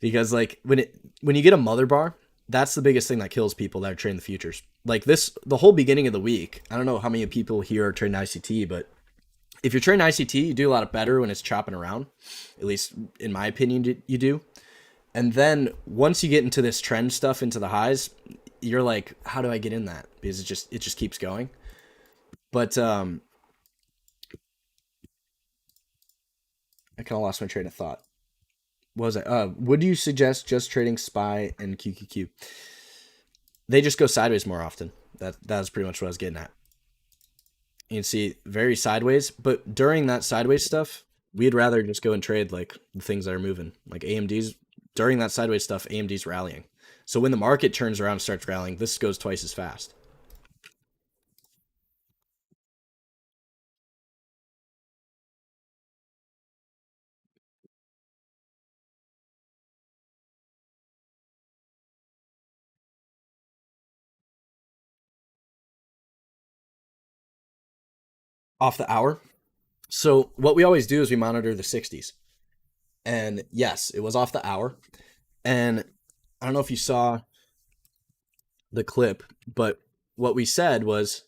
Because like when you get a mother bar, that's the biggest thing that kills people that are trading the futures. Like this, the whole beginning of the week. I don't know how many people here are trading ICT, but if you're trading ICT, you do a lot of better when it's chopping around. At least in my opinion, you do. And then once you get into this trend stuff into the highs, you're like, how do I get in that? Because it just keeps going. But I kind of lost my train of thought. What was I? Would you suggest just trading SPY and QQQ? They just go sideways more often. That's pretty much what I was getting at. You can see very sideways, but during that sideways stuff, we'd rather just go and trade like the things that are moving, like AMD's. During that sideways stuff, AMD's rallying. So when the market turns around and starts rallying, this goes twice as fast. Off the hour. So what we always do is we monitor the 60s. And yes, it was off the hour. And I don't know if you saw the clip, but what we said was,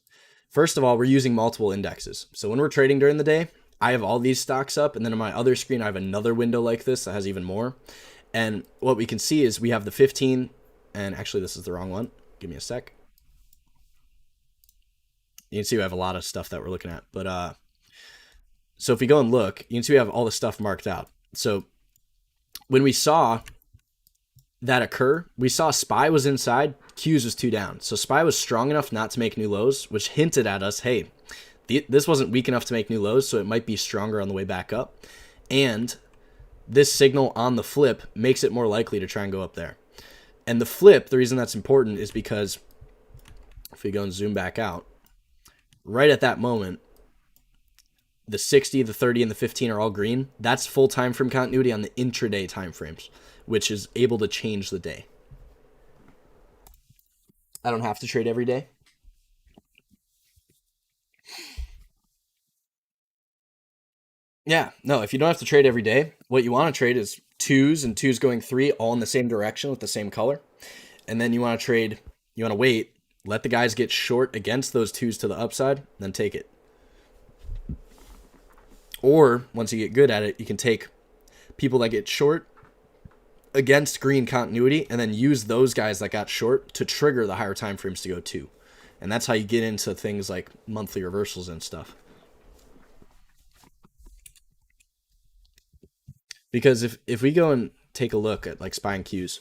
first of all, we're using multiple indexes. So when we're trading during the day, I have all these stocks up, and then on my other screen, I have another window like this that has even more. And what we can see is we have the 15, and actually this is the wrong one. Give me a sec. You can see we have a lot of stuff that we're looking at. But so if we go and look, you can see we have all the stuff marked out. So when we saw that occur, we saw SPY was inside, Qs was 2 down. So SPY was strong enough not to make new lows, which hinted at us, hey, this wasn't weak enough to make new lows, so it might be stronger on the way back up. And this signal on the flip makes it more likely to try and go up there. And the flip, the reason that's important is because if we go and zoom back out, right at that moment, the 60, the 30, and the 15 are all green. That's full time frame continuity on the intraday time frames, which is able to change the day. I don't have to trade every day. Yeah, no, if you don't have to trade every day, what you want to trade is twos and twos going three all in the same direction with the same color. And then you want to trade, you want to wait, let the guys get short against those twos to the upside, then take it. Or once you get good at it, you can take people that get short against green continuity and then use those guys that got short to trigger the higher time frames to go to. And that's how you get into things like monthly reversals and stuff. Because if we go and take a look at like SPY and Qs,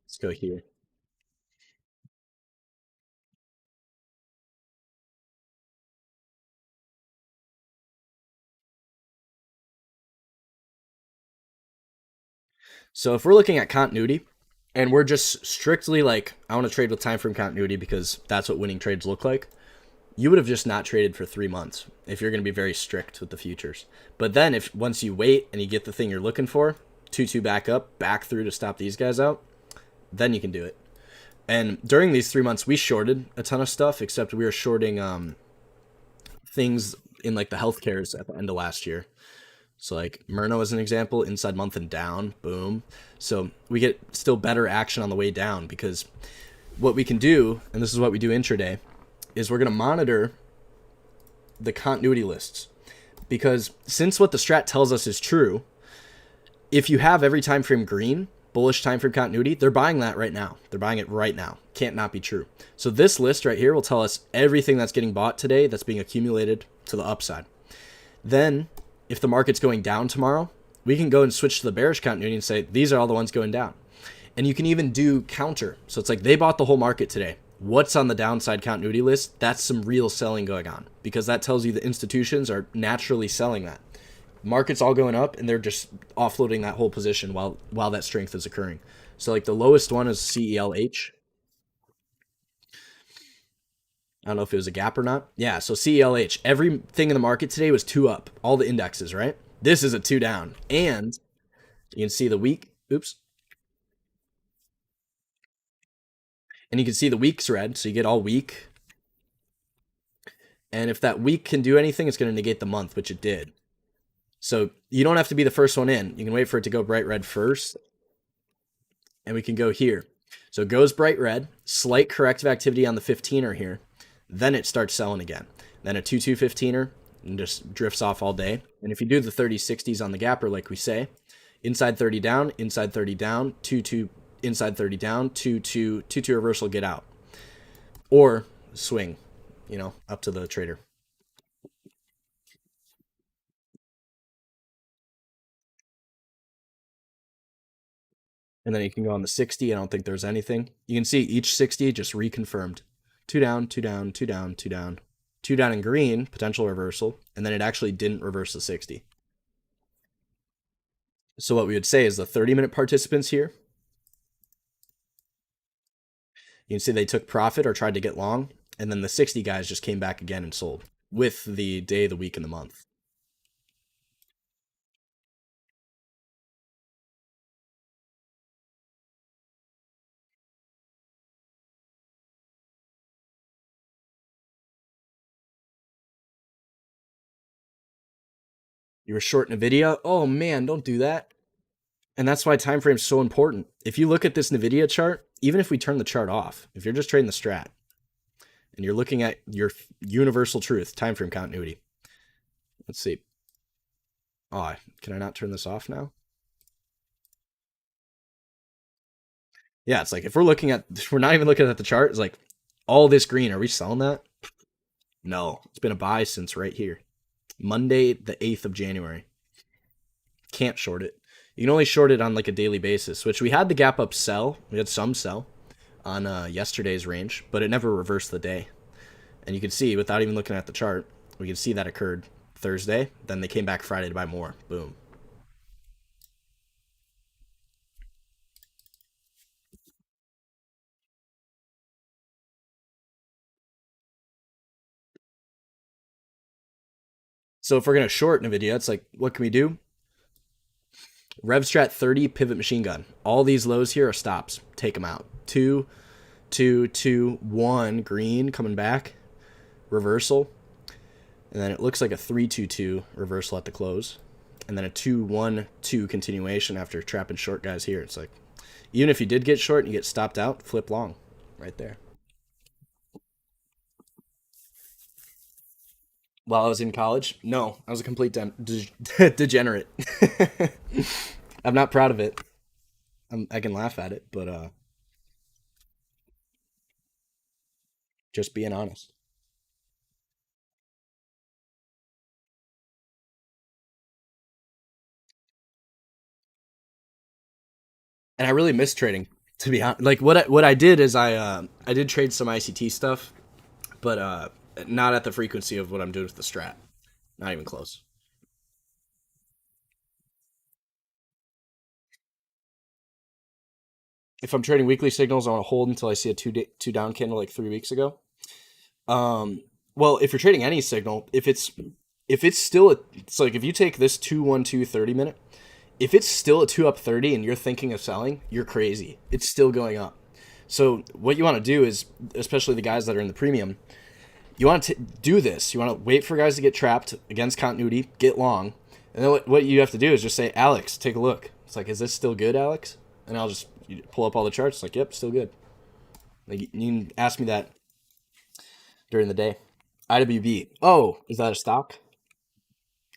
let's go here. So if we're looking at continuity and we're just strictly like, I want to trade with time frame continuity because that's what winning trades look like, you would have just not traded for 3 months if you're going to be very strict with the futures. But then if once you wait and you get the thing you're looking for, 2-2 back up, back through to stop these guys out, then you can do it. And during these 3 months, we shorted a ton of stuff, except we were shorting things in like the healthcares at the end of last year. So like Myrna was an example, inside month and down, boom. So we get still better action on the way down because what we can do, and this is what we do intraday, is we're going to monitor the continuity lists. Because since what the strat tells us is true, if you have every time frame green, bullish time frame continuity, they're buying that right now. They're buying it right now. Can't not be true. So this list right here will tell us everything that's getting bought today that's being accumulated to the upside. Then if the market's going down tomorrow, we can go and switch to the bearish continuity and say, these are all the ones going down. And you can even do counter. So it's like they bought the whole market today. What's on the downside continuity list? That's some real selling going on because that tells you the institutions are naturally selling that. Market's all going up and they're just offloading that whole position while that strength is occurring. So like the lowest one is CELH. I don't know if it was a gap or not. Yeah, so CELH, everything in the market today was 2 up, all the indexes, right? This is a 2 down. And you can see the week, oops. And you can see the week's red, so you get all week. And if that week can do anything, it's going to negate the month, which it did. So you don't have to be the first one in. You can wait for it to go bright red first. And we can go here. So it goes bright red, slight corrective activity on the 15er here. Then it starts selling again. Then a 2-2 15er and just drifts off all day. And if you do the 30-60s on the gapper, like we say, inside 30 down, inside 30 down, 2-2 inside 30 down, 2-2 reversal, get out. Or swing, up to the trader. And then you can go on the 60. I don't think there's anything. You can see each 60 just reconfirmed. 2 down, 2 down, 2 down, 2 down. 2 down in green, potential reversal. And then it actually didn't reverse the 60. So what we would say is the 30-minute participants here, you can see they took profit or tried to get long. And then the 60 guys just came back again and sold with the day, the week, and the month. You were short in a video. Oh man, don't do that. And that's why time frame is so important. If you look at this NVIDIA chart, even if we turn the chart off, if you're just trading the strat and you're looking at your universal truth, time frame continuity. Let's see. Oh, can I not turn this off now? Yeah, it's like if we're not even looking at the chart, it's like all this green. Are we selling that? No, it's been a buy since right here. Monday, the 8th of January. Can't short it. You can only short it on like a daily basis, which we had the gap up sell. We had some sell on yesterday's range, but it never reversed the day. And you can see, without even looking at the chart, we can see that occurred Thursday. Then they came back Friday to buy more. Boom. So if we're going to short NVIDIA, it's like, what can we do? RevStrat 30 pivot machine gun. All these lows here are stops. Take them out. 2, 2, 2, 1, green coming back. Reversal. And then it looks like a 3-2-2 reversal at the close. And then a 2-1-2 continuation after trapping short guys here. It's like, even if you did get short and you get stopped out, flip long right there. While I was in college, no, I was a complete degenerate. I'm not proud of it. I can laugh at it, but just being honest. And I really miss trading, to be honest. Like what I did is I did trade some ICT stuff, but not at the frequency of what I'm doing with the strat. Not even close. If I'm trading weekly signals, I want to hold until I see a two down candle like 3 weeks ago. Well, if you're trading any signal, if it's still it's like if you take this 2-1-2 30 minute, if it's still a 2 up 30 and you're thinking of selling, you're crazy. It's still going up. So what you want to do is, especially the guys that are in the premium, you want to do this. You want to wait for guys to get trapped against continuity, get long, and then what you have to do is just say, Alex, take a look. It's like, is this still good, Alex? And I'll just pull up all the charts. It's like, yep, still good. Like, you can ask me that during the day. IWB. Oh, is that a stock?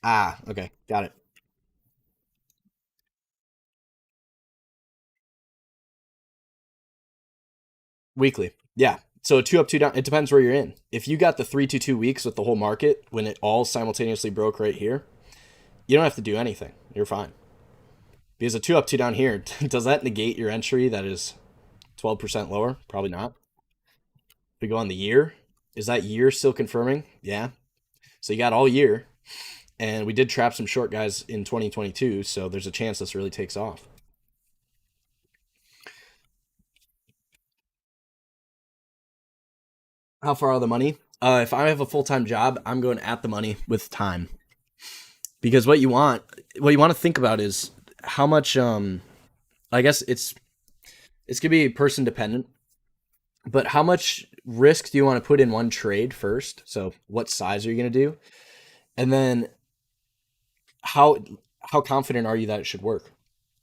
Ah, okay, got it. Weekly. Yeah. So a 2 up, 2 down. It depends where you're in. If you got the 3-2 weeks with the whole market when it all simultaneously broke right here, you don't have to do anything. You're fine. Because a 2 up, 2 down here, does that negate your entry that is 12% lower? Probably not. If we go on the year, is that year still confirming? Yeah. So you got all year. And we did trap some short guys in 2022, so there's a chance this really takes off. How far are the money? If I have a full time job, I'm going at the money with time because what you want to think about is how much. I guess it's gonna be person dependent, but how much risk do you want to put in one trade first? So what size are you gonna do, and then how how confident are you that it should work?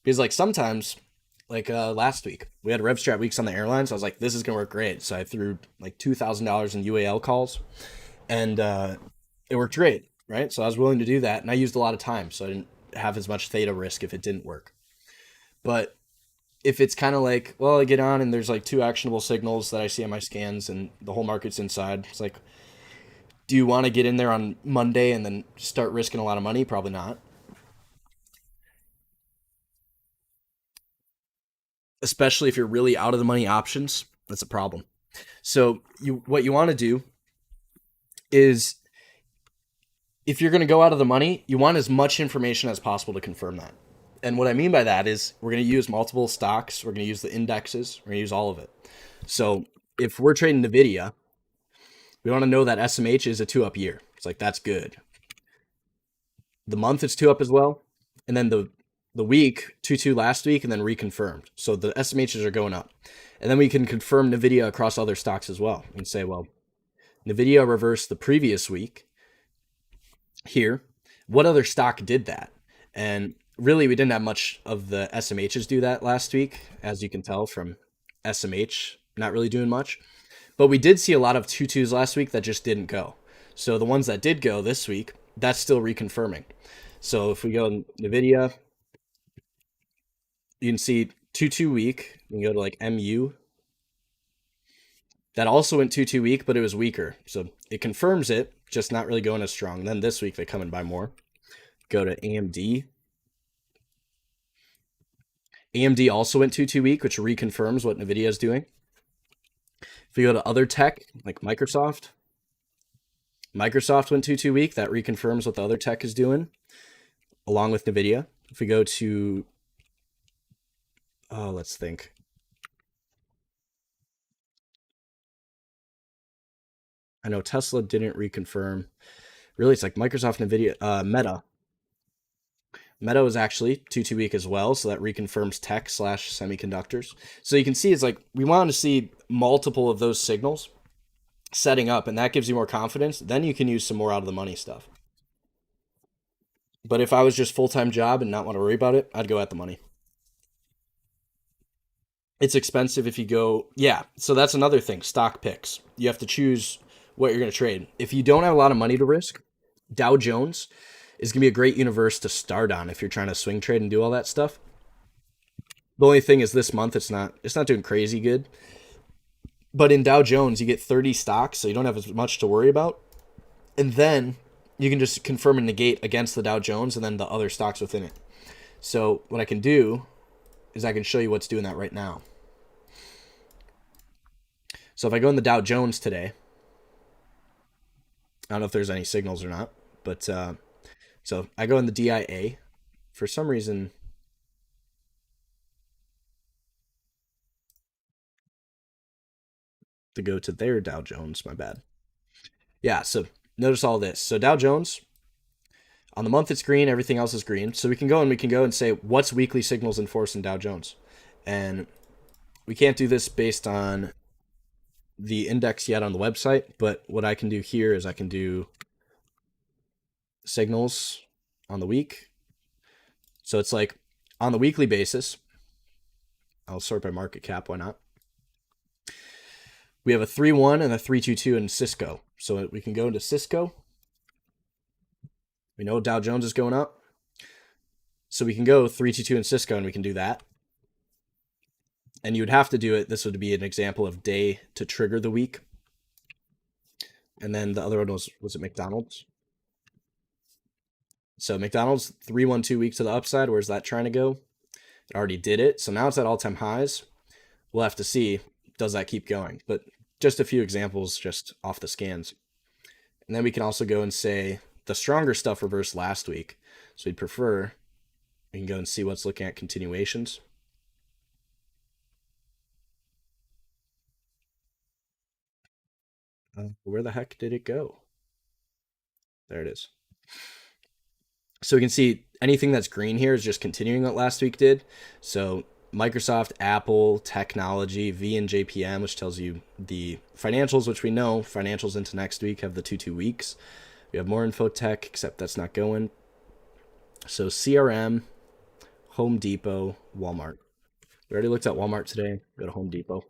Because like sometimes, like last week, we had RevStrat weeks on the airlines. I was like, this is gonna work great. So I threw like $2,000 in UAL calls, and it worked great, right? So I was willing to do that, and I used a lot of time, so I didn't have as much theta risk if it didn't work. But if it's kind of like, well, I get on and there's like two actionable signals that I see on my scans, and the whole market's inside, it's like, do you want to get in there on Monday and then start risking a lot of money? Probably not. Especially if you're really out of the money options, that's a problem. So what you want to do is if you're going to go out of the money, you want as much information as possible to confirm that. And what I mean by that is we're going to use multiple stocks, we're going to use the indexes, we're going to use all of it. So if we're trading Nvidia, we want to know that SMH is a 2 up year. It's like that's good. The month it's 2 up as well, and then the week 2-2 last week, and then reconfirmed. So the SMHs are going up, and then we can confirm Nvidia across other stocks as well, and say, well, Nvidia reversed the previous week here. What other stock did that? And Really, we didn't have much of the SMHs do that last week, as you can tell from SMH not really doing much. But we did see a lot of tutus last week that just didn't go. So the ones that did go this week, that's still reconfirming. So if we go in NVIDIA, you can see 2 week. You can go to like MU. That also went 2 week, but it was weaker. So it confirms it, just not really going as strong. Then this week they come in by more. Go to AMD. AMD also went 2 week, which reconfirms what NVIDIA is doing. If we go to other tech, like Microsoft went 2 week. That reconfirms what the other tech is doing, along with NVIDIA. If we go to, let's think. I know Tesla didn't reconfirm. Really, it's like Microsoft, NVIDIA, Meta. Meta was actually 2 week as well, so that reconfirms tech / semiconductors. So you can see it's like we want to see multiple of those signals setting up, and that gives you more confidence. Then you can use some more out of the money stuff. But if I was just full-time job and not want to worry about it, I'd go at the money. It's expensive if you go, yeah. So that's another thing, stock picks. You have to choose what you're going to trade. If you don't have a lot of money to risk, Dow Jones is going to be a great universe to start on if you're trying to swing trade and do all that stuff. The only thing is this month it's not doing crazy good. But in Dow Jones, you get 30 stocks, so you don't have as much to worry about. And then you can just confirm and negate against the Dow Jones and then the other stocks within it. So what I can do is I can show you what's doing that right now. So if I go in the Dow Jones today, I don't know if there's any signals or not, but so I go in the DIA. For some reason, to go to their Dow Jones, my bad. Yeah, so notice all this. So Dow Jones, on the month it's green, everything else is green. So we can go and say what's weekly signals in force in Dow Jones. And we can't do this based on the index yet on the website, but what I can do here is I can do signals on the week. So it's like on the weekly basis, I'll sort by market cap, why not? We have a 3-1 and a 3-2-2 in Cisco. So we can go into Cisco. We know Dow Jones is going up. So we can go 3-2-2 in Cisco and we can do that. And you would have to do it. This would be an example of day to trigger the week. And then the other one was it McDonald's? So McDonald's 3-1-2 weeks to the upside. Where's that trying to go? It already did it. So now it's at all-time highs. We'll have to see, does that keep going? But just a few examples just off the scans. And then we can also go and say the stronger stuff reversed last week. So we'd prefer, we can go and see what's looking at continuations. Where the heck did it go? There it is. So we can see anything that's green here is just continuing what last week did. So Microsoft, Apple, technology, V and JPM, which tells you the financials, which we know financials into next week have the 2 weeks. We have more info tech, except that's not going. So CRM, Home Depot, Walmart. We already looked at Walmart today. Go to Home Depot.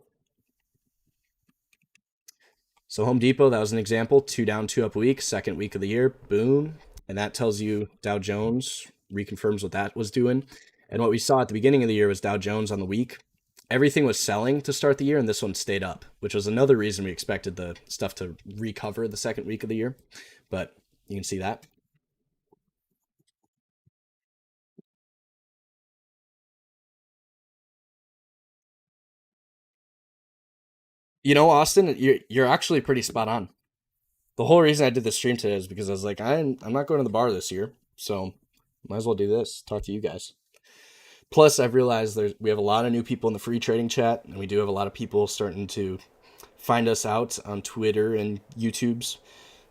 So Home Depot, that was an example. 2 down, 2 up week, second week of the year. Boom. And that tells you Dow Jones reconfirms what that was doing. And what we saw at the beginning of the year was Dow Jones on the week. Everything was selling to start the year, and this one stayed up, which was another reason we expected the stuff to recover the second week of the year. But you can see that. You know, Austin, you're actually pretty spot on. The whole reason I did the stream today is because I was like, I'm not going to the bar this year, so might as well do this. Talk to you guys. Plus, I've realized we have a lot of new people in the free trading chat, and we do have a lot of people starting to find us out on Twitter and YouTube's.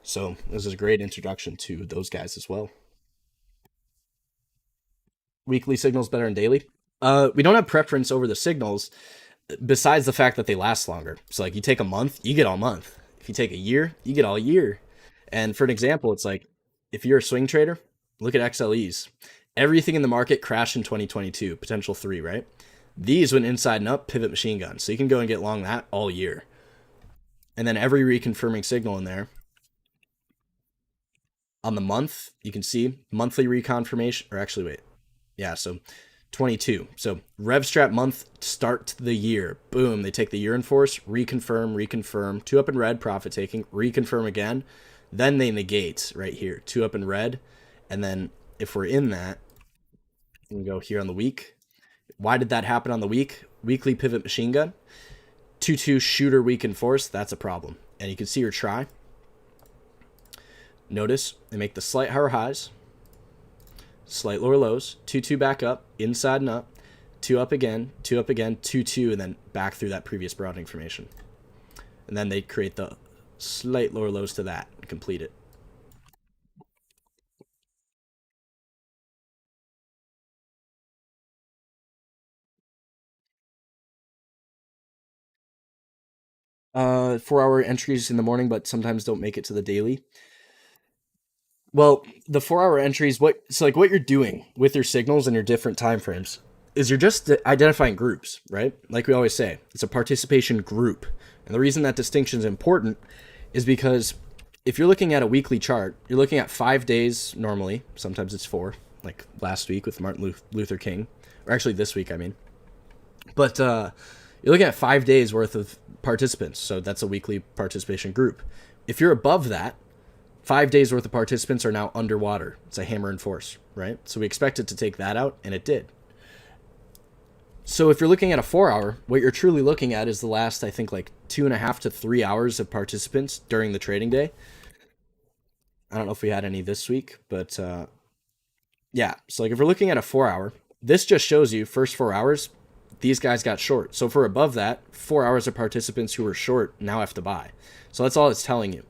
So this is a great introduction to those guys as well. Weekly signals better than daily. We don't have preference over the signals, besides the fact that they last longer. So like you take a month, you get all month. If you take a year, you get all year. And for an example, it's like if you're a swing trader, look at XLEs. Everything in the market crashed in 2022, potential 3, right? These went inside and up, pivot machine gun. So you can go and get long that all year. And then every reconfirming signal in there. On the month, you can see monthly reconfirmation, or actually, wait. Yeah, so 22. So RevStrat month start to the year. Boom, they take the year in force, reconfirm, 2 up in red, profit taking, reconfirm again. Then they negate right here, 2 up in red. And then if we're in that, we can go here on the week. Why did that happen on the week? Weekly pivot machine gun. 2-2 shooter week in force. That's a problem. And you can see your try. Notice they make the slight higher highs, slight lower lows, 2-2 back up, inside and up, 2 up again, 2 up again, 2-2, and then back through that previous broadening formation. And then they create the slight lower lows to that and complete it. Uh, 4-hour entries in the morning, but sometimes don't make it to the daily. Well, the 4-hour entries, what you're doing with your signals and your different time frames is you're just identifying groups, right? Like we always say, it's a participation group. And the reason that distinction is important is because if you're looking at a weekly chart, you're looking at 5 days normally. Sometimes it's 4, like last week with Martin Luther King, or actually this week, I mean. But you're looking at 5 days worth of participants, so that's a weekly participation group. If you're above that, 5 days worth of participants are now underwater. It's a hammer and force, right? So we expected to take that out, and it did. So if you're looking at a 4-hour, what you're truly looking at is the last, I think, like 2.5 to 3 hours of participants during the trading day. I don't know if we had any this week, but yeah. So like if we're looking at a 4-hour, this just shows you first 4 hours, these guys got short. So if we're above that, 4 hours of participants who were short now have to buy. So that's all it's telling you.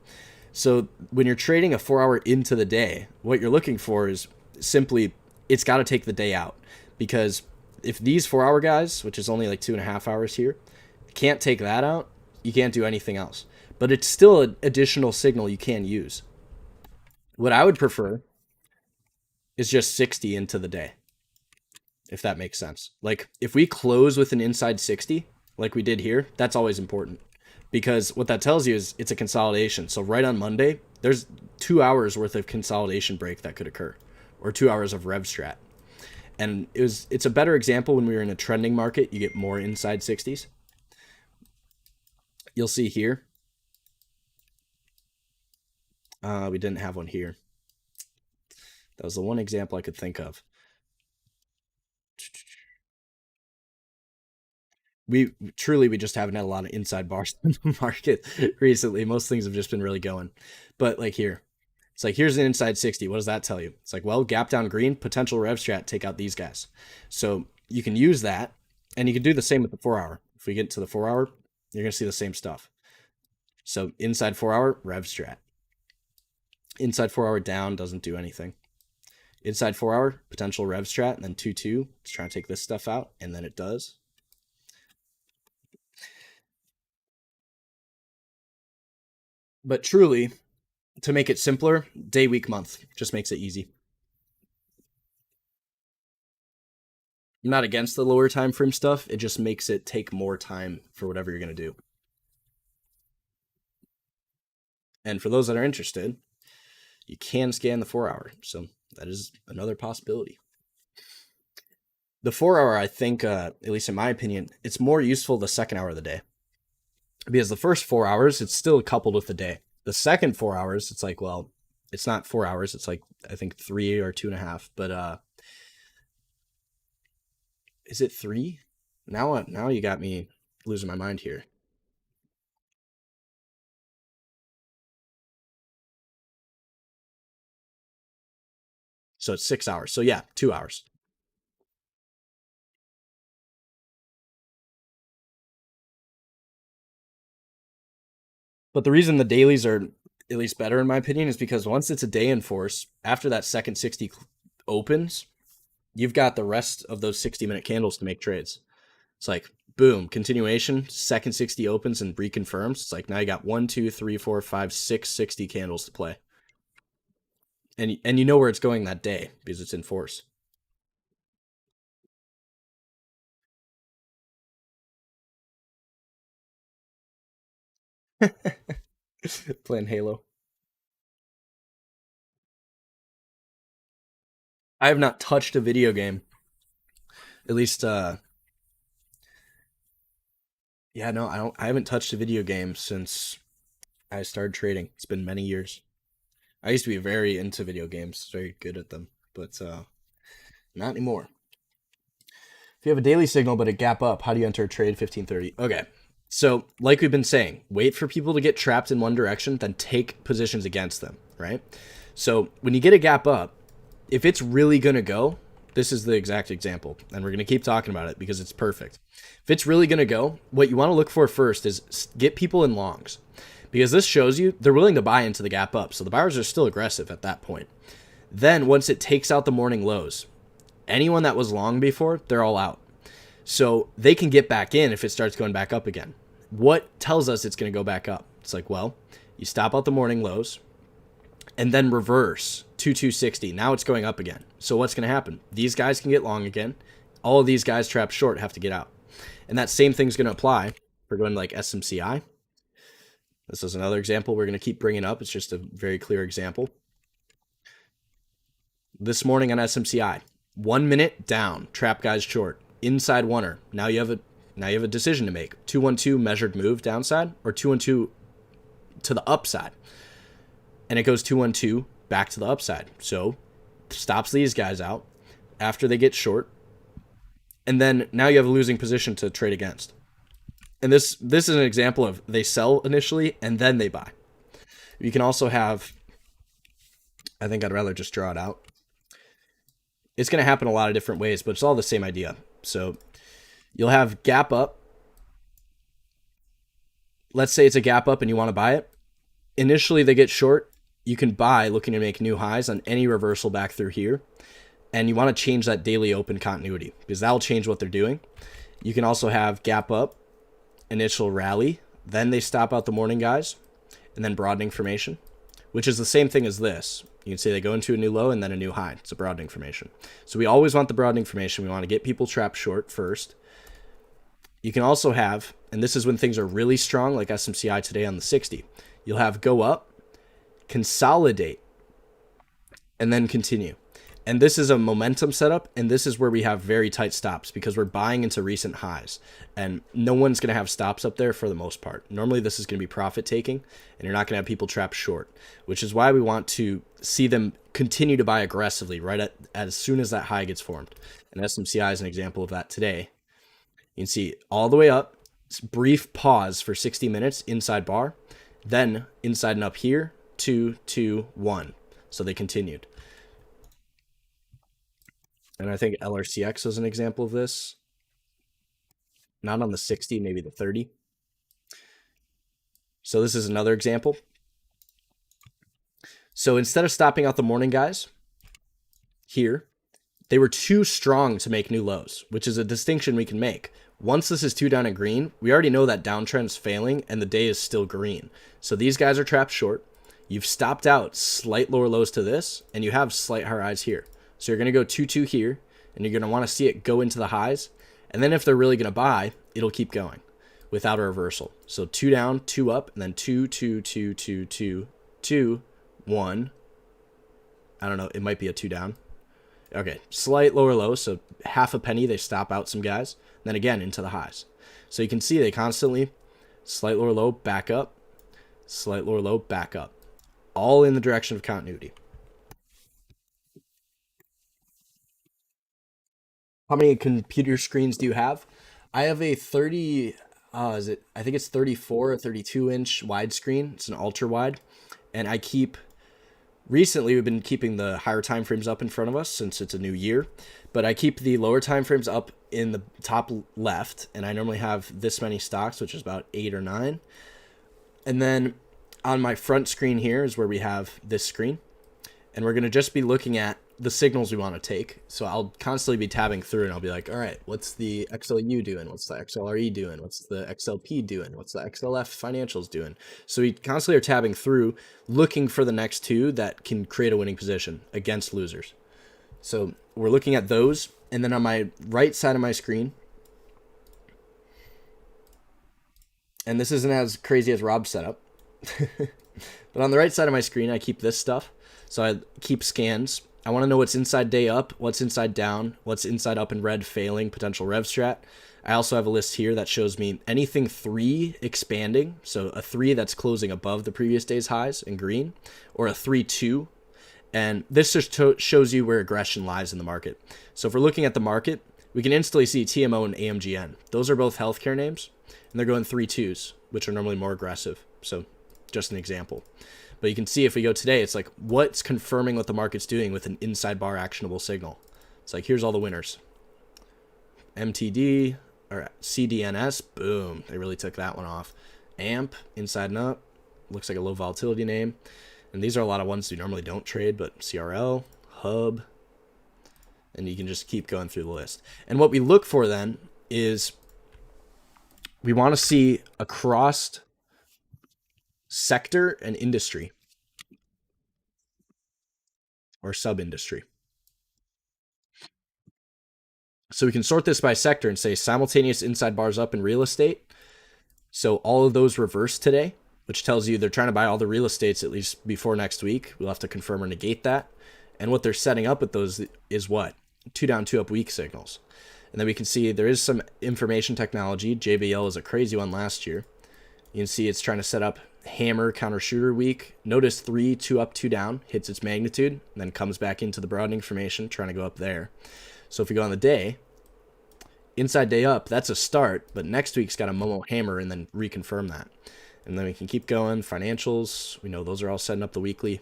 So when you're trading a 4-hour into the day, what you're looking for is simply it's got to take the day out, because if these 4-hour guys, which is only like 2.5 hours here, can't take that out, you can't do anything else. But it's still an additional signal you can use. What I would prefer is just 60 into the day, if that makes sense. Like if we close with an inside 60, like we did here, that's always important. Because what that tells you is it's a consolidation. So right on Monday, there's 2 hours worth of consolidation break that could occur, or 2 hours of rev strat. And it's a better example when we were in a trending market. You get more inside 60s. You'll see here. We didn't have one here. That was the one example I could think of. We just haven't had a lot of inside bars in the market recently. Most things have just been really going. But like here, it's like, here's an inside 60. What does that tell you? It's like, well, gap down green, potential rev strat, take out these guys. So you can use that, and you can do the same with the 4-hour. If we get to the 4-hour, you're going to see the same stuff. So inside 4-hour, rev strat. Inside 4-hour down, doesn't do anything. Inside 4-hour, potential rev strat, and then 2-2, it's trying to take this stuff out, and then it does. But truly, to make it simpler, day, week, month just makes it easy. I'm not against the lower time frame stuff. It just makes it take more time for whatever you're going to do. And for those that are interested, you can scan the 4-hour. So that is another possibility. The 4-hour, I think, at least in my opinion, it's more useful the second hour of the day. Because the first 4 hours, it's still coupled with the day. The second 4 hours, it's like, well, it's not 4 hours. It's like, I think 3 or 2.5. But is it 3? Now you got me losing my mind here. So it's 6 hours. So yeah, 2 hours. But the reason the dailies are at least better, in my opinion, is because once it's a day in force, after that second 60 opens, you've got the rest of those 60-minute candles to make trades. It's like, boom, continuation, second 60 opens and reconfirms. It's like now you got 1, 2, 3, 4, 5, 6 60 candles to play. And you know where it's going that day because it's in force. Playing Halo. I have not touched a video game. At least, yeah, no, I don't. I haven't touched a video game since I started trading. It's been many years. I used to be very into video games, very good at them, but not anymore. If you have a daily signal but a gap up, how do you enter a trade 1530? Okay. So, like we've been saying, wait for people to get trapped in one direction, then take positions against them, right? So, when you get a gap up, if it's really going to go, this is the exact example, and we're going to keep talking about it because it's perfect. If it's really going to go, what you want to look for first is get people in longs, because this shows you they're willing to buy into the gap up. So the buyers are still aggressive at that point. Then once it takes out the morning lows, anyone that was long before, they're all out. So they can get back in if it starts going back up again. What tells us it's going to go back up? It's like, well, you stop out the morning lows and then reverse to 260. Now it's going up again. So what's going to happen? These guys can get long again. All of these guys trapped short have to get out. And that same thing's going to apply for going like SMCI. This is another example we're going to keep bringing up. It's just a very clear example. This morning on SMCI, 1 minute down, trap guys short, inside oneer. Now you have a decision to make. 212 measured move downside or 212 to the upside. And it goes 212 back to the upside. So stops these guys out after they get short. And then now you have a losing position to trade against. And this is an example of they sell initially and then they buy. You can also have, I think I'd rather just draw it out. It's going to happen a lot of different ways, but it's all the same idea. So you'll have gap up. Let's say it's a gap up and you want to buy it. Initially they get short. You can buy looking to make new highs on any reversal back through here. And you want to change that daily open continuity because that'll change what they're doing. You can also have gap up, initial rally, then they stop out the morning guys, and then broadening formation, which is the same thing as this. You can say they go into a new low and then a new high. It's a broadening formation. So we always want the broadening formation. We want to get people trapped short first. You can also have, and this is when things are really strong, like SMCI today on the 60, you'll have go up, consolidate, and then continue. And this is a momentum setup, and this is where we have very tight stops because we're buying into recent highs. And no one's going to have stops up there for the most part. Normally, this is going to be profit taking, and you're not going to have people trapped short, which is why we want to see them continue to buy aggressively as soon as that high gets formed. And SMCI is an example of that today. You can see all the way up, brief pause for 60 minutes, inside bar, then inside and up here, 2, 2, 1. So they continued. And I think LRCX is an example of this. Not on the 60, maybe the 30. So this is another example. So instead of stopping out the morning guys here, they were too strong to make new lows, which is a distinction we can make. Once this is 2 down and green, we already know that downtrend is failing and the day is still green. So these guys are trapped short. You've stopped out slight lower lows to this, and you have slight higher highs here. So you're going to go 2-2 here, and you're going to want to see it go into the highs. And then if they're really going to buy, it'll keep going without a reversal. So 2 down, 2 up, and then 2, 2, 2, 2, 2, 2, 1. I don't know. It might be a 2 down. Okay, slight lower low, so half a penny, they stop out some guys. Then again, into the highs. So you can see they constantly, slight lower low, back up, slight lower low, back up. All in the direction of continuity. How many computer screens do you have? I have a 30, I think it's 34 or 32 inch widescreen. It's an ultra wide. And recently we've been keeping the higher time frames up in front of us since it's a new year. But I keep the lower time frames up in the top left. And I normally have this many stocks, which is about 8 or 9. And then on my front screen here is where we have this screen. And we're going to just be looking at the signals we want to take. So I'll constantly be tabbing through and I'll be like, all right, what's the XLU doing? What's the XLRE doing? What's the XLP doing? What's the XLF financials doing? So we constantly are tabbing through, looking for the next two that can create a winning position against losers. So we're looking at those. And then on my right side of my screen, And this isn't as crazy as Rob's setup. But on the right side of my screen, I keep this stuff. So I keep scans. I want to know what's inside day up, what's inside down, what's inside up in red failing, potential rev strat. I also have a list here that shows me anything 3 expanding, so a 3 that's closing above the previous day's highs in green, or a 3-2. And this just shows you where aggression lies in the market. So if we're looking at the market, we can instantly see TMO and AMGN. Those are both healthcare names, and they're going 3-2s, which are normally more aggressive. So just an example. But you can see if we go today, it's like what's confirming what the market's doing with an inside bar actionable signal. It's like, here's all the winners. MTD or CDNS, boom, they really took that one off. AMP, inside and up, looks like a low volatility name. And these are a lot of ones we normally don't trade, but CRL, Hub, and you can just keep going through the list. And what we look for then is we want to see across sector and industry or sub-industry. So we can sort this by sector and say simultaneous inside bars up in real estate. So all of those reversed today, which tells you they're trying to buy all the real estates at least before next week. We'll have to confirm or negate that. And what they're setting up with those is what? 2 down, 2 up weak signals. And then we can see there is some information technology. JBL is a crazy one last year. You can see it's trying to set up hammer counter shooter week. Notice 3, 2 up, 2 down, hits its magnitude, and then comes back into the broadening formation, trying to go up there. So if we go on the day, inside day up, that's a start, but next week's got a Momo hammer and then reconfirm that. And then we can keep going. Financials, we know those are all setting up the weekly.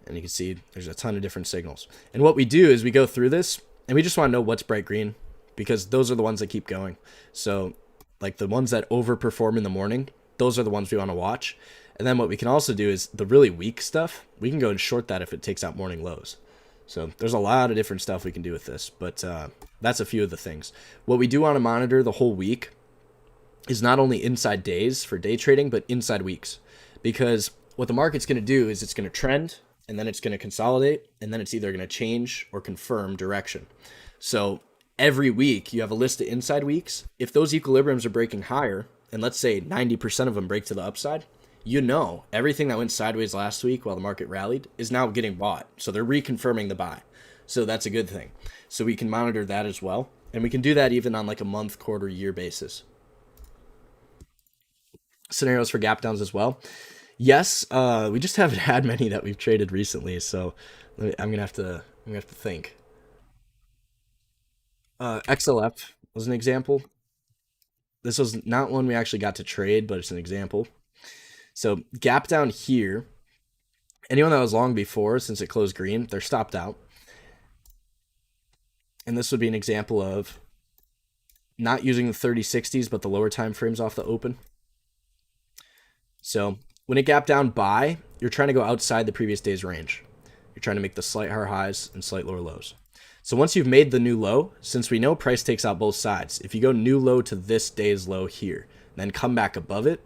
And you can see there's a ton of different signals. And what we do is we go through this, and we just want to know what's bright green, because those are the ones that keep going. So like the ones that overperform in the morning, those are the ones we want to watch. And then what we can also do is the really weak stuff, we can go and short that if it takes out morning lows. So there's a lot of different stuff we can do with this, but that's a few of the things. What we do want to monitor the whole week is not only inside days for day trading, but inside weeks. Because what the market's going to do is it's going to trend, and then it's going to consolidate, and then it's either going to change or confirm direction. So every week you have a list of inside weeks. If those equilibriums are breaking higher, and let's say 90% of them break to the upside, you know everything that went sideways last week while the market rallied is now getting bought. So they're reconfirming the buy. So that's a good thing. So we can monitor that as well. And we can do that even on like a month, quarter, year basis. Scenarios for gap downs as well. Yes, we just haven't had many that we've traded recently, so I'm gonna have to think. XLF was an example. This was not one we actually got to trade, but it's an example. So gap down here, anyone that was long before, since it closed green, they're stopped out. And this would be an example of not using the 30-60s, but the lower time frames off the open. So when it gap down buy, you're trying to go outside the previous day's range. You're trying to make the slight higher highs and slight lower lows. So once you've made the new low, since we know price takes out both sides, if you go new low to this day's low here, then come back above it,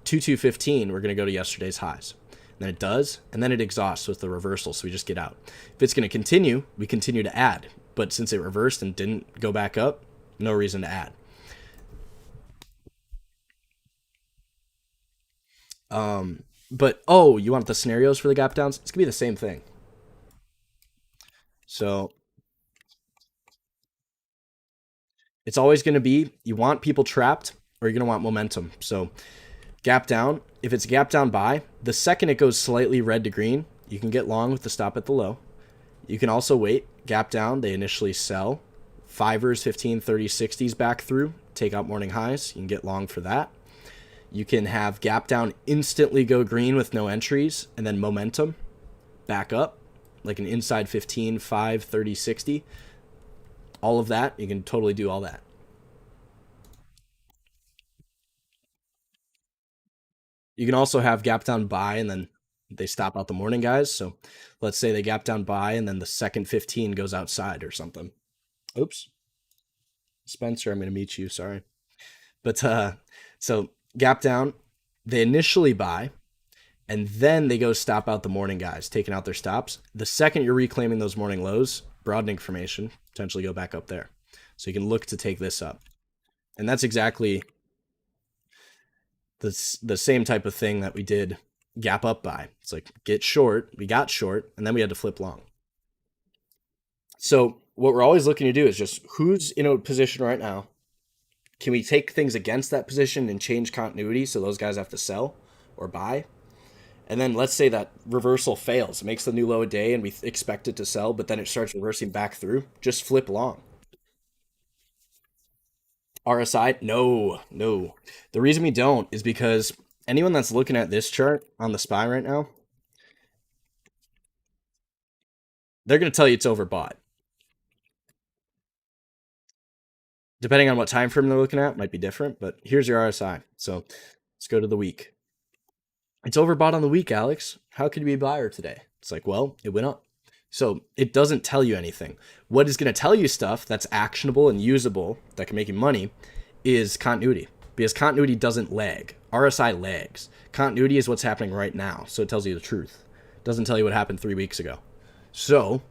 2215, we're going to go to yesterday's highs. And then it does, and then it exhausts with the reversal, so we just get out. If it's going to continue, we continue to add. But since it reversed and didn't go back up, no reason to add. But, oh, you want the scenarios for the gap downs? It's going to be the same thing. So it's always going to be, you want people trapped or you're going to want momentum. So gap down, if it's gap down buy, the second it goes slightly red to green, you can get long with the stop at the low. You can also wait, gap down, they initially sell. 5ers, 15, 30, 60s back through, take out morning highs. You can get long for that. You can have gap down instantly go green with no entries, and then momentum back up, like an inside 15, 5, 30, 60. All of that, you can totally do all that. You can also have gap down buy and then they stop out the morning guys. So let's say they gap down buy and then the second 15 goes outside or something. Oops. Spencer, I'm going to meet you. Sorry. But so gap down, they initially buy and then they go stop out the morning guys, taking out their stops. The second you're reclaiming those morning lows, broadening formation, potentially go back up there. So you can look to take this up. And that's exactly the same type of thing that we did gap up by. It's like get short, we got short, and then we had to flip long. So what we're always looking to do is just who's in a position right now. Can we take things against that position and change continuity so those guys have to sell or buy? And then let's say that reversal fails, it makes the new low a day and we expect it to sell, but then it starts reversing back through. Just flip long. RSI? No, no. The reason we don't is because anyone that's looking at this chart on the SPY right now, they're going to tell you it's overbought. Depending on what time frame they're looking at, might be different, but here's your RSI. So let's go to the week. It's overbought on the week, Alex. How could you be a buyer today? It's like, well, it went up. So it doesn't tell you anything. What is going to tell you stuff that's actionable and usable that can make you money is continuity, because continuity doesn't lag. RSI lags. Continuity is what's happening right now, so it tells you the truth. It doesn't tell you what happened 3 weeks ago. So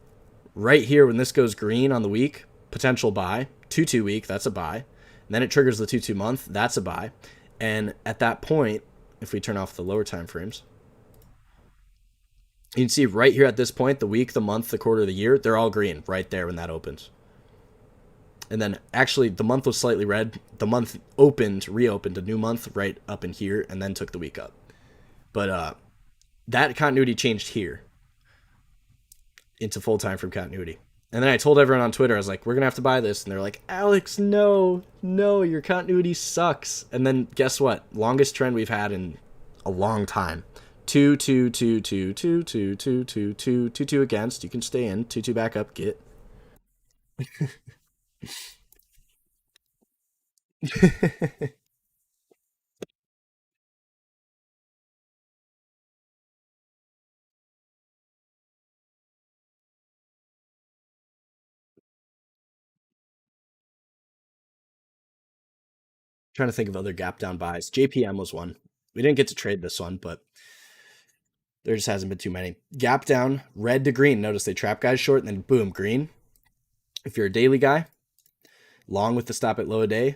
right here, when this goes green on the week, potential buy. 2-2 week, that's a buy. And then it triggers the 2-2 month, that's a buy. And at that point, if we turn off the lower time frames, you can see right here at this point, the week, the month, the quarter, the year, they're all green right there when that opens. And then actually the month was slightly red. The month reopened a new month right up in here and then took the week up. But that continuity changed here into full time frame continuity. And then I told everyone on Twitter, I was like, we're going to have to buy this. And they're like, Alex, no, your continuity sucks. And then guess what? Longest trend we've had in a long time. 2, 2, 2, 2, 2, 2, 2, 2, 2, 2, 2 against. You can stay in. 2, 2 back up, get. Trying to think of other gap down buys. JPM was one. We didn't get to trade this one, but there just hasn't been too many. Gap down, red to green. Notice they trap guys short and then boom, green. If you're a daily guy, long with the stop at low a day,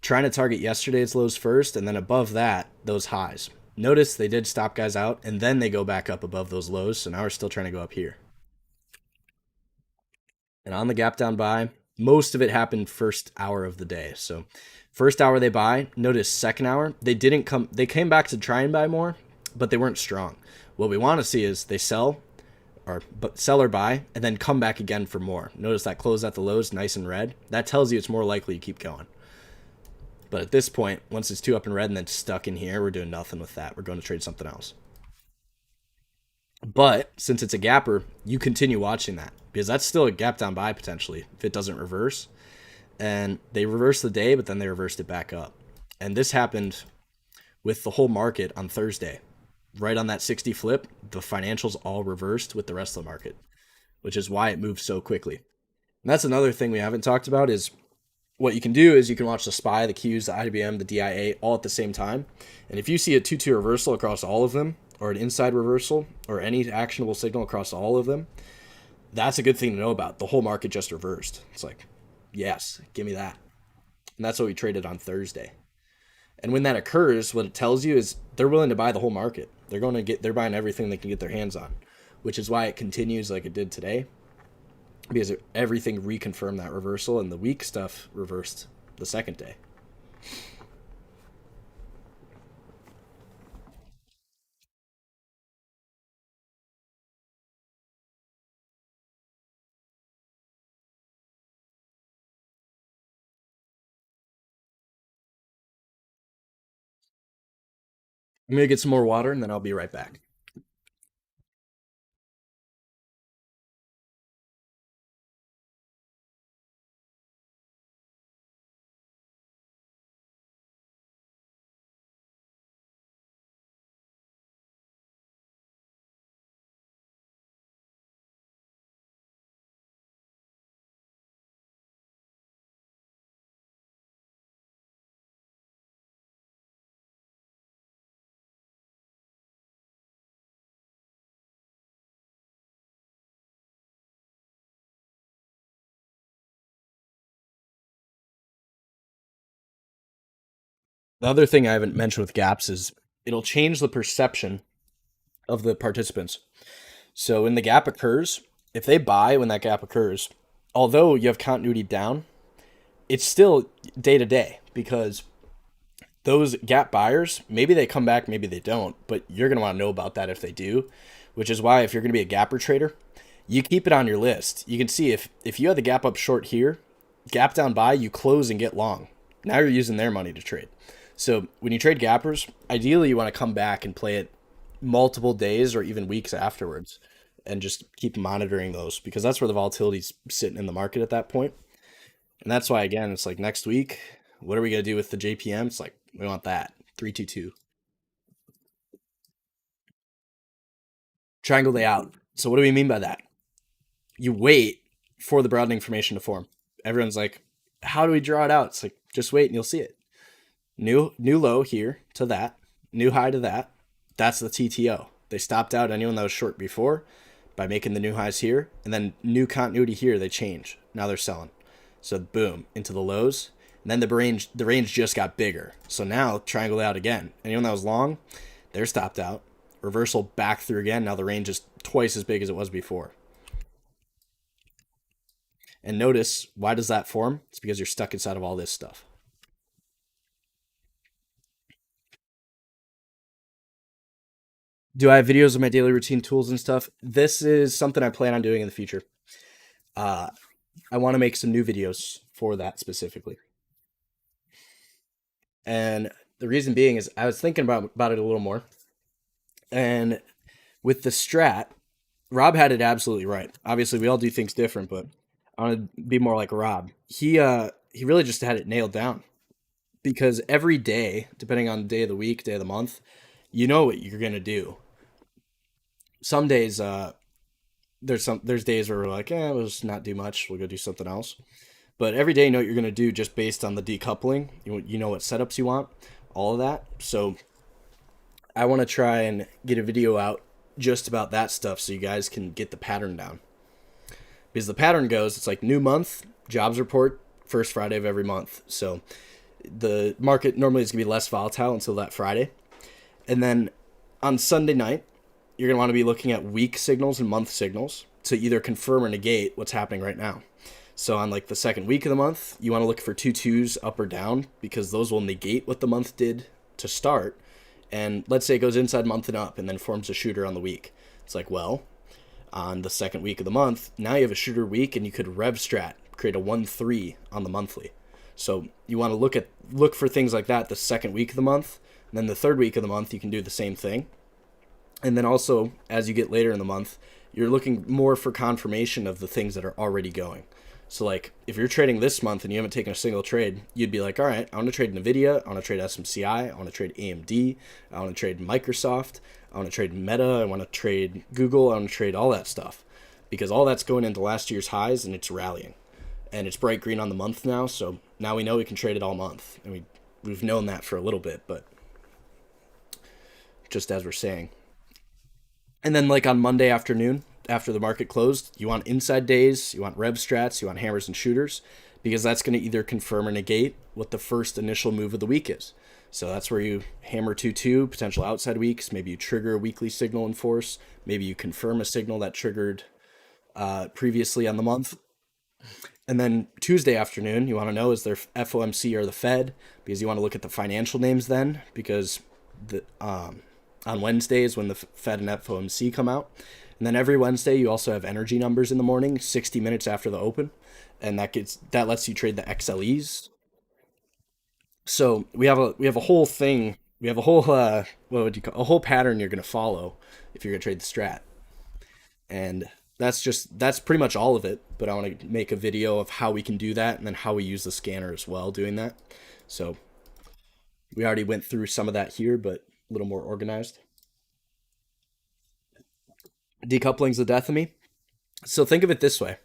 trying to target yesterday's lows first, and then above that, those highs. Notice they did stop guys out, and then they go back up above those lows, so now we're still trying to go up here. And on the gap down buy, most of it happened first hour of the day. So first hour they buy, notice second hour, they came back to try and buy more, but they weren't strong. What we want to see is they sell or buy and then come back again for more. Notice that close at the lows, nice and red. That tells you it's more likely you keep going. But at this point, once it's 2 up in red and then stuck in here, we're doing nothing with that. We're going to trade something else. But since it's a gapper, you continue watching that because that's still a gap down buy potentially if it doesn't reverse. And they reversed the day, but then they reversed it back up. And this happened with the whole market on Thursday. Right on that 60 flip, the financials all reversed with the rest of the market, which is why it moved so quickly. And that's another thing we haven't talked about is what you can do is you can watch the SPY, the Qs, the IBM, the DIA all at the same time. And if you see a 2-2 reversal across all of them, or an inside reversal, or any actionable signal across all of them, that's a good thing to know about. The whole market just reversed. It's like, yes, give me that. And that's what we traded on Thursday. And when that occurs, what it tells you is they're willing to buy the whole market. They're buying everything they can get their hands on, which is why it continues like it did today, because everything reconfirmed that reversal and the weak stuff reversed the second day. I'm going to get some more water and then I'll be right back. The other thing I haven't mentioned with gaps is it'll change the perception of the participants. So when the gap occurs, if they buy when that gap occurs, although you have continuity down, it's still day to day because those gap buyers, maybe they come back, maybe they don't, but you're going to want to know about that if they do, which is why if you're going to be a gapper trader, you keep it on your list. You can see if you had the gap up short here, gap down buy, you close and get long. Now you're using their money to trade. So when you trade gappers, ideally you want to come back and play it multiple days or even weeks afterwards and just keep monitoring those because that's where the volatility's sitting in the market at that point. And that's why, again, it's like next week, what are we going to do with the JPM? It's like, we want that 322 triangle layout. So what do we mean by that? You wait for the broadening formation to form. Everyone's like, how do we draw it out? It's like, just wait and you'll see it. New low here to that, new high to that. That's the TTO. They stopped out anyone that was short before by making the new highs here, and then new continuity here, they change. Now they're selling. So boom, into the lows. And then the range just got bigger. So now triangle out again. Anyone that was long, they're stopped out. Reversal back through again. Now the range is twice as big as it was before. And notice, why does that form? It's because you're stuck inside of all this stuff. Do I have videos of my daily routine tools and stuff? This is something I plan on doing in the future. Uh, I want to make some new videos for that specifically. And the reason being is I was thinking about it a little more. And with the strat, Rob had it absolutely right. Obviously, we all do things different, but I want to be more like Rob. He really just had it nailed down because every day, depending on the day of the week, day of the month, you know what you're gonna do. Some days, there's days where we're like, we'll just not do much. We'll go do something else. But every day, you know what you're gonna do just based on the decoupling. You know what setups you want, all of that. So I want to try and get a video out just about that stuff so you guys can get the pattern down. Because the pattern goes, it's like new month, jobs report, first Friday of every month. So the market normally is going to be less volatile until that Friday. And then on Sunday night, you're going to want to be looking at week signals and month signals to either confirm or negate what's happening right now. So on like the second week of the month, you want to look for 2 2s up or down because those will negate what the month did to start. And let's say it goes inside month and up and then forms a shooter on the week. It's like, well, on the second week of the month, now you have a shooter week and you could rev strat, create a 1-3 on the monthly. So you want to look for things like that the second week of the month. And then the third week of the month, you can do the same thing. And then also, as you get later in the month, you're looking more for confirmation of the things that are already going. So like if you're trading this month and you haven't taken a single trade, you'd be like, all right, I want to trade NVIDIA, I want to trade SMCI, I want to trade AMD, I want to trade Microsoft, I want to trade Meta, I want to trade Google, I want to trade all that stuff. Because all that's going into last year's highs and it's rallying. And it's bright green on the month now, so now we know we can trade it all month. And we've known that for a little bit, but just as we're saying. And then like on Monday afternoon, after the market closed, you want inside days, you want rev strats, you want hammers and shooters, because that's going to either confirm or negate what the first initial move of the week is. So that's where you hammer 2-2, potential outside weeks. Maybe you trigger a weekly signal in force. Maybe you confirm a signal that triggered previously on the month. And then Tuesday afternoon, you want to know is there FOMC or the Fed, because you want to look at the financial names then, because on Wednesdays when the Fed and FOMC come out. And then every Wednesday, you also have energy numbers in the morning, 60 minutes after the open. And that lets you trade the XLEs. So we have a whole thing. We have a whole what would you call a whole pattern you're gonna follow if you're gonna trade the strat. And that's pretty much all of it. But I want to make a video of how we can do that and then how we use the scanner as well doing that. So we already went through some of that here, but a little more organized. Decoupling's the death of me. So think of it this way: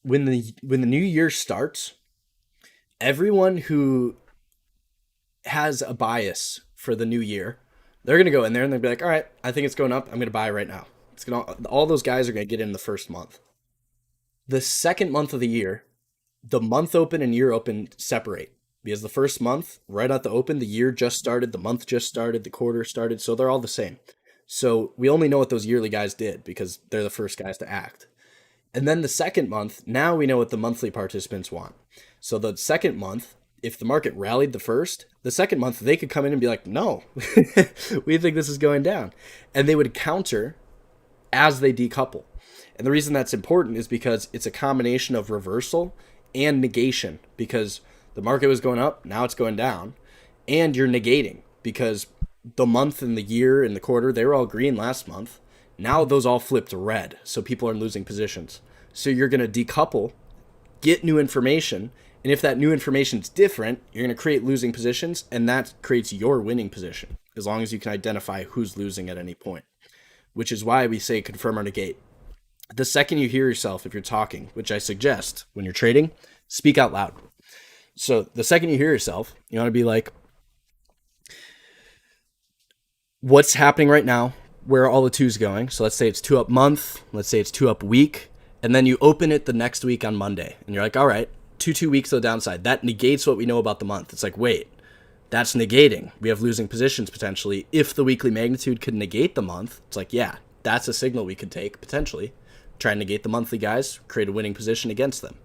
when the new year starts, everyone who has a bias for the new year, they're gonna go in there and they'll be like, "All right, I think it's going up. I'm gonna buy right now." It's gonna all those guys are gonna get in the first month. The second month of the year, the month open and year open separate. because the first month, right at the open, the year just started, the month just started, the quarter started, so they're all the same. So we only know what those yearly guys did because they're the first guys to act. And then the second month, now we know what the monthly participants want. So the second month, if the market rallied the second month, they could come in and be like, no, we think this is going down. And they would counter as they decouple. And the reason that's important is because it's a combination of reversal and negation, because the market was going up, now it's going down, and you're negating because the month and the year and the quarter, they were all green last month. Now those all flipped red, so people are losing positions. So you're going to decouple, get new information, and if that new information is different, you're going to create losing positions, and that creates your winning position, as long as you can identify who's losing at any point, which is why we say confirm or negate. The second you hear yourself, if you're talking, which I suggest when you're trading, speak out loud. So the second you hear yourself, you want to be like, what's happening right now? Where are all the twos going? So let's say it's 2 up month. Let's say it's 2 up week. And then you open it the next week on Monday. And you're like, all right, 2 weeks to the downside. That negates what we know about the month. It's like, wait, that's negating. We have losing positions potentially. If the weekly magnitude could negate the month, it's like, yeah, that's a signal we could take potentially. Try and negate the monthly guys, create a winning position against them.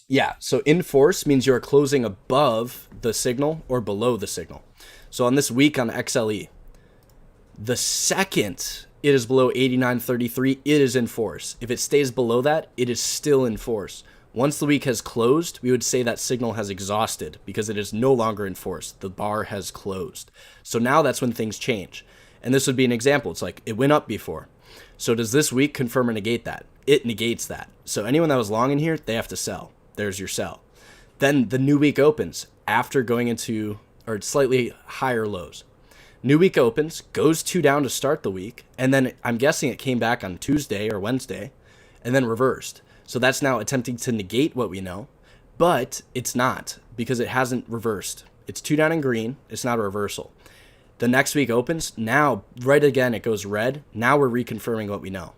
Yeah, so in force means you're closing above the signal or below the signal. So on this week on XLE, the second it is below 89.33, it is in force. If it stays below that, it is still in force. Once the week has closed, we would say that signal has exhausted because it is no longer in force. The bar has closed. So now that's when things change. And this would be an example. It's like it went up before. So does this week confirm or negate that? It negates that. So anyone that was long in here, they have to sell. There's your sell. Then the new week opens after going into or slightly higher lows. New week opens, goes 2 down to start the week, and then I'm guessing it came back on Tuesday or Wednesday and then reversed. So that's now attempting to negate what we know, but it's not because it hasn't reversed. It's 2 down in green. It's not a reversal. The next week opens. Now, right again, it goes red. Now we're reconfirming what we know.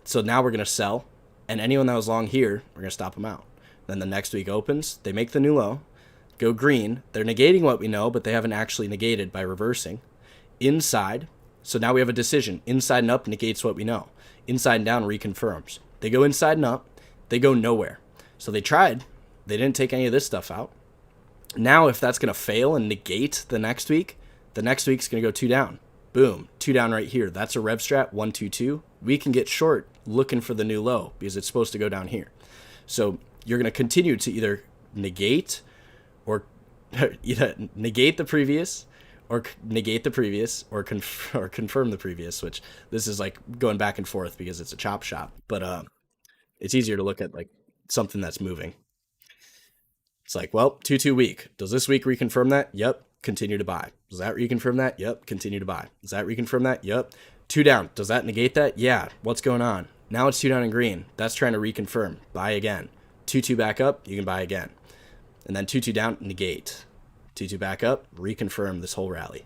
So now we're going to sell, and anyone that was long here, we're going to stop them out. Then the next week opens. They make the new low, go green. They're negating what we know, but they haven't actually negated by reversing. Inside. So now we have a decision. Inside and up negates what we know. Inside and down reconfirms. They go inside and up. They go nowhere. So they tried. They didn't take any of this stuff out. Now, if that's going to fail and negate the next week's going to go 2 down. Boom, 2 down right here. That's a rev strat, 1, 2, 2. We can get short looking for the new low because it's supposed to go down here. So you're going to continue to either negate or negate the previous or negate the previous or confirm the previous, which this is like going back and forth because it's a chop shop. But it's easier to look at like something that's moving. It's like, well, 2 week. Does this week reconfirm that? Yep. Continue to buy. Does that reconfirm that? Yep. Continue to buy. Does that reconfirm that? Yep. 2 down. Does that negate that? Yeah. What's going on? Now it's 2 down in green. That's trying to reconfirm. Buy again. 2 back up. You can buy again. And then 2 down. Negate. 2 back up. Reconfirm this whole rally.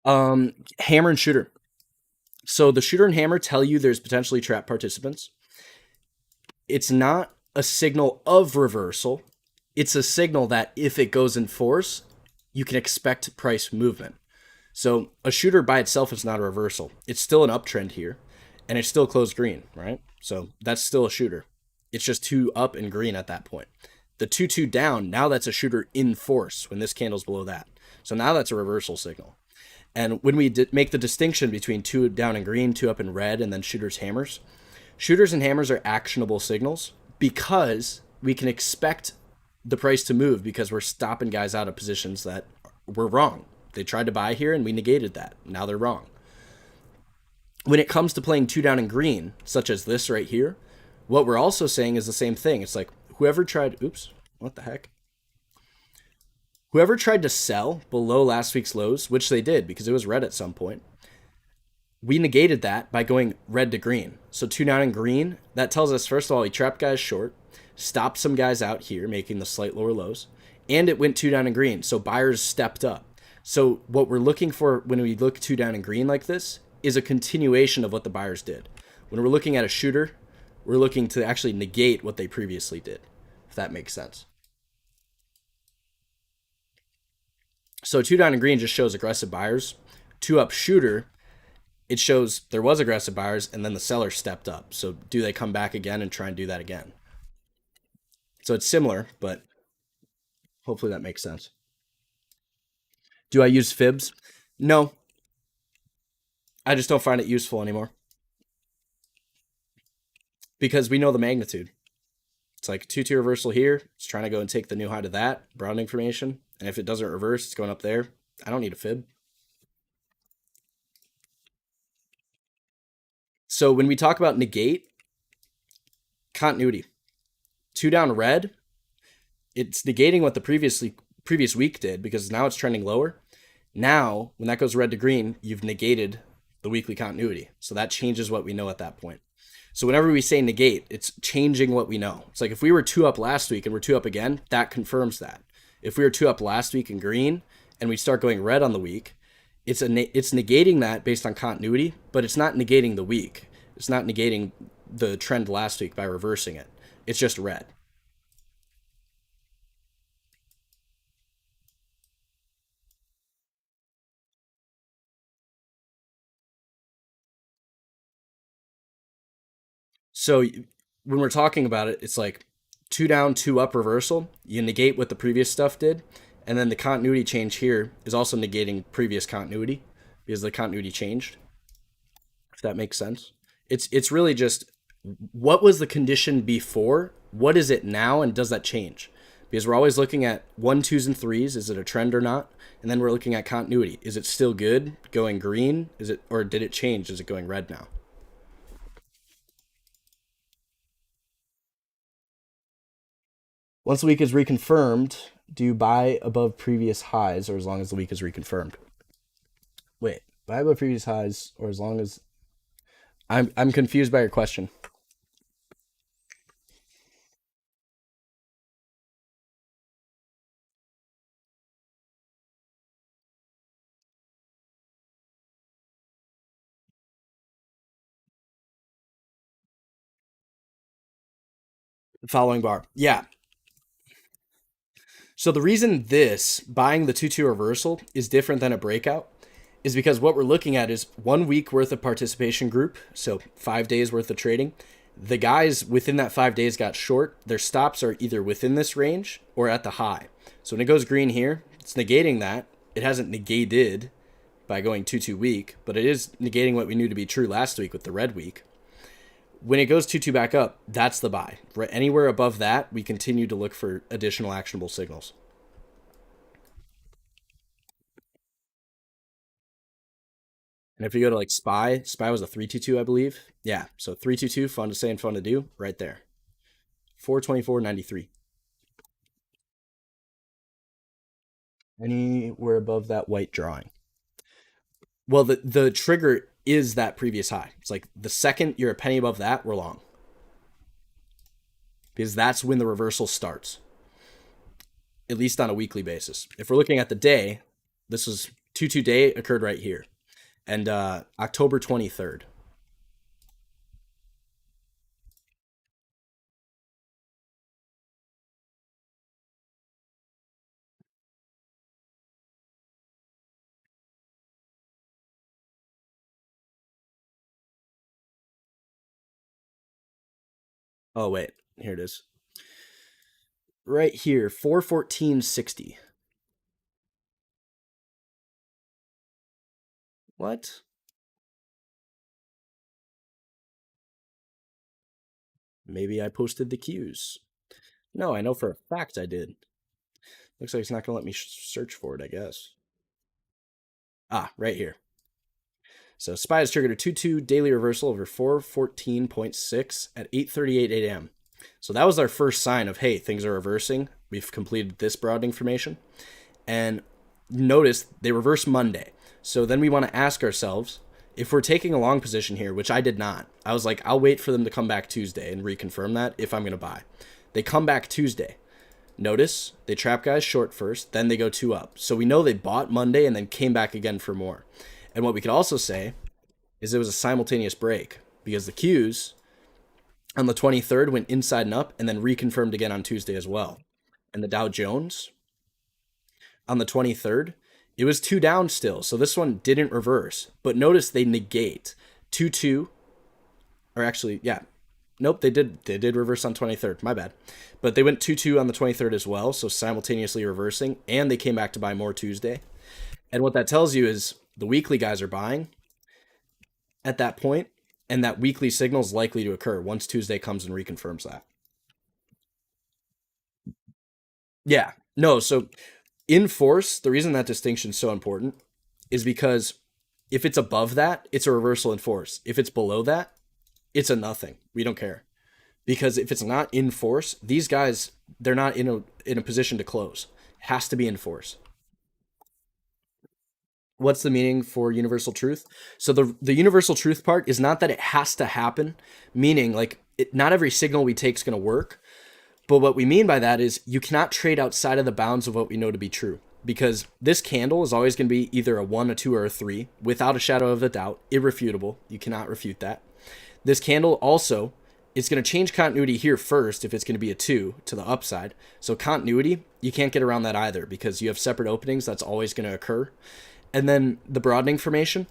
Hammer and shooter. So the shooter and hammer tell you there's potentially trap participants. It's not a signal of reversal. It's a signal that if it goes in force, you can expect price movement. So a shooter by itself is not a reversal. It's still an uptrend here, and it's still closed green, right? So that's still a shooter. It's just 2 up and green at that point. The 2 down, now that's a shooter in force when this candle's below that. So now that's a reversal signal. And when we make the distinction between 2 down in green, 2 up in red, and then shooters, hammers, shooters and hammers are actionable signals because we can expect the price to move because we're stopping guys out of positions that were wrong. They tried to buy here and we negated that. Now they're wrong. When it comes to playing 2 down in green, such as this right here, what we're also saying is the same thing. It's like whoever tried, what the heck? Whoever tried to sell below last week's lows, which they did because it was red at some point, we negated that by going red to green. So 2 down in green, that tells us, first of all, he trapped guys short, stopped some guys out here, making the slight lower lows, and it went 2 down in green. So buyers stepped up. So what we're looking for when we look 2 down in green like this is a continuation of what the buyers did. When we're looking at a shooter, we're looking to actually negate what they previously did, if that makes sense. So 2 down in green just shows aggressive buyers. 2 up shooter, it shows there was aggressive buyers and then the seller stepped up. So do they come back again and try and do that again? So it's similar, but hopefully that makes sense. Do I use fibs? No, I just don't find it useful anymore because we know the magnitude. It's like 2-2 reversal here. It's trying to go and take the new high to that broad information. And if it doesn't reverse, it's going up there. I don't need a fib. So when we talk about negate, continuity, 2 down red, it's negating what the previous week did because now it's trending lower. Now, when that goes red to green, you've negated the weekly continuity. So that changes what we know at that point. So whenever we say negate, it's changing what we know. It's like if we were 2 up last week and we're 2 up again, that confirms that. If we were 2 up last week in green and we start going red on the week, it's negating that based on continuity, but it's not negating the week. It's not negating the trend last week by reversing it. It's just red. So when we're talking about it, it's like 2 down, 2 up reversal. You negate what the previous stuff did. And then the continuity change here is also negating previous continuity because the continuity changed. If that makes sense. It's really just what was the condition before? What is it now? And does that change? Because we're always looking at 1, 2s, and 3s. Is it a trend or not? And then we're looking at continuity. Is it still good going green? Is it, or did it change? Is it going red now? Once the week is reconfirmed, do you buy above previous highs or as long as the week is reconfirmed? Wait, buy above previous highs or as long as I'm confused by your question. Following bar. Yeah. So the reason this buying the 2-2 reversal is different than a breakout is because what we're looking at is 1 week worth of participation group, so 5 days worth of trading. The guys within that 5 days got short. Their stops are either within this range or at the high. So when it goes green here, it's negating that. It hasn't negated by going 2-2 week, but it is negating what we knew to be true last week with the red week. When it goes 2-2 back up, that's the buy. Right, anywhere above that, we continue to look for additional actionable signals. And if you go to like SPY was a 322, I believe. Yeah, so 322, fun to say and fun to do, right there. 424.93. Anywhere above that white drawing. Well, the trigger is that previous high. It's like the second you're a penny above that, we're long. Because that's when the reversal starts, at least on a weekly basis. If we're looking at the day, this was 2-2 day occurred right here. And October 23rd. Oh, wait. Here it is. Right here, 414.60. What? Maybe I posted the cues. No, I know for a fact I did. Looks like it's not going to let me search for it, I guess. Ah, right here. So SPY has triggered a 2-2 daily reversal over 414.6 at 8:38 a.m. So that was our first sign of, hey, things are reversing. We've completed this broad information. And notice they reverse Monday. So then we want to ask ourselves, if we're taking a long position here, which I did not, I was like, I'll wait for them to come back Tuesday and reconfirm that if I'm going to buy. They come back Tuesday. Notice they trap guys short first, then they go 2 up. So we know they bought Monday and then came back again for more. And what we could also say is it was a simultaneous break because the Qs on the 23rd went inside and up and then reconfirmed again on Tuesday as well. And the Dow Jones on the 23rd, it was two down still. So this one didn't reverse. But notice they negate 2-2, or actually, yeah. Nope, they did reverse on 23rd. My bad. But they went 2-2 on the 23rd as well, so simultaneously reversing, and they came back to buy more Tuesday. And what that tells you is the weekly guys are buying at that point, and that weekly signal is likely to occur once Tuesday comes and reconfirms that. Yeah. No, so in force, the reason that distinction is so important is because if it's above that, it's a reversal in force. If it's below that, it's a nothing. We don't care. Because if it's not in force, these guys, they're not in a position to close. It has to be in force. What's the meaning for universal truth? So the universal truth part is not that it has to happen, meaning like not every signal we take is going to work. But what we mean by that is you cannot trade outside of the bounds of what we know to be true, because this candle is always going to be either a 1, a 2, or a 3 without a shadow of a doubt, irrefutable. You cannot refute that. This candle also, it's going to change continuity here first if it's going to be a 2 to the upside. So continuity, you can't get around that either because you have separate openings. That's always going to occur. And then the broadening formation,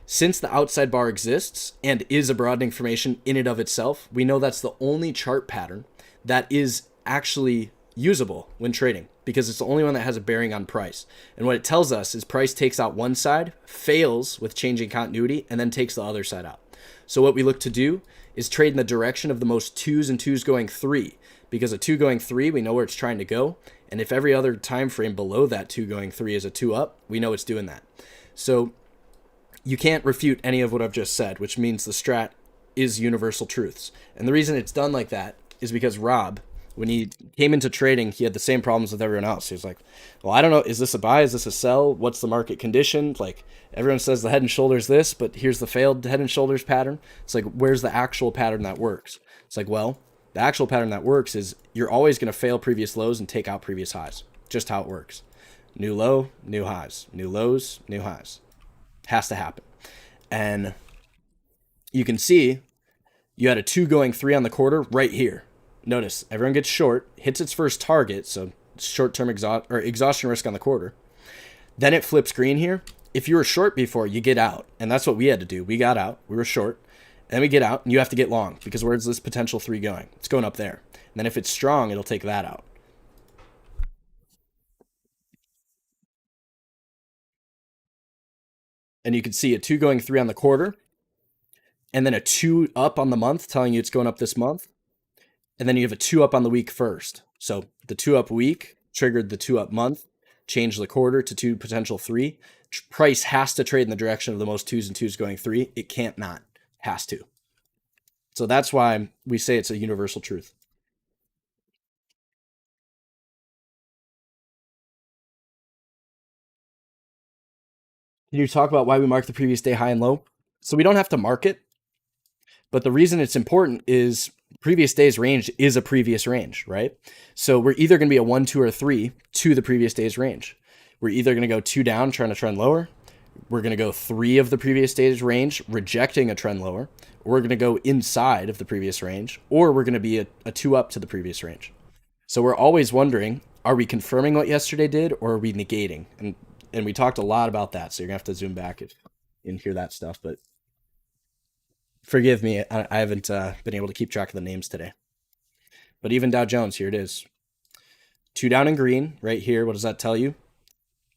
since the outside bar exists and is a broadening formation in and of itself, we know that's the only chart pattern that is actually usable when trading because it's the only one that has a bearing on price. And what it tells us is price takes out one side, fails with changing continuity, and then takes the other side out. So what we look to do is trade in the direction of the most 2s and 2s going 3, because a 2 going 3, we know where it's trying to go. And if every other time frame below that 2 going 3 is a 2 up, we know it's doing that. So you can't refute any of what I've just said, which means the strat is universal truths. And the reason it's done like that is because Rob, when he came into trading, he had the same problems with everyone else. He was like, well, I don't know. Is this a buy? Is this a sell? What's the market condition? Like everyone says the head and shoulders this, but here's the failed head and shoulders pattern. It's like, where's the actual pattern that works? It's like, well, the actual pattern that works is you're always going to fail previous lows and take out previous highs. Just how it works. New low, new highs. New lows, new highs. Has to happen. And you can see you had a 2 going 3 on the quarter right here. Notice everyone gets short, hits its first target, so short-term exhaustion risk on the quarter. Then it flips green here. If you were short before, you get out. And that's what we had to do. We got out. We were short. And then we get out, and you have to get long, because where's this potential 3 going? It's going up there. And then if it's strong, it'll take that out. And you can see a 2 going 3 on the quarter, and then a 2 up on the month, telling you it's going up this month. And then you have a 2 up on the week first. So the 2 up week triggered the 2 up month, changed the quarter to 2 potential 3. Price has to trade in the direction of the most 2s and 2s going 3. It can't not. Has to. So that's why we say it's a universal truth. Can you talk about why we mark the previous day high and low? So we don't have to mark it, but the reason it's important is previous day's range is a previous range, right? So we're either going to be a 1, 2, or 3 to the previous day's range. We're either going to go 2 down, trying to trend lower. We're going to go 3 of the previous day's range, rejecting a trend lower. Or we're going to go inside of the previous range, or we're going to be a 2 up to the previous range. So we're always wondering, are we confirming what yesterday did, or are we negating? And we talked a lot about that, so you're going to have to zoom back and hear that stuff. But forgive me, I haven't been able to keep track of the names today. But even Dow Jones, here it is. 2 down in green right here. What does that tell you?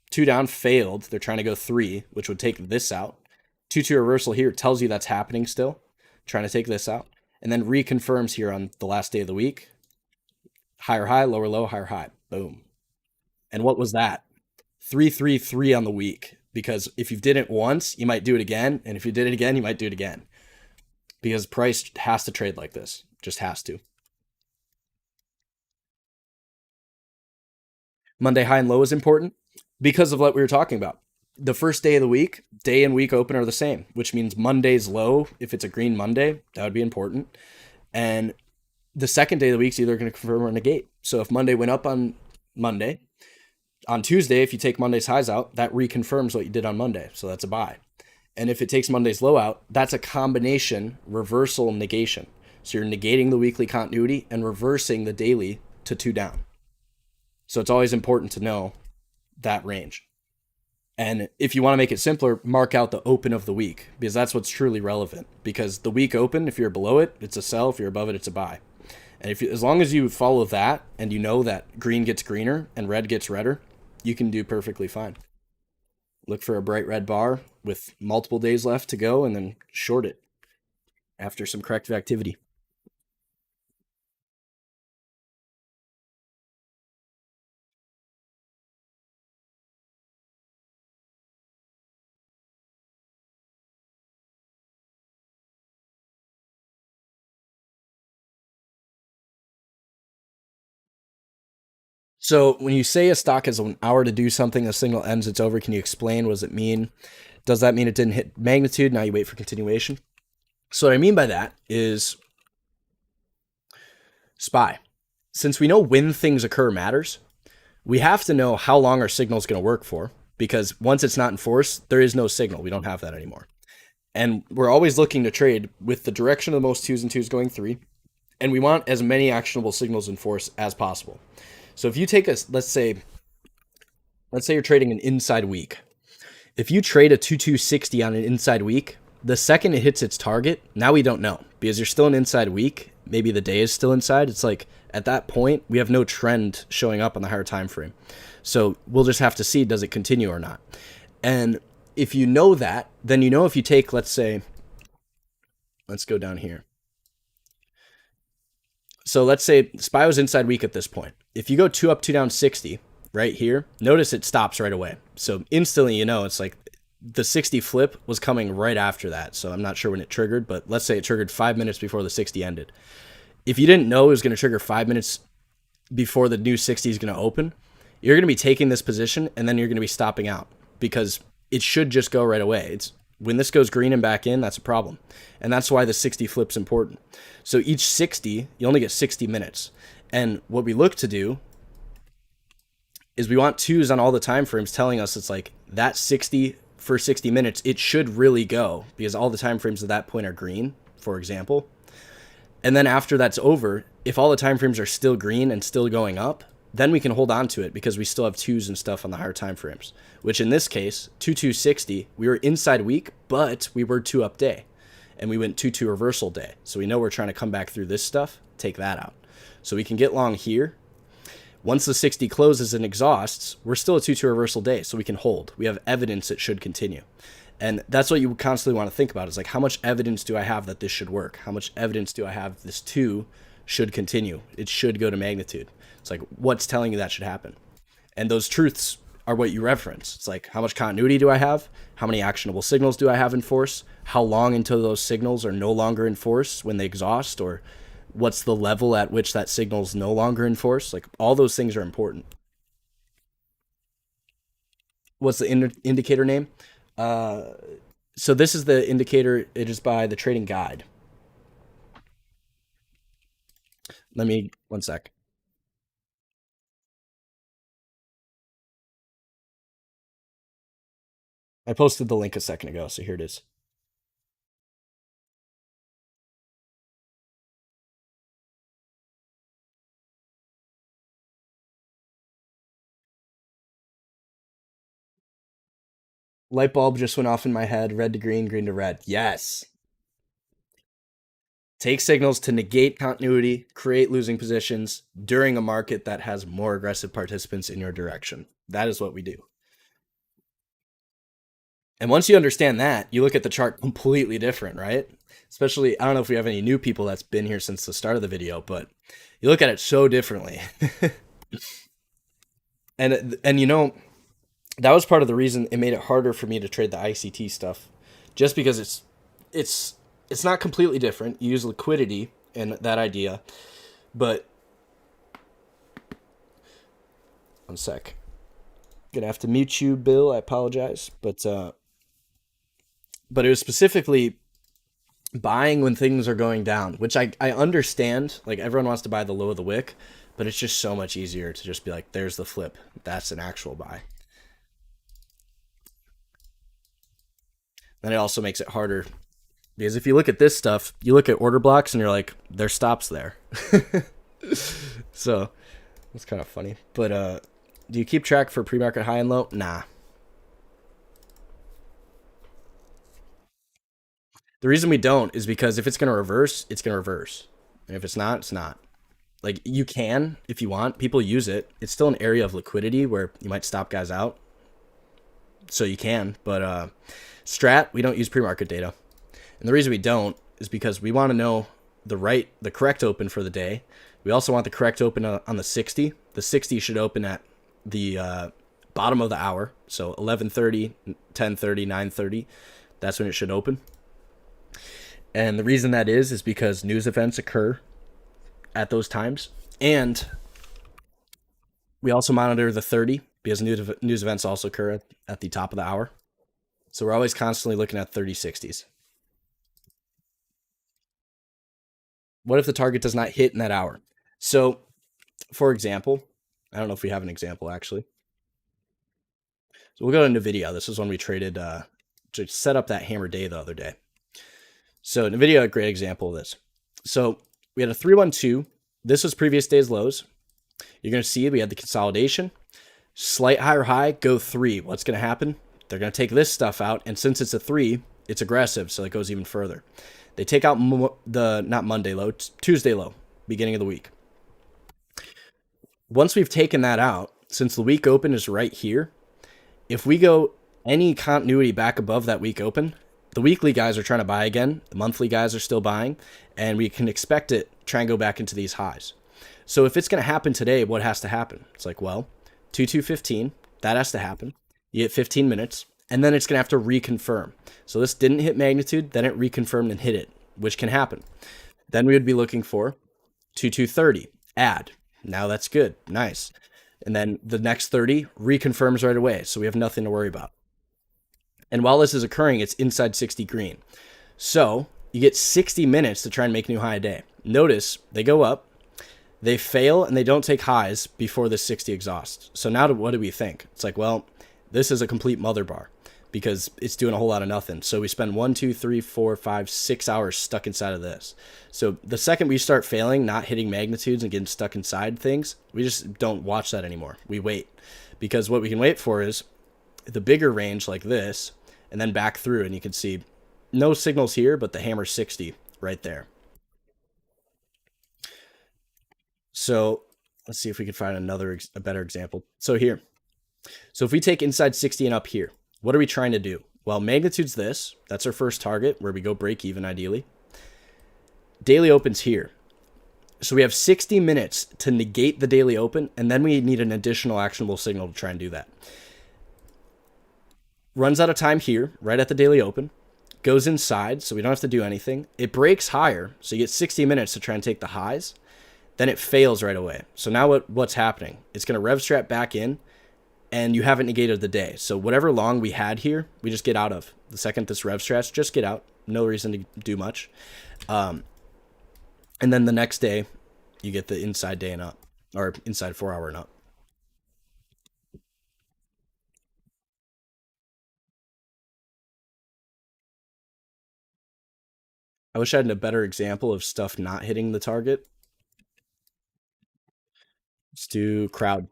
2 down failed. They're trying to go 3, which would take this out. 2-2 reversal here tells you that's happening still. Trying to take this out. And then reconfirms here on the last day of the week. Higher high, lower low, higher high. Boom. And what was that? 3-3-3 on the week. Because if you did it once, you might do it again. And if you did it again, you might do it again. Because price has to trade like this. Just has to. Monday high and low is important because of what we were talking about. The first day of the week, day and week open are the same, which means Monday's low, if it's a green Monday, that would be important. And the second day of the week is either going to confirm or negate. So if Monday went up on Monday, on Tuesday, if you take Monday's highs out, that reconfirms what you did on Monday. So that's a buy. And if it takes Monday's low out, that's a combination reversal negation. So you're negating the weekly continuity and reversing the daily to 2 down. So it's always important to know that range. And if you want to make it simpler, mark out the open of the week, because that's what's truly relevant. Because the week open, if you're below it, it's a sell. If you're above it, it's a buy. And if you, as long as you follow that and you know that green gets greener and red gets redder, you can do perfectly fine. Look for a bright red bar with multiple days left to go and then short it after some corrective activity. So when you say a stock has an hour to do something, the signal ends, it's over. Can you explain? What does it mean? Does that mean it didn't hit magnitude? Now you wait for continuation. So what I mean by that is SPY. Since we know when things occur matters, we have to know how long our signal is going to work for, because once it's not in force, there is no signal. We don't have that anymore. And we're always looking to trade with the direction of the most 2s and 2s going 3. And we want as many actionable signals in force as possible. So if you take a, let's say you're trading an inside week. If you trade a 2260 on an inside week, the second it hits its target, now we don't know, because you're still an inside week. Maybe the day is still inside. It's like at that point, we have no trend showing up on the higher time frame. So we'll just have to see, does it continue or not? And if you know that, then you know if you take, let's say, let's go down here. So let's say SPY was inside week at this point. If you go 2 up, 2 down 60 right here, notice it stops right away. So instantly, you know, it's like the 60 flip was coming right after that. So I'm not sure when it triggered, but let's say it triggered 5 minutes before the 60 ended. If you didn't know it was going to trigger 5 minutes before the new 60 is going to open, you're going to be taking this position and then you're going to be stopping out, because it should just go right away. It's when this goes green and back in, that's a problem. And that's why the 60 flip's important. So each 60, you only get 60 minutes. And what we look to do is we want 2s on all the time frames telling us it's like that 60 for 60 minutes, it should really go, because all the time frames at that point are green, for example. And then after that's over, if all the time frames are still green and still going up, then we can hold on to it, because we still have 2s and stuff on the higher time frames, which in this case, 2260, we were inside week, but we were 2 up day, and we went 2-2 reversal day. So we know we're trying to come back through this stuff, take that out. So we can get long here. Once the 60 closes and exhausts, we're still a 2-2 reversal day, so we can hold. We have evidence it should continue. And that's what you constantly want to think about, is like, how much evidence do I have that this should work? How much evidence do I have this 2 should continue? It should go to magnitude. It's like, what's telling you that should happen? And those truths are what you reference. It's like, how much continuity do I have? How many actionable signals do I have in force? How long until those signals are no longer in force when they exhaust? Or what's the level at which that signal is no longer in force? Like, all those things are important. What's the indicator name? So this is the indicator. It is by the trading guide. Let me, one sec. I posted the link a second ago, so here it is. Light bulb just went off in my head. Red to green, green to red. Yes. Take signals to negate continuity, create losing positions during a market that has more aggressive participants in your direction. That is what we do. And once you understand that, you look at the chart completely different, right? Especially, I don't know if we have any new people that's been here since the start of the video, but you look at it so differently. and you know, that was part of the reason it made it harder for me to trade the ICT stuff, just because it's not completely different. You use liquidity and that idea, but one sec. Gonna have to mute you, Bill. I apologize, but it was specifically buying when things are going down, which I understand. Like, everyone wants to buy the low of the wick, but it's just so much easier to just be like, there's the flip. That's an actual buy. And it also makes it harder because if you look at this stuff, you look at order blocks and you're like, there's stops there. So it's kind of funny. But do you keep track for pre-market high and low? Nah. The reason we don't is because if it's going to reverse, it's going to reverse. And if it's not, it's not. Like you can if you want. People use it. It's still an area of liquidity where you might stop guys out. So you can, but strat, we don't use pre-market data. And the reason we don't is because we want to know the correct open for the day. We also want the correct open on the 60. The 60 should open at the bottom of the hour. So 11:30, 10:30, 9:30. That's when it should open. And the reason that is because news events occur at those times. And we also monitor the 30 because news events also occur at the top of the hour. So we're always constantly looking at 30/60s. What if the target does not hit in that hour? So, for example, I don't know if we have an example actually. So we'll go to NVIDIA. This is when we traded to set up that hammer day the other day. So NVIDIA, a great example of this. So we had a 312. This was previous day's lows. You're going to see we had the consolidation. Slight higher high, go 3. What's going to happen? They're going to take this stuff out. And since it's a 3, it's aggressive. So it goes even further. They take out not Monday low, Tuesday low, beginning of the week. Once we've taken that out, since the week open is right here, if we go any continuity back above that week open, the weekly guys are trying to buy again. The monthly guys are still buying, and we can expect it try and go back into these highs. So if it's going to happen today, what has to happen? It's like, well, 2215, that has to happen. You get 15 minutes, and then it's going to have to reconfirm. So this didn't hit magnitude, then it reconfirmed and hit it, which can happen. Then we would be looking for 2230, add. Now that's good, nice. And then the next 30 reconfirms right away, so we have nothing to worry about. And while this is occurring, it's inside 60 green. So you get 60 minutes to try and make new high a day. Notice they go up, they fail, and they don't take highs before the 60 exhausts. So now what do we think? It's like, well, this is a complete mother bar because it's doing a whole lot of nothing. So we spend 1, 2, 3, 4, 5, 6 hours stuck inside of this. So the second we start failing, not hitting magnitudes and getting stuck inside things, we just don't watch that anymore. We wait because what we can wait for is the bigger range like this and then back through, and you can see no signals here, but the hammer 60 right there. So let's see if we can find a better example. So here, so if we take inside 60 and up here, what are we trying to do? Well, magnitude's this. That's our first target where we go break even ideally. Daily opens here. So we have 60 minutes to negate the daily open, and then we need an additional actionable signal to try and do that. Runs out of time here, right at the daily open. Goes inside, so we don't have to do anything. It breaks higher, so you get 60 minutes to try and take the highs. Then it fails right away. So now what's happening? It's going to rev strat back in, and you haven't negated the day. So whatever long we had here, we just get out of. The second this rev strats, just get out. No reason to do much. And then the next day, you get the inside day and up, or inside 4 hour and up. I wish I had a better example of stuff not hitting the target. Let's do crowd.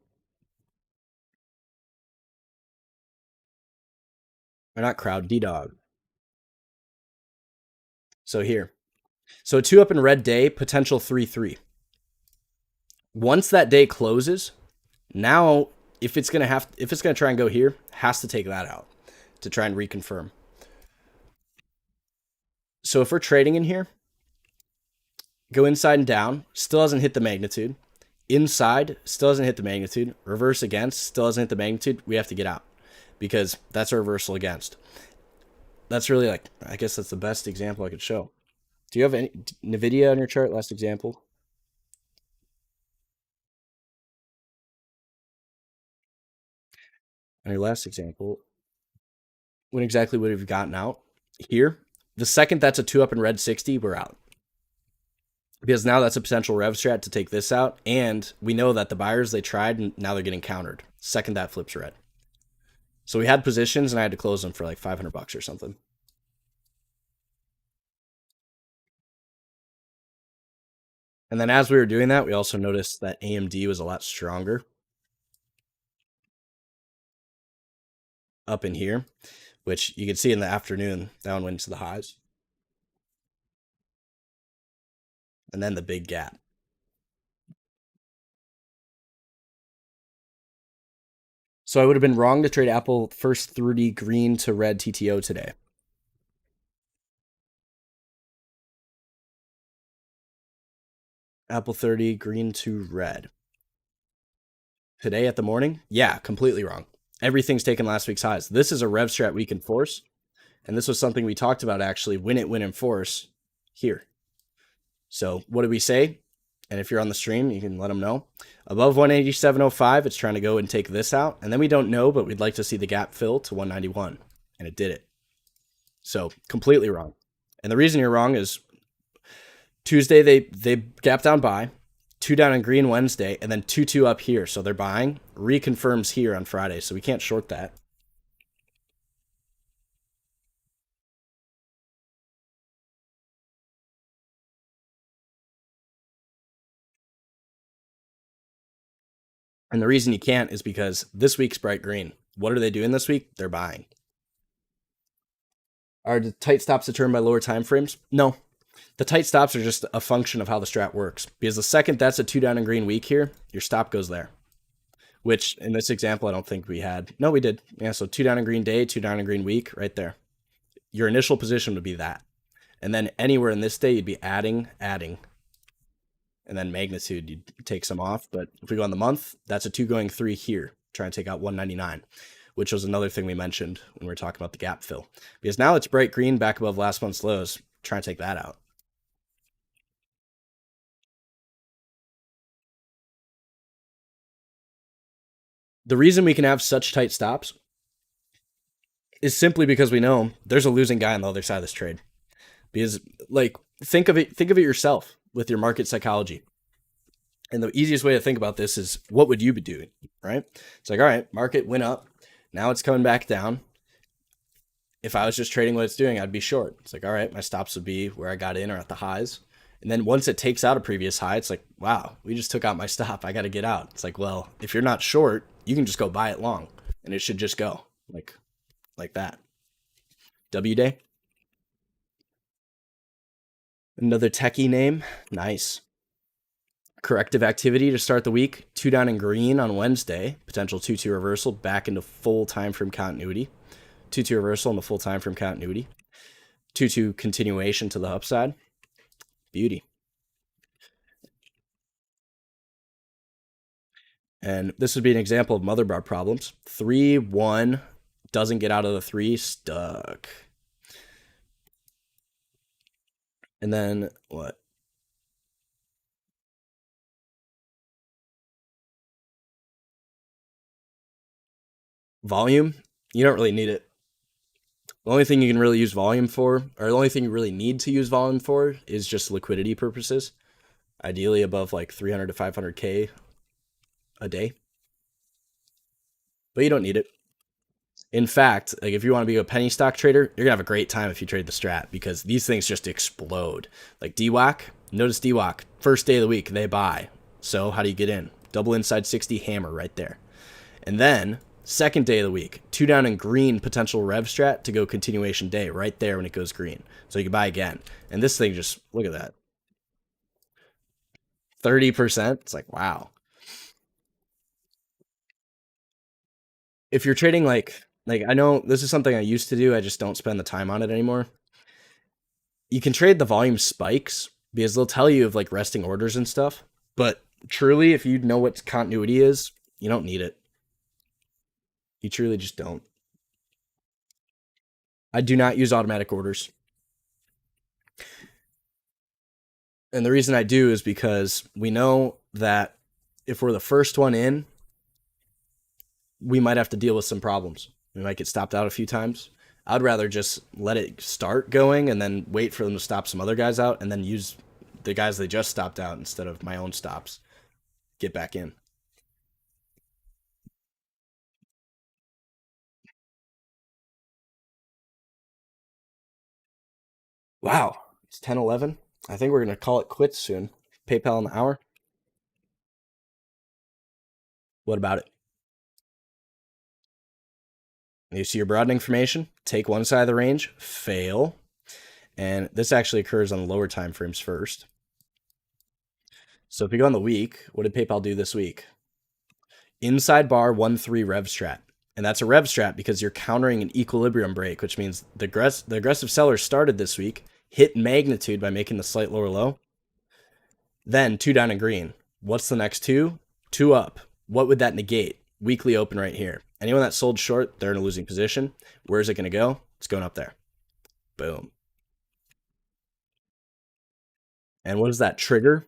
Or not crowd, D-Dog. So here. So a 2 up in red day, potential 3-3. Once that day closes, now if it's gonna try and go here, has to take that out to try and reconfirm. So if we're trading in here, go inside and down, still hasn't hit the magnitude. Inside, still hasn't hit the magnitude. Reverse against, still hasn't hit the magnitude. We have to get out because that's a reversal against. That's really like, I guess that's the best example I could show. Do you have any NVIDIA on your chart? Last example. On your last example, when exactly would have gotten out? Here, the second that's a 2 up in red 60, we're out. Because now that's a potential rev strat to take this out, and we know that the buyers, they tried, and now they're getting countered. Second that flips red. So we had positions, and I had to close them for like $500 or something. And then as we were doing that, we also noticed that AMD was a lot stronger up in here, which you can see in the afternoon. That one went to the highs. And then the big gap. So I would have been wrong to trade Apple first 30 green to red TTO today. Apple 30 green to red. Today at the morning? Yeah, completely wrong. Everything's taken last week's highs. This is a rev strat we can force. And this was something we talked about actually, win it, win and force here. So what did we say? And if you're on the stream, you can let them know. Above 187.05, it's trying to go and take this out. And then we don't know, but we'd like to see the gap fill to 191. And it did it. So completely wrong. And the reason you're wrong is Tuesday, they gap down buy, 2 down in green Wednesday, and then 2-2 up here. So they're buying. Reconfirms here on Friday. So we can't short that. And the reason you can't is because this week's bright green. What are they doing this week? They're buying. Are the tight stops determined by lower time frames? No. The tight stops are just a function of how the strat works. Because the second that's a 2 down in green week here, your stop goes there. Which in this example, I don't think we had. No, we did. Yeah, so 2 down in green day, 2 down in green week, right there. Your initial position would be that. And then anywhere in this day, you'd be adding. And then magnitude, you'd take some off. But if we go on the month, that's a 2 going 3 here. Try and take out 199, which was another thing we mentioned when we were talking about the gap fill. Because now it's bright green back above last month's lows. Try and take that out. The reason we can have such tight stops is simply because we know there's a losing guy on the other side of this trade. Because like think of it yourself with your market psychology. And the easiest way to think about this is what would you be doing, right? It's like, all right, market went up. Now it's coming back down. If I was just trading what it's doing, I'd be short. It's like, all right, my stops would be where I got in or at the highs. And then once it takes out a previous high, it's like, wow, we just took out my stop. I got to get out. It's like, well, if you're not short, you can just go buy it long and it should just go like that. W day. Another techie name. Nice. Corrective activity to start the week. 2 down in green on Wednesday. Potential 2-2 reversal back into full time frame continuity. 2-2 reversal in the full time frame continuity. 2-2 continuation to the upside. Beauty. And this would be an example of motherboard problems. 3-1 doesn't get out of the 3, stuck. And then what? Volume, you don't really need it. The only thing you can really use volume for, or the only thing you really need to use volume for, is just liquidity purposes. Ideally above like 300 to 500K a day. But you don't need it. In fact, like if you want to be a penny stock trader, you're gonna have a great time if you trade the strat because these things just explode. Like DWAC, notice DWAC, first day of the week, they buy. So how do you get in? Double inside 60 hammer right there. And then second day of the week, 2 down in green potential rev strat to go continuation day right there when it goes green. So you can buy again. And this thing just, look at that. 30%. It's like, wow. If you're trading like I know this is something I used to do, I just don't spend the time on it anymore. You can trade the volume spikes because they'll tell you of like resting orders and stuff. But truly, if you know what continuity is, you don't need it. You truly just don't. I do not use automatic orders. And the reason I do is because we know that if we're the first one in, we might have to deal with some problems. We might get stopped out a few times. I'd rather just let it start going and then wait for them to stop some other guys out and then use the guys they just stopped out instead of my own stops. Get back in. Wow. It's 10:11. I think we're going to call it quits soon. PayPal in the hour. What about it? You see your broadening formation, take one side of the range, fail. And this actually occurs on the lower time frames first. So if we go on the week, what did PayPal do this week? Inside bar 1-3 rev strat. And that's a rev strat because you're countering an equilibrium break, which means the aggressive sellers started this week, hit magnitude by making the slight lower low. Then 2 down and green. What's the next 2? 2 up. What would that negate? Weekly open right here. Anyone that sold short, they're in a losing position. Where's it going to go? It's going up there. Boom. And what does that trigger?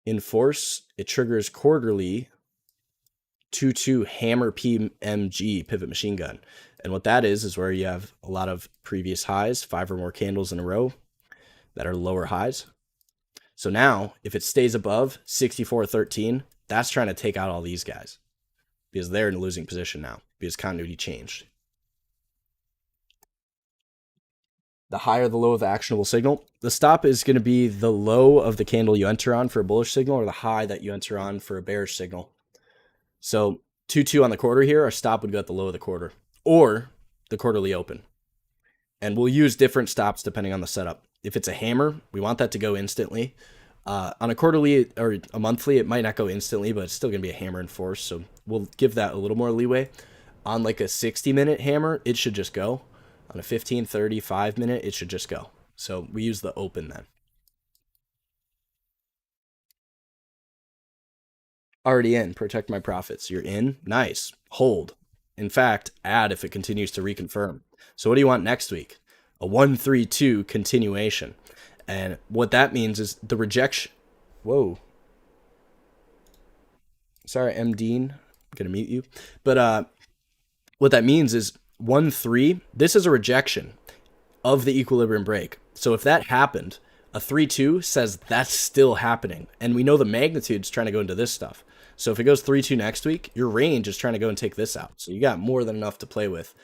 In force, it triggers quarterly 2-2 hammer PMG pivot machine gun. And what that is where you have a lot of previous highs, 5 or more candles in a row that are lower highs. So now, if it stays above 64.13, that's trying to take out all these guys because they're in a losing position now because continuity changed. The higher the low of the actionable signal, the stop is going to be the low of the candle you enter on for a bullish signal or the high that you enter on for a bearish signal. So 2-2 on the quarter here, our stop would go at the low of the quarter or the quarterly open. And we'll use different stops depending on the setup. If it's a hammer, we want that to go instantly. On a quarterly or a monthly, it might not go instantly, but it's still going to be a hammer in force. So we'll give that a little more leeway. On like a 60-minute hammer, it should just go. On a 15, 30, 5-minute, it should just go. So we use the open then. Already in. Protect my profits. You're in. Nice. Hold. In fact, add if it continues to reconfirm. So what do you want next week? A 1-3-2 continuation. And what that means is the rejection. Whoa. Sorry, M. Dean. I'm going to mute you. But what that means is 1-3. This is a rejection of the equilibrium break. So if that happened, a 3-2 says that's still happening. And we know the magnitude's trying to go into this stuff. So if it goes 3-2 next week, your range is trying to go and take this out. So you got more than enough to play with.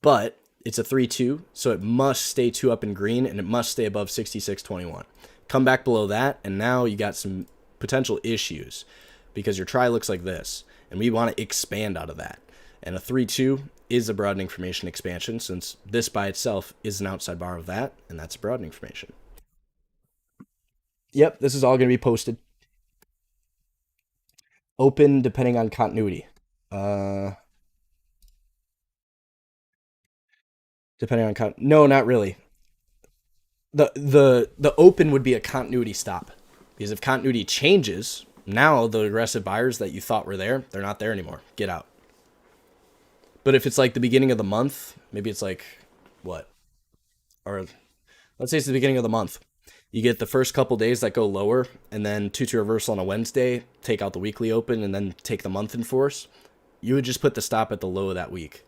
But it's a 3-2, so it must stay 2 up in green, and it must stay above 66.21. Come back below that, and now you got some potential issues because your try looks like this, and we want to expand out of that. And a 3-2 is a broadening formation expansion since this by itself is an outside bar of that, and that's a broadening formation. Yep, this is all going to be posted. Open depending on continuity. Depending on no, not really. The open would be a continuity stop because if continuity changes, now the aggressive buyers that you thought were there, they're not there anymore. Get out. But if it's like the beginning of the month, maybe it's like what? Or let's say it's the beginning of the month. You get the first couple days that go lower and then 2-2 reversal on a Wednesday, take out the weekly open and then take the month in force. You would just put the stop at the low of that week.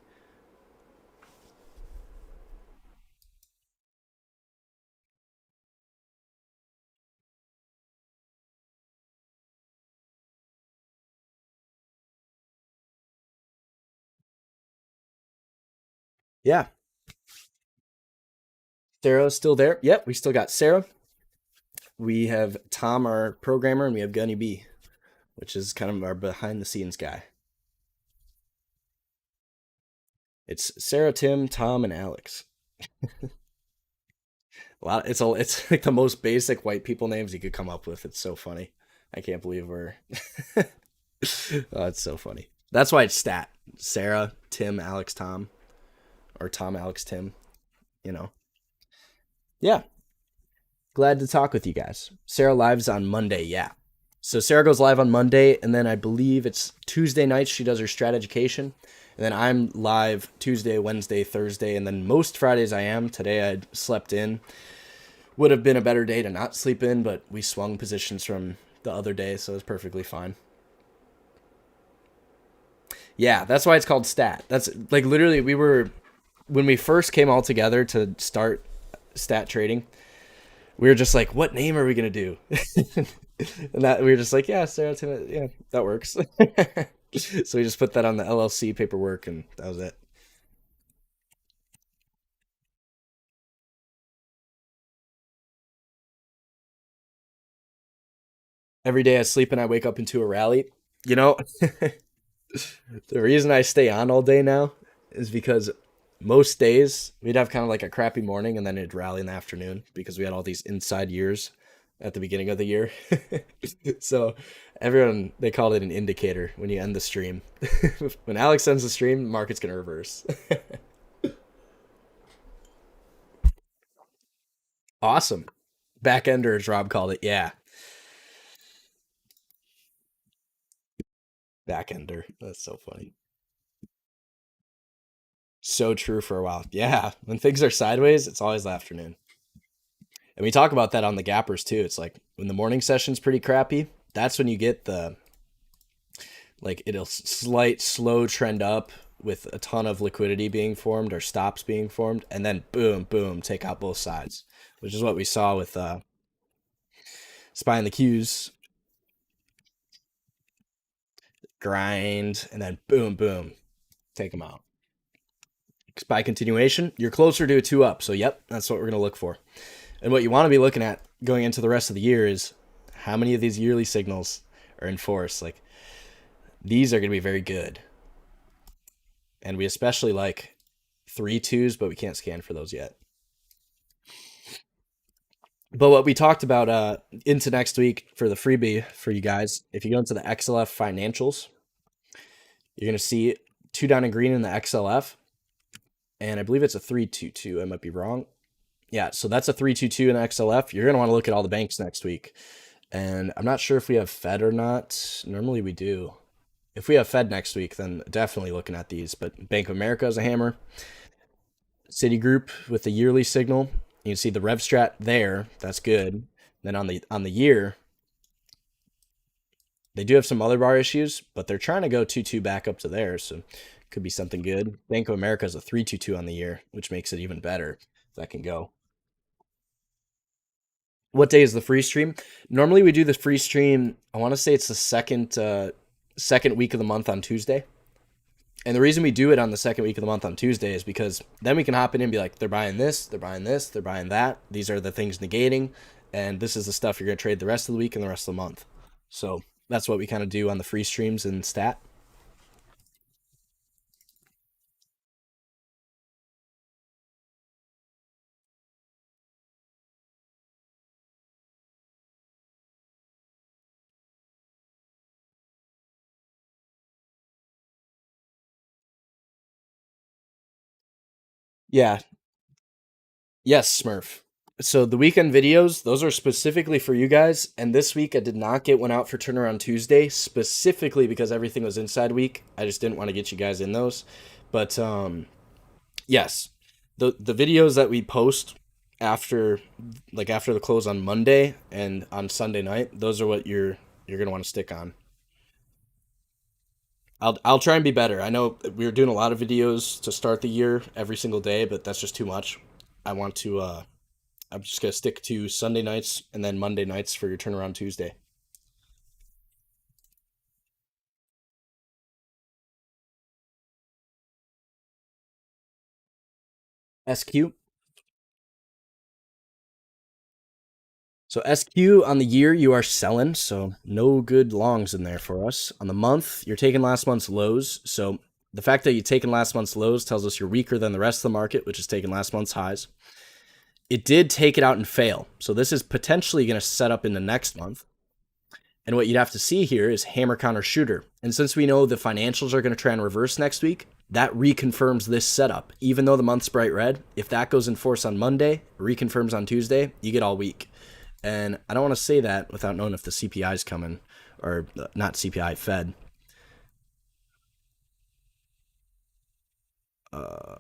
Yeah. Sarah's still there. Yep, we still got Sarah. We have Tom, our programmer, and we have Gunny B, which is kind of our behind the scenes guy. It's Sarah, Tim, Tom, and Alex. It's like the most basic white people names you could come up with. It's so funny. I can't believe we're oh, it's so funny. That's why it's stat. Sarah, Tim, Alex, Tom. Or Tom, Alex, Tim. You know. Yeah. Glad to talk with you guys. Sarah lives on Monday, yeah. So Sarah goes live on Monday, and then I believe it's Tuesday nights she does her strat education. And then I'm live Tuesday, Wednesday, Thursday, and then most Fridays I am. Today I slept in. Would have been a better day to not sleep in, but we swung positions from the other day, so it's perfectly fine. Yeah, that's why it's called stat. That's like literally when we first came all together to start stat trading, we were just like, what name are we gonna do? And that we were just like, yeah, Sarah, yeah, that works. So we just put that on the LLC paperwork, and that was it. Every day I sleep and I wake up into a rally. You know, the reason I stay on all day now is because most days we'd have kind of like a crappy morning and then it'd rally in the afternoon because we had all these inside years at the beginning of the year. So everyone, they called it an indicator when you end the stream. When Alex ends the stream, the market's gonna reverse. Awesome. Back ender, as Rob called it. Yeah, back ender. That's so funny. So true for a while. Yeah, when things are sideways, it's always the afternoon. And we talk about that on the gappers too. It's like when the morning session's pretty crappy, that's when you get the like it'll slight slow trend up with a ton of liquidity being formed or stops being formed, and then boom, boom, take out both sides, which is what we saw with SPY and the Qs grind, and then boom, boom, take them out. SPY continuation, you're closer to a two up. So yep, that's what we're gonna look for. And what you want to be looking at going into the rest of the year is how many of these yearly signals are in force. Like these are going to be very good. And we especially like 3-2s, but we can't scan for those yet. But what we talked about into next week for the freebie for you guys, if you go into the XLF financials, you're going to see 2 down in green in the XLF. And I believe it's a 3-2-2. I might be wrong. Yeah, so that's a 3-2-2 in XLF. You're going to want to look at all the banks next week. And I'm not sure if we have Fed or not. Normally we do. If we have Fed next week, then definitely looking at these. But Bank of America is a hammer. Citigroup with the yearly signal. You can see the RevStrat there. That's good. Then on the year, they do have some other bar issues, but they're trying to go 2-2 back up to there. So could be something good. Bank of America is a 3-2-2 on the year, which makes it even better if that can go. What day is the free stream? Normally we do the free stream. I want to say it's the second week of the month on Tuesday. And the reason we do it on the second week of the month on Tuesday is because then we can hop in and be like, they're buying this, they're buying this, they're buying that. These are the things negating, and this is the stuff you're going to trade the rest of the week and the rest of the month. So that's what we kind of do on the free streams and stat. Yeah. Yes, Smurf. So the weekend videos, those are specifically for you guys. And this week I did not get one out for Turnaround Tuesday, specifically because everything was inside week. I just didn't want to get you guys in those. But yes, the videos that we post after after the close on Monday and on Sunday night, those are what you're gonna want to stick on. I'll try and be better. I know we were doing a lot of videos to start the year every single day, but that's just too much. I want to I'm just gonna stick to Sunday nights and then Monday nights for your turnaround Tuesday. SQ. So SQ on the year you are selling, so no good longs in there for us. On the month, you're taking last month's lows. So the fact that you're taking last month's lows tells us you're weaker than the rest of the market, which is taking last month's highs. It did take it out and fail. So this is potentially going to set up in the next month. And what you'd have to see here is hammer counter shooter. And since we know the financials are going to try and reverse next week, that reconfirms this setup. Even though the month's bright red, if that goes in force on Monday, reconfirms on Tuesday, you get all week. And I don't want to say that without knowing if the CPI is coming, or not CPI, Fed. Uh,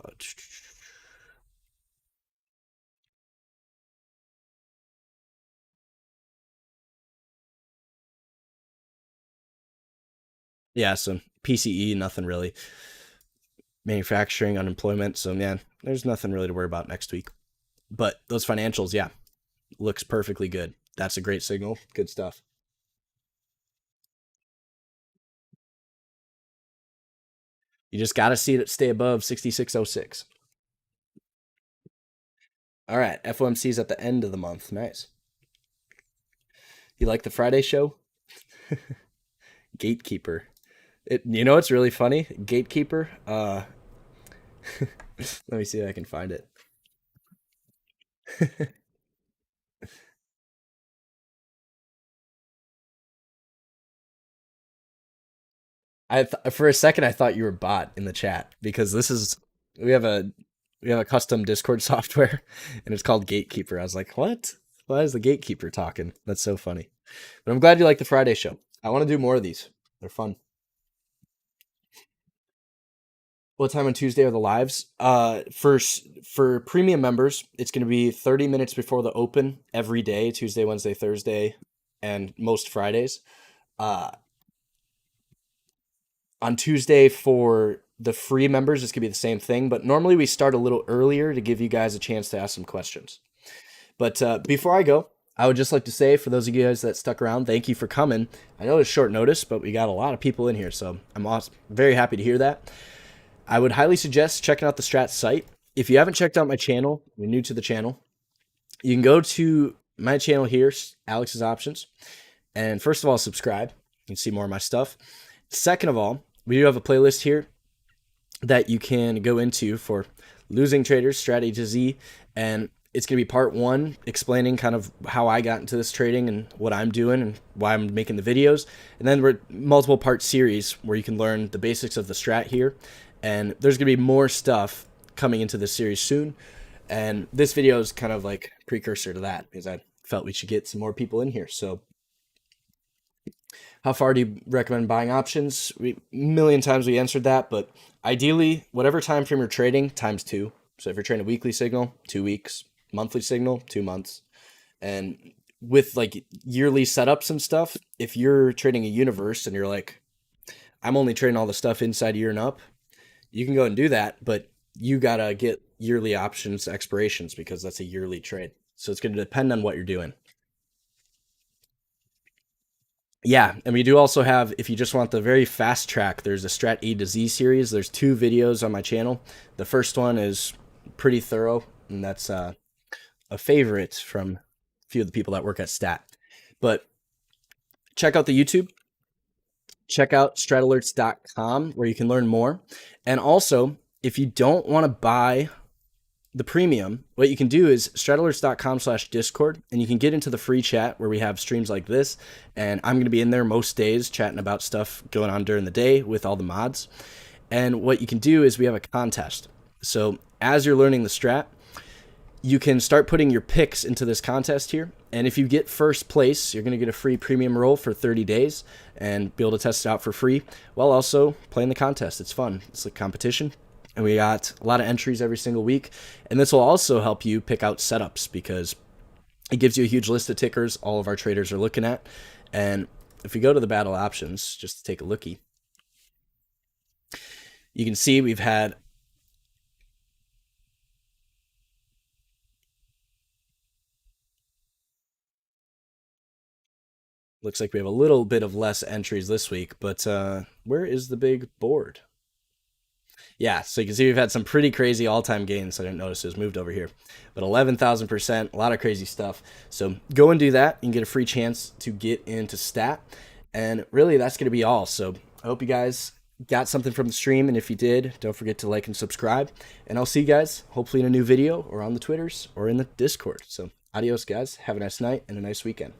yeah, so PCE, nothing really. Manufacturing, unemployment. So, yeah, there's nothing really to worry about next week. But those financials, yeah, looks perfectly good. That's a great signal. Good stuff. You just got to see it stay above 6606. All right, FOMC's at the end of the month. Nice. You like the Friday show? Gatekeeper. You know what's really funny? Gatekeeper. Let me see if I can find it. For a second I thought you were bot in the chat because this is we have a we have a custom Discord software and it's called Gatekeeper. I was like, what? Why is the Gatekeeper talking? That's so funny. But I'm glad you like the Friday show. I want to do more of these. They're fun. What time on Tuesday are the lives? For premium members, it's going to be 30 minutes before the open every day, Tuesday, Wednesday, Thursday, and most Fridays. Uh, on Tuesday for the free members, it's going to be the same thing, but normally we start a little earlier to give you guys a chance to ask some questions. But before I go, I would just like to say, for those of you guys that stuck around, thank you for coming. I know it's short notice, but we got a lot of people in here, so I'm awesome. Very happy to hear that. I would highly suggest checking out the Strat site. If you haven't checked out my channel, you're new to the channel, you can go to my channel here, Alex's Options, and first of all, subscribe. You can see more of my stuff. Second of all, we do have a playlist here that you can go into for losing traders, Strat A to Z, and it's going to be part 1 explaining kind of how I got into this trading and what I'm doing and why I'm making the videos. And then we're multiple part series where you can learn the basics of the strat here. And there's going to be more stuff coming into this series soon. And this video is kind of like precursor to that because I felt we should get some more people in here. So how far do you recommend buying options? A million times we answered that, but ideally, whatever time frame you're trading, times 2. So if you're trading a weekly signal, 2 weeks, monthly signal, 2 months. And with like yearly setups and stuff, if you're trading a universe and you're like, I'm only trading all the stuff inside a year and up, you can go and do that, but you got to get yearly options expirations because that's a yearly trade. So it's going to depend on what you're doing. Yeah, and we do also have, if you just want the very fast track, there's a Strat A to Z series. There's 2 videos on my channel. The first one is pretty thorough, and that's a favorite from a few of the people that work at Stat. But check out the YouTube. Check out stratalerts.com where you can learn more. And also, if you don't want to buy the premium, what you can do is stratalerts.com/discord, and you can get into the free chat where we have streams like this. And I'm going to be in there most days chatting about stuff going on during the day with all the mods. And what you can do is we have a contest. So as you're learning the strat, you can start putting your picks into this contest here. And if you get first place, you're going to get a free premium roll for 30 days and be able to test it out for free while also playing the contest. It's fun. It's a competition. And we got a lot of entries every single week. And this will also help you pick out setups because it gives you a huge list of tickers all of our traders are looking at. And if we go to the battle options, just to take a lookie, you can see we've had looks like we have a little bit of less entries this week, but where is the big board? Yeah, so you can see we've had some pretty crazy all-time gains. I didn't notice it was moved over here. But 11,000%, a lot of crazy stuff. So go and do that. You can get a free chance to get into Stat. And really, that's going to be all. So I hope you guys got something from the stream. And if you did, don't forget to like and subscribe. And I'll see you guys hopefully in a new video or on the Twitters or in the Discord. So adios, guys. Have a nice night and a nice weekend.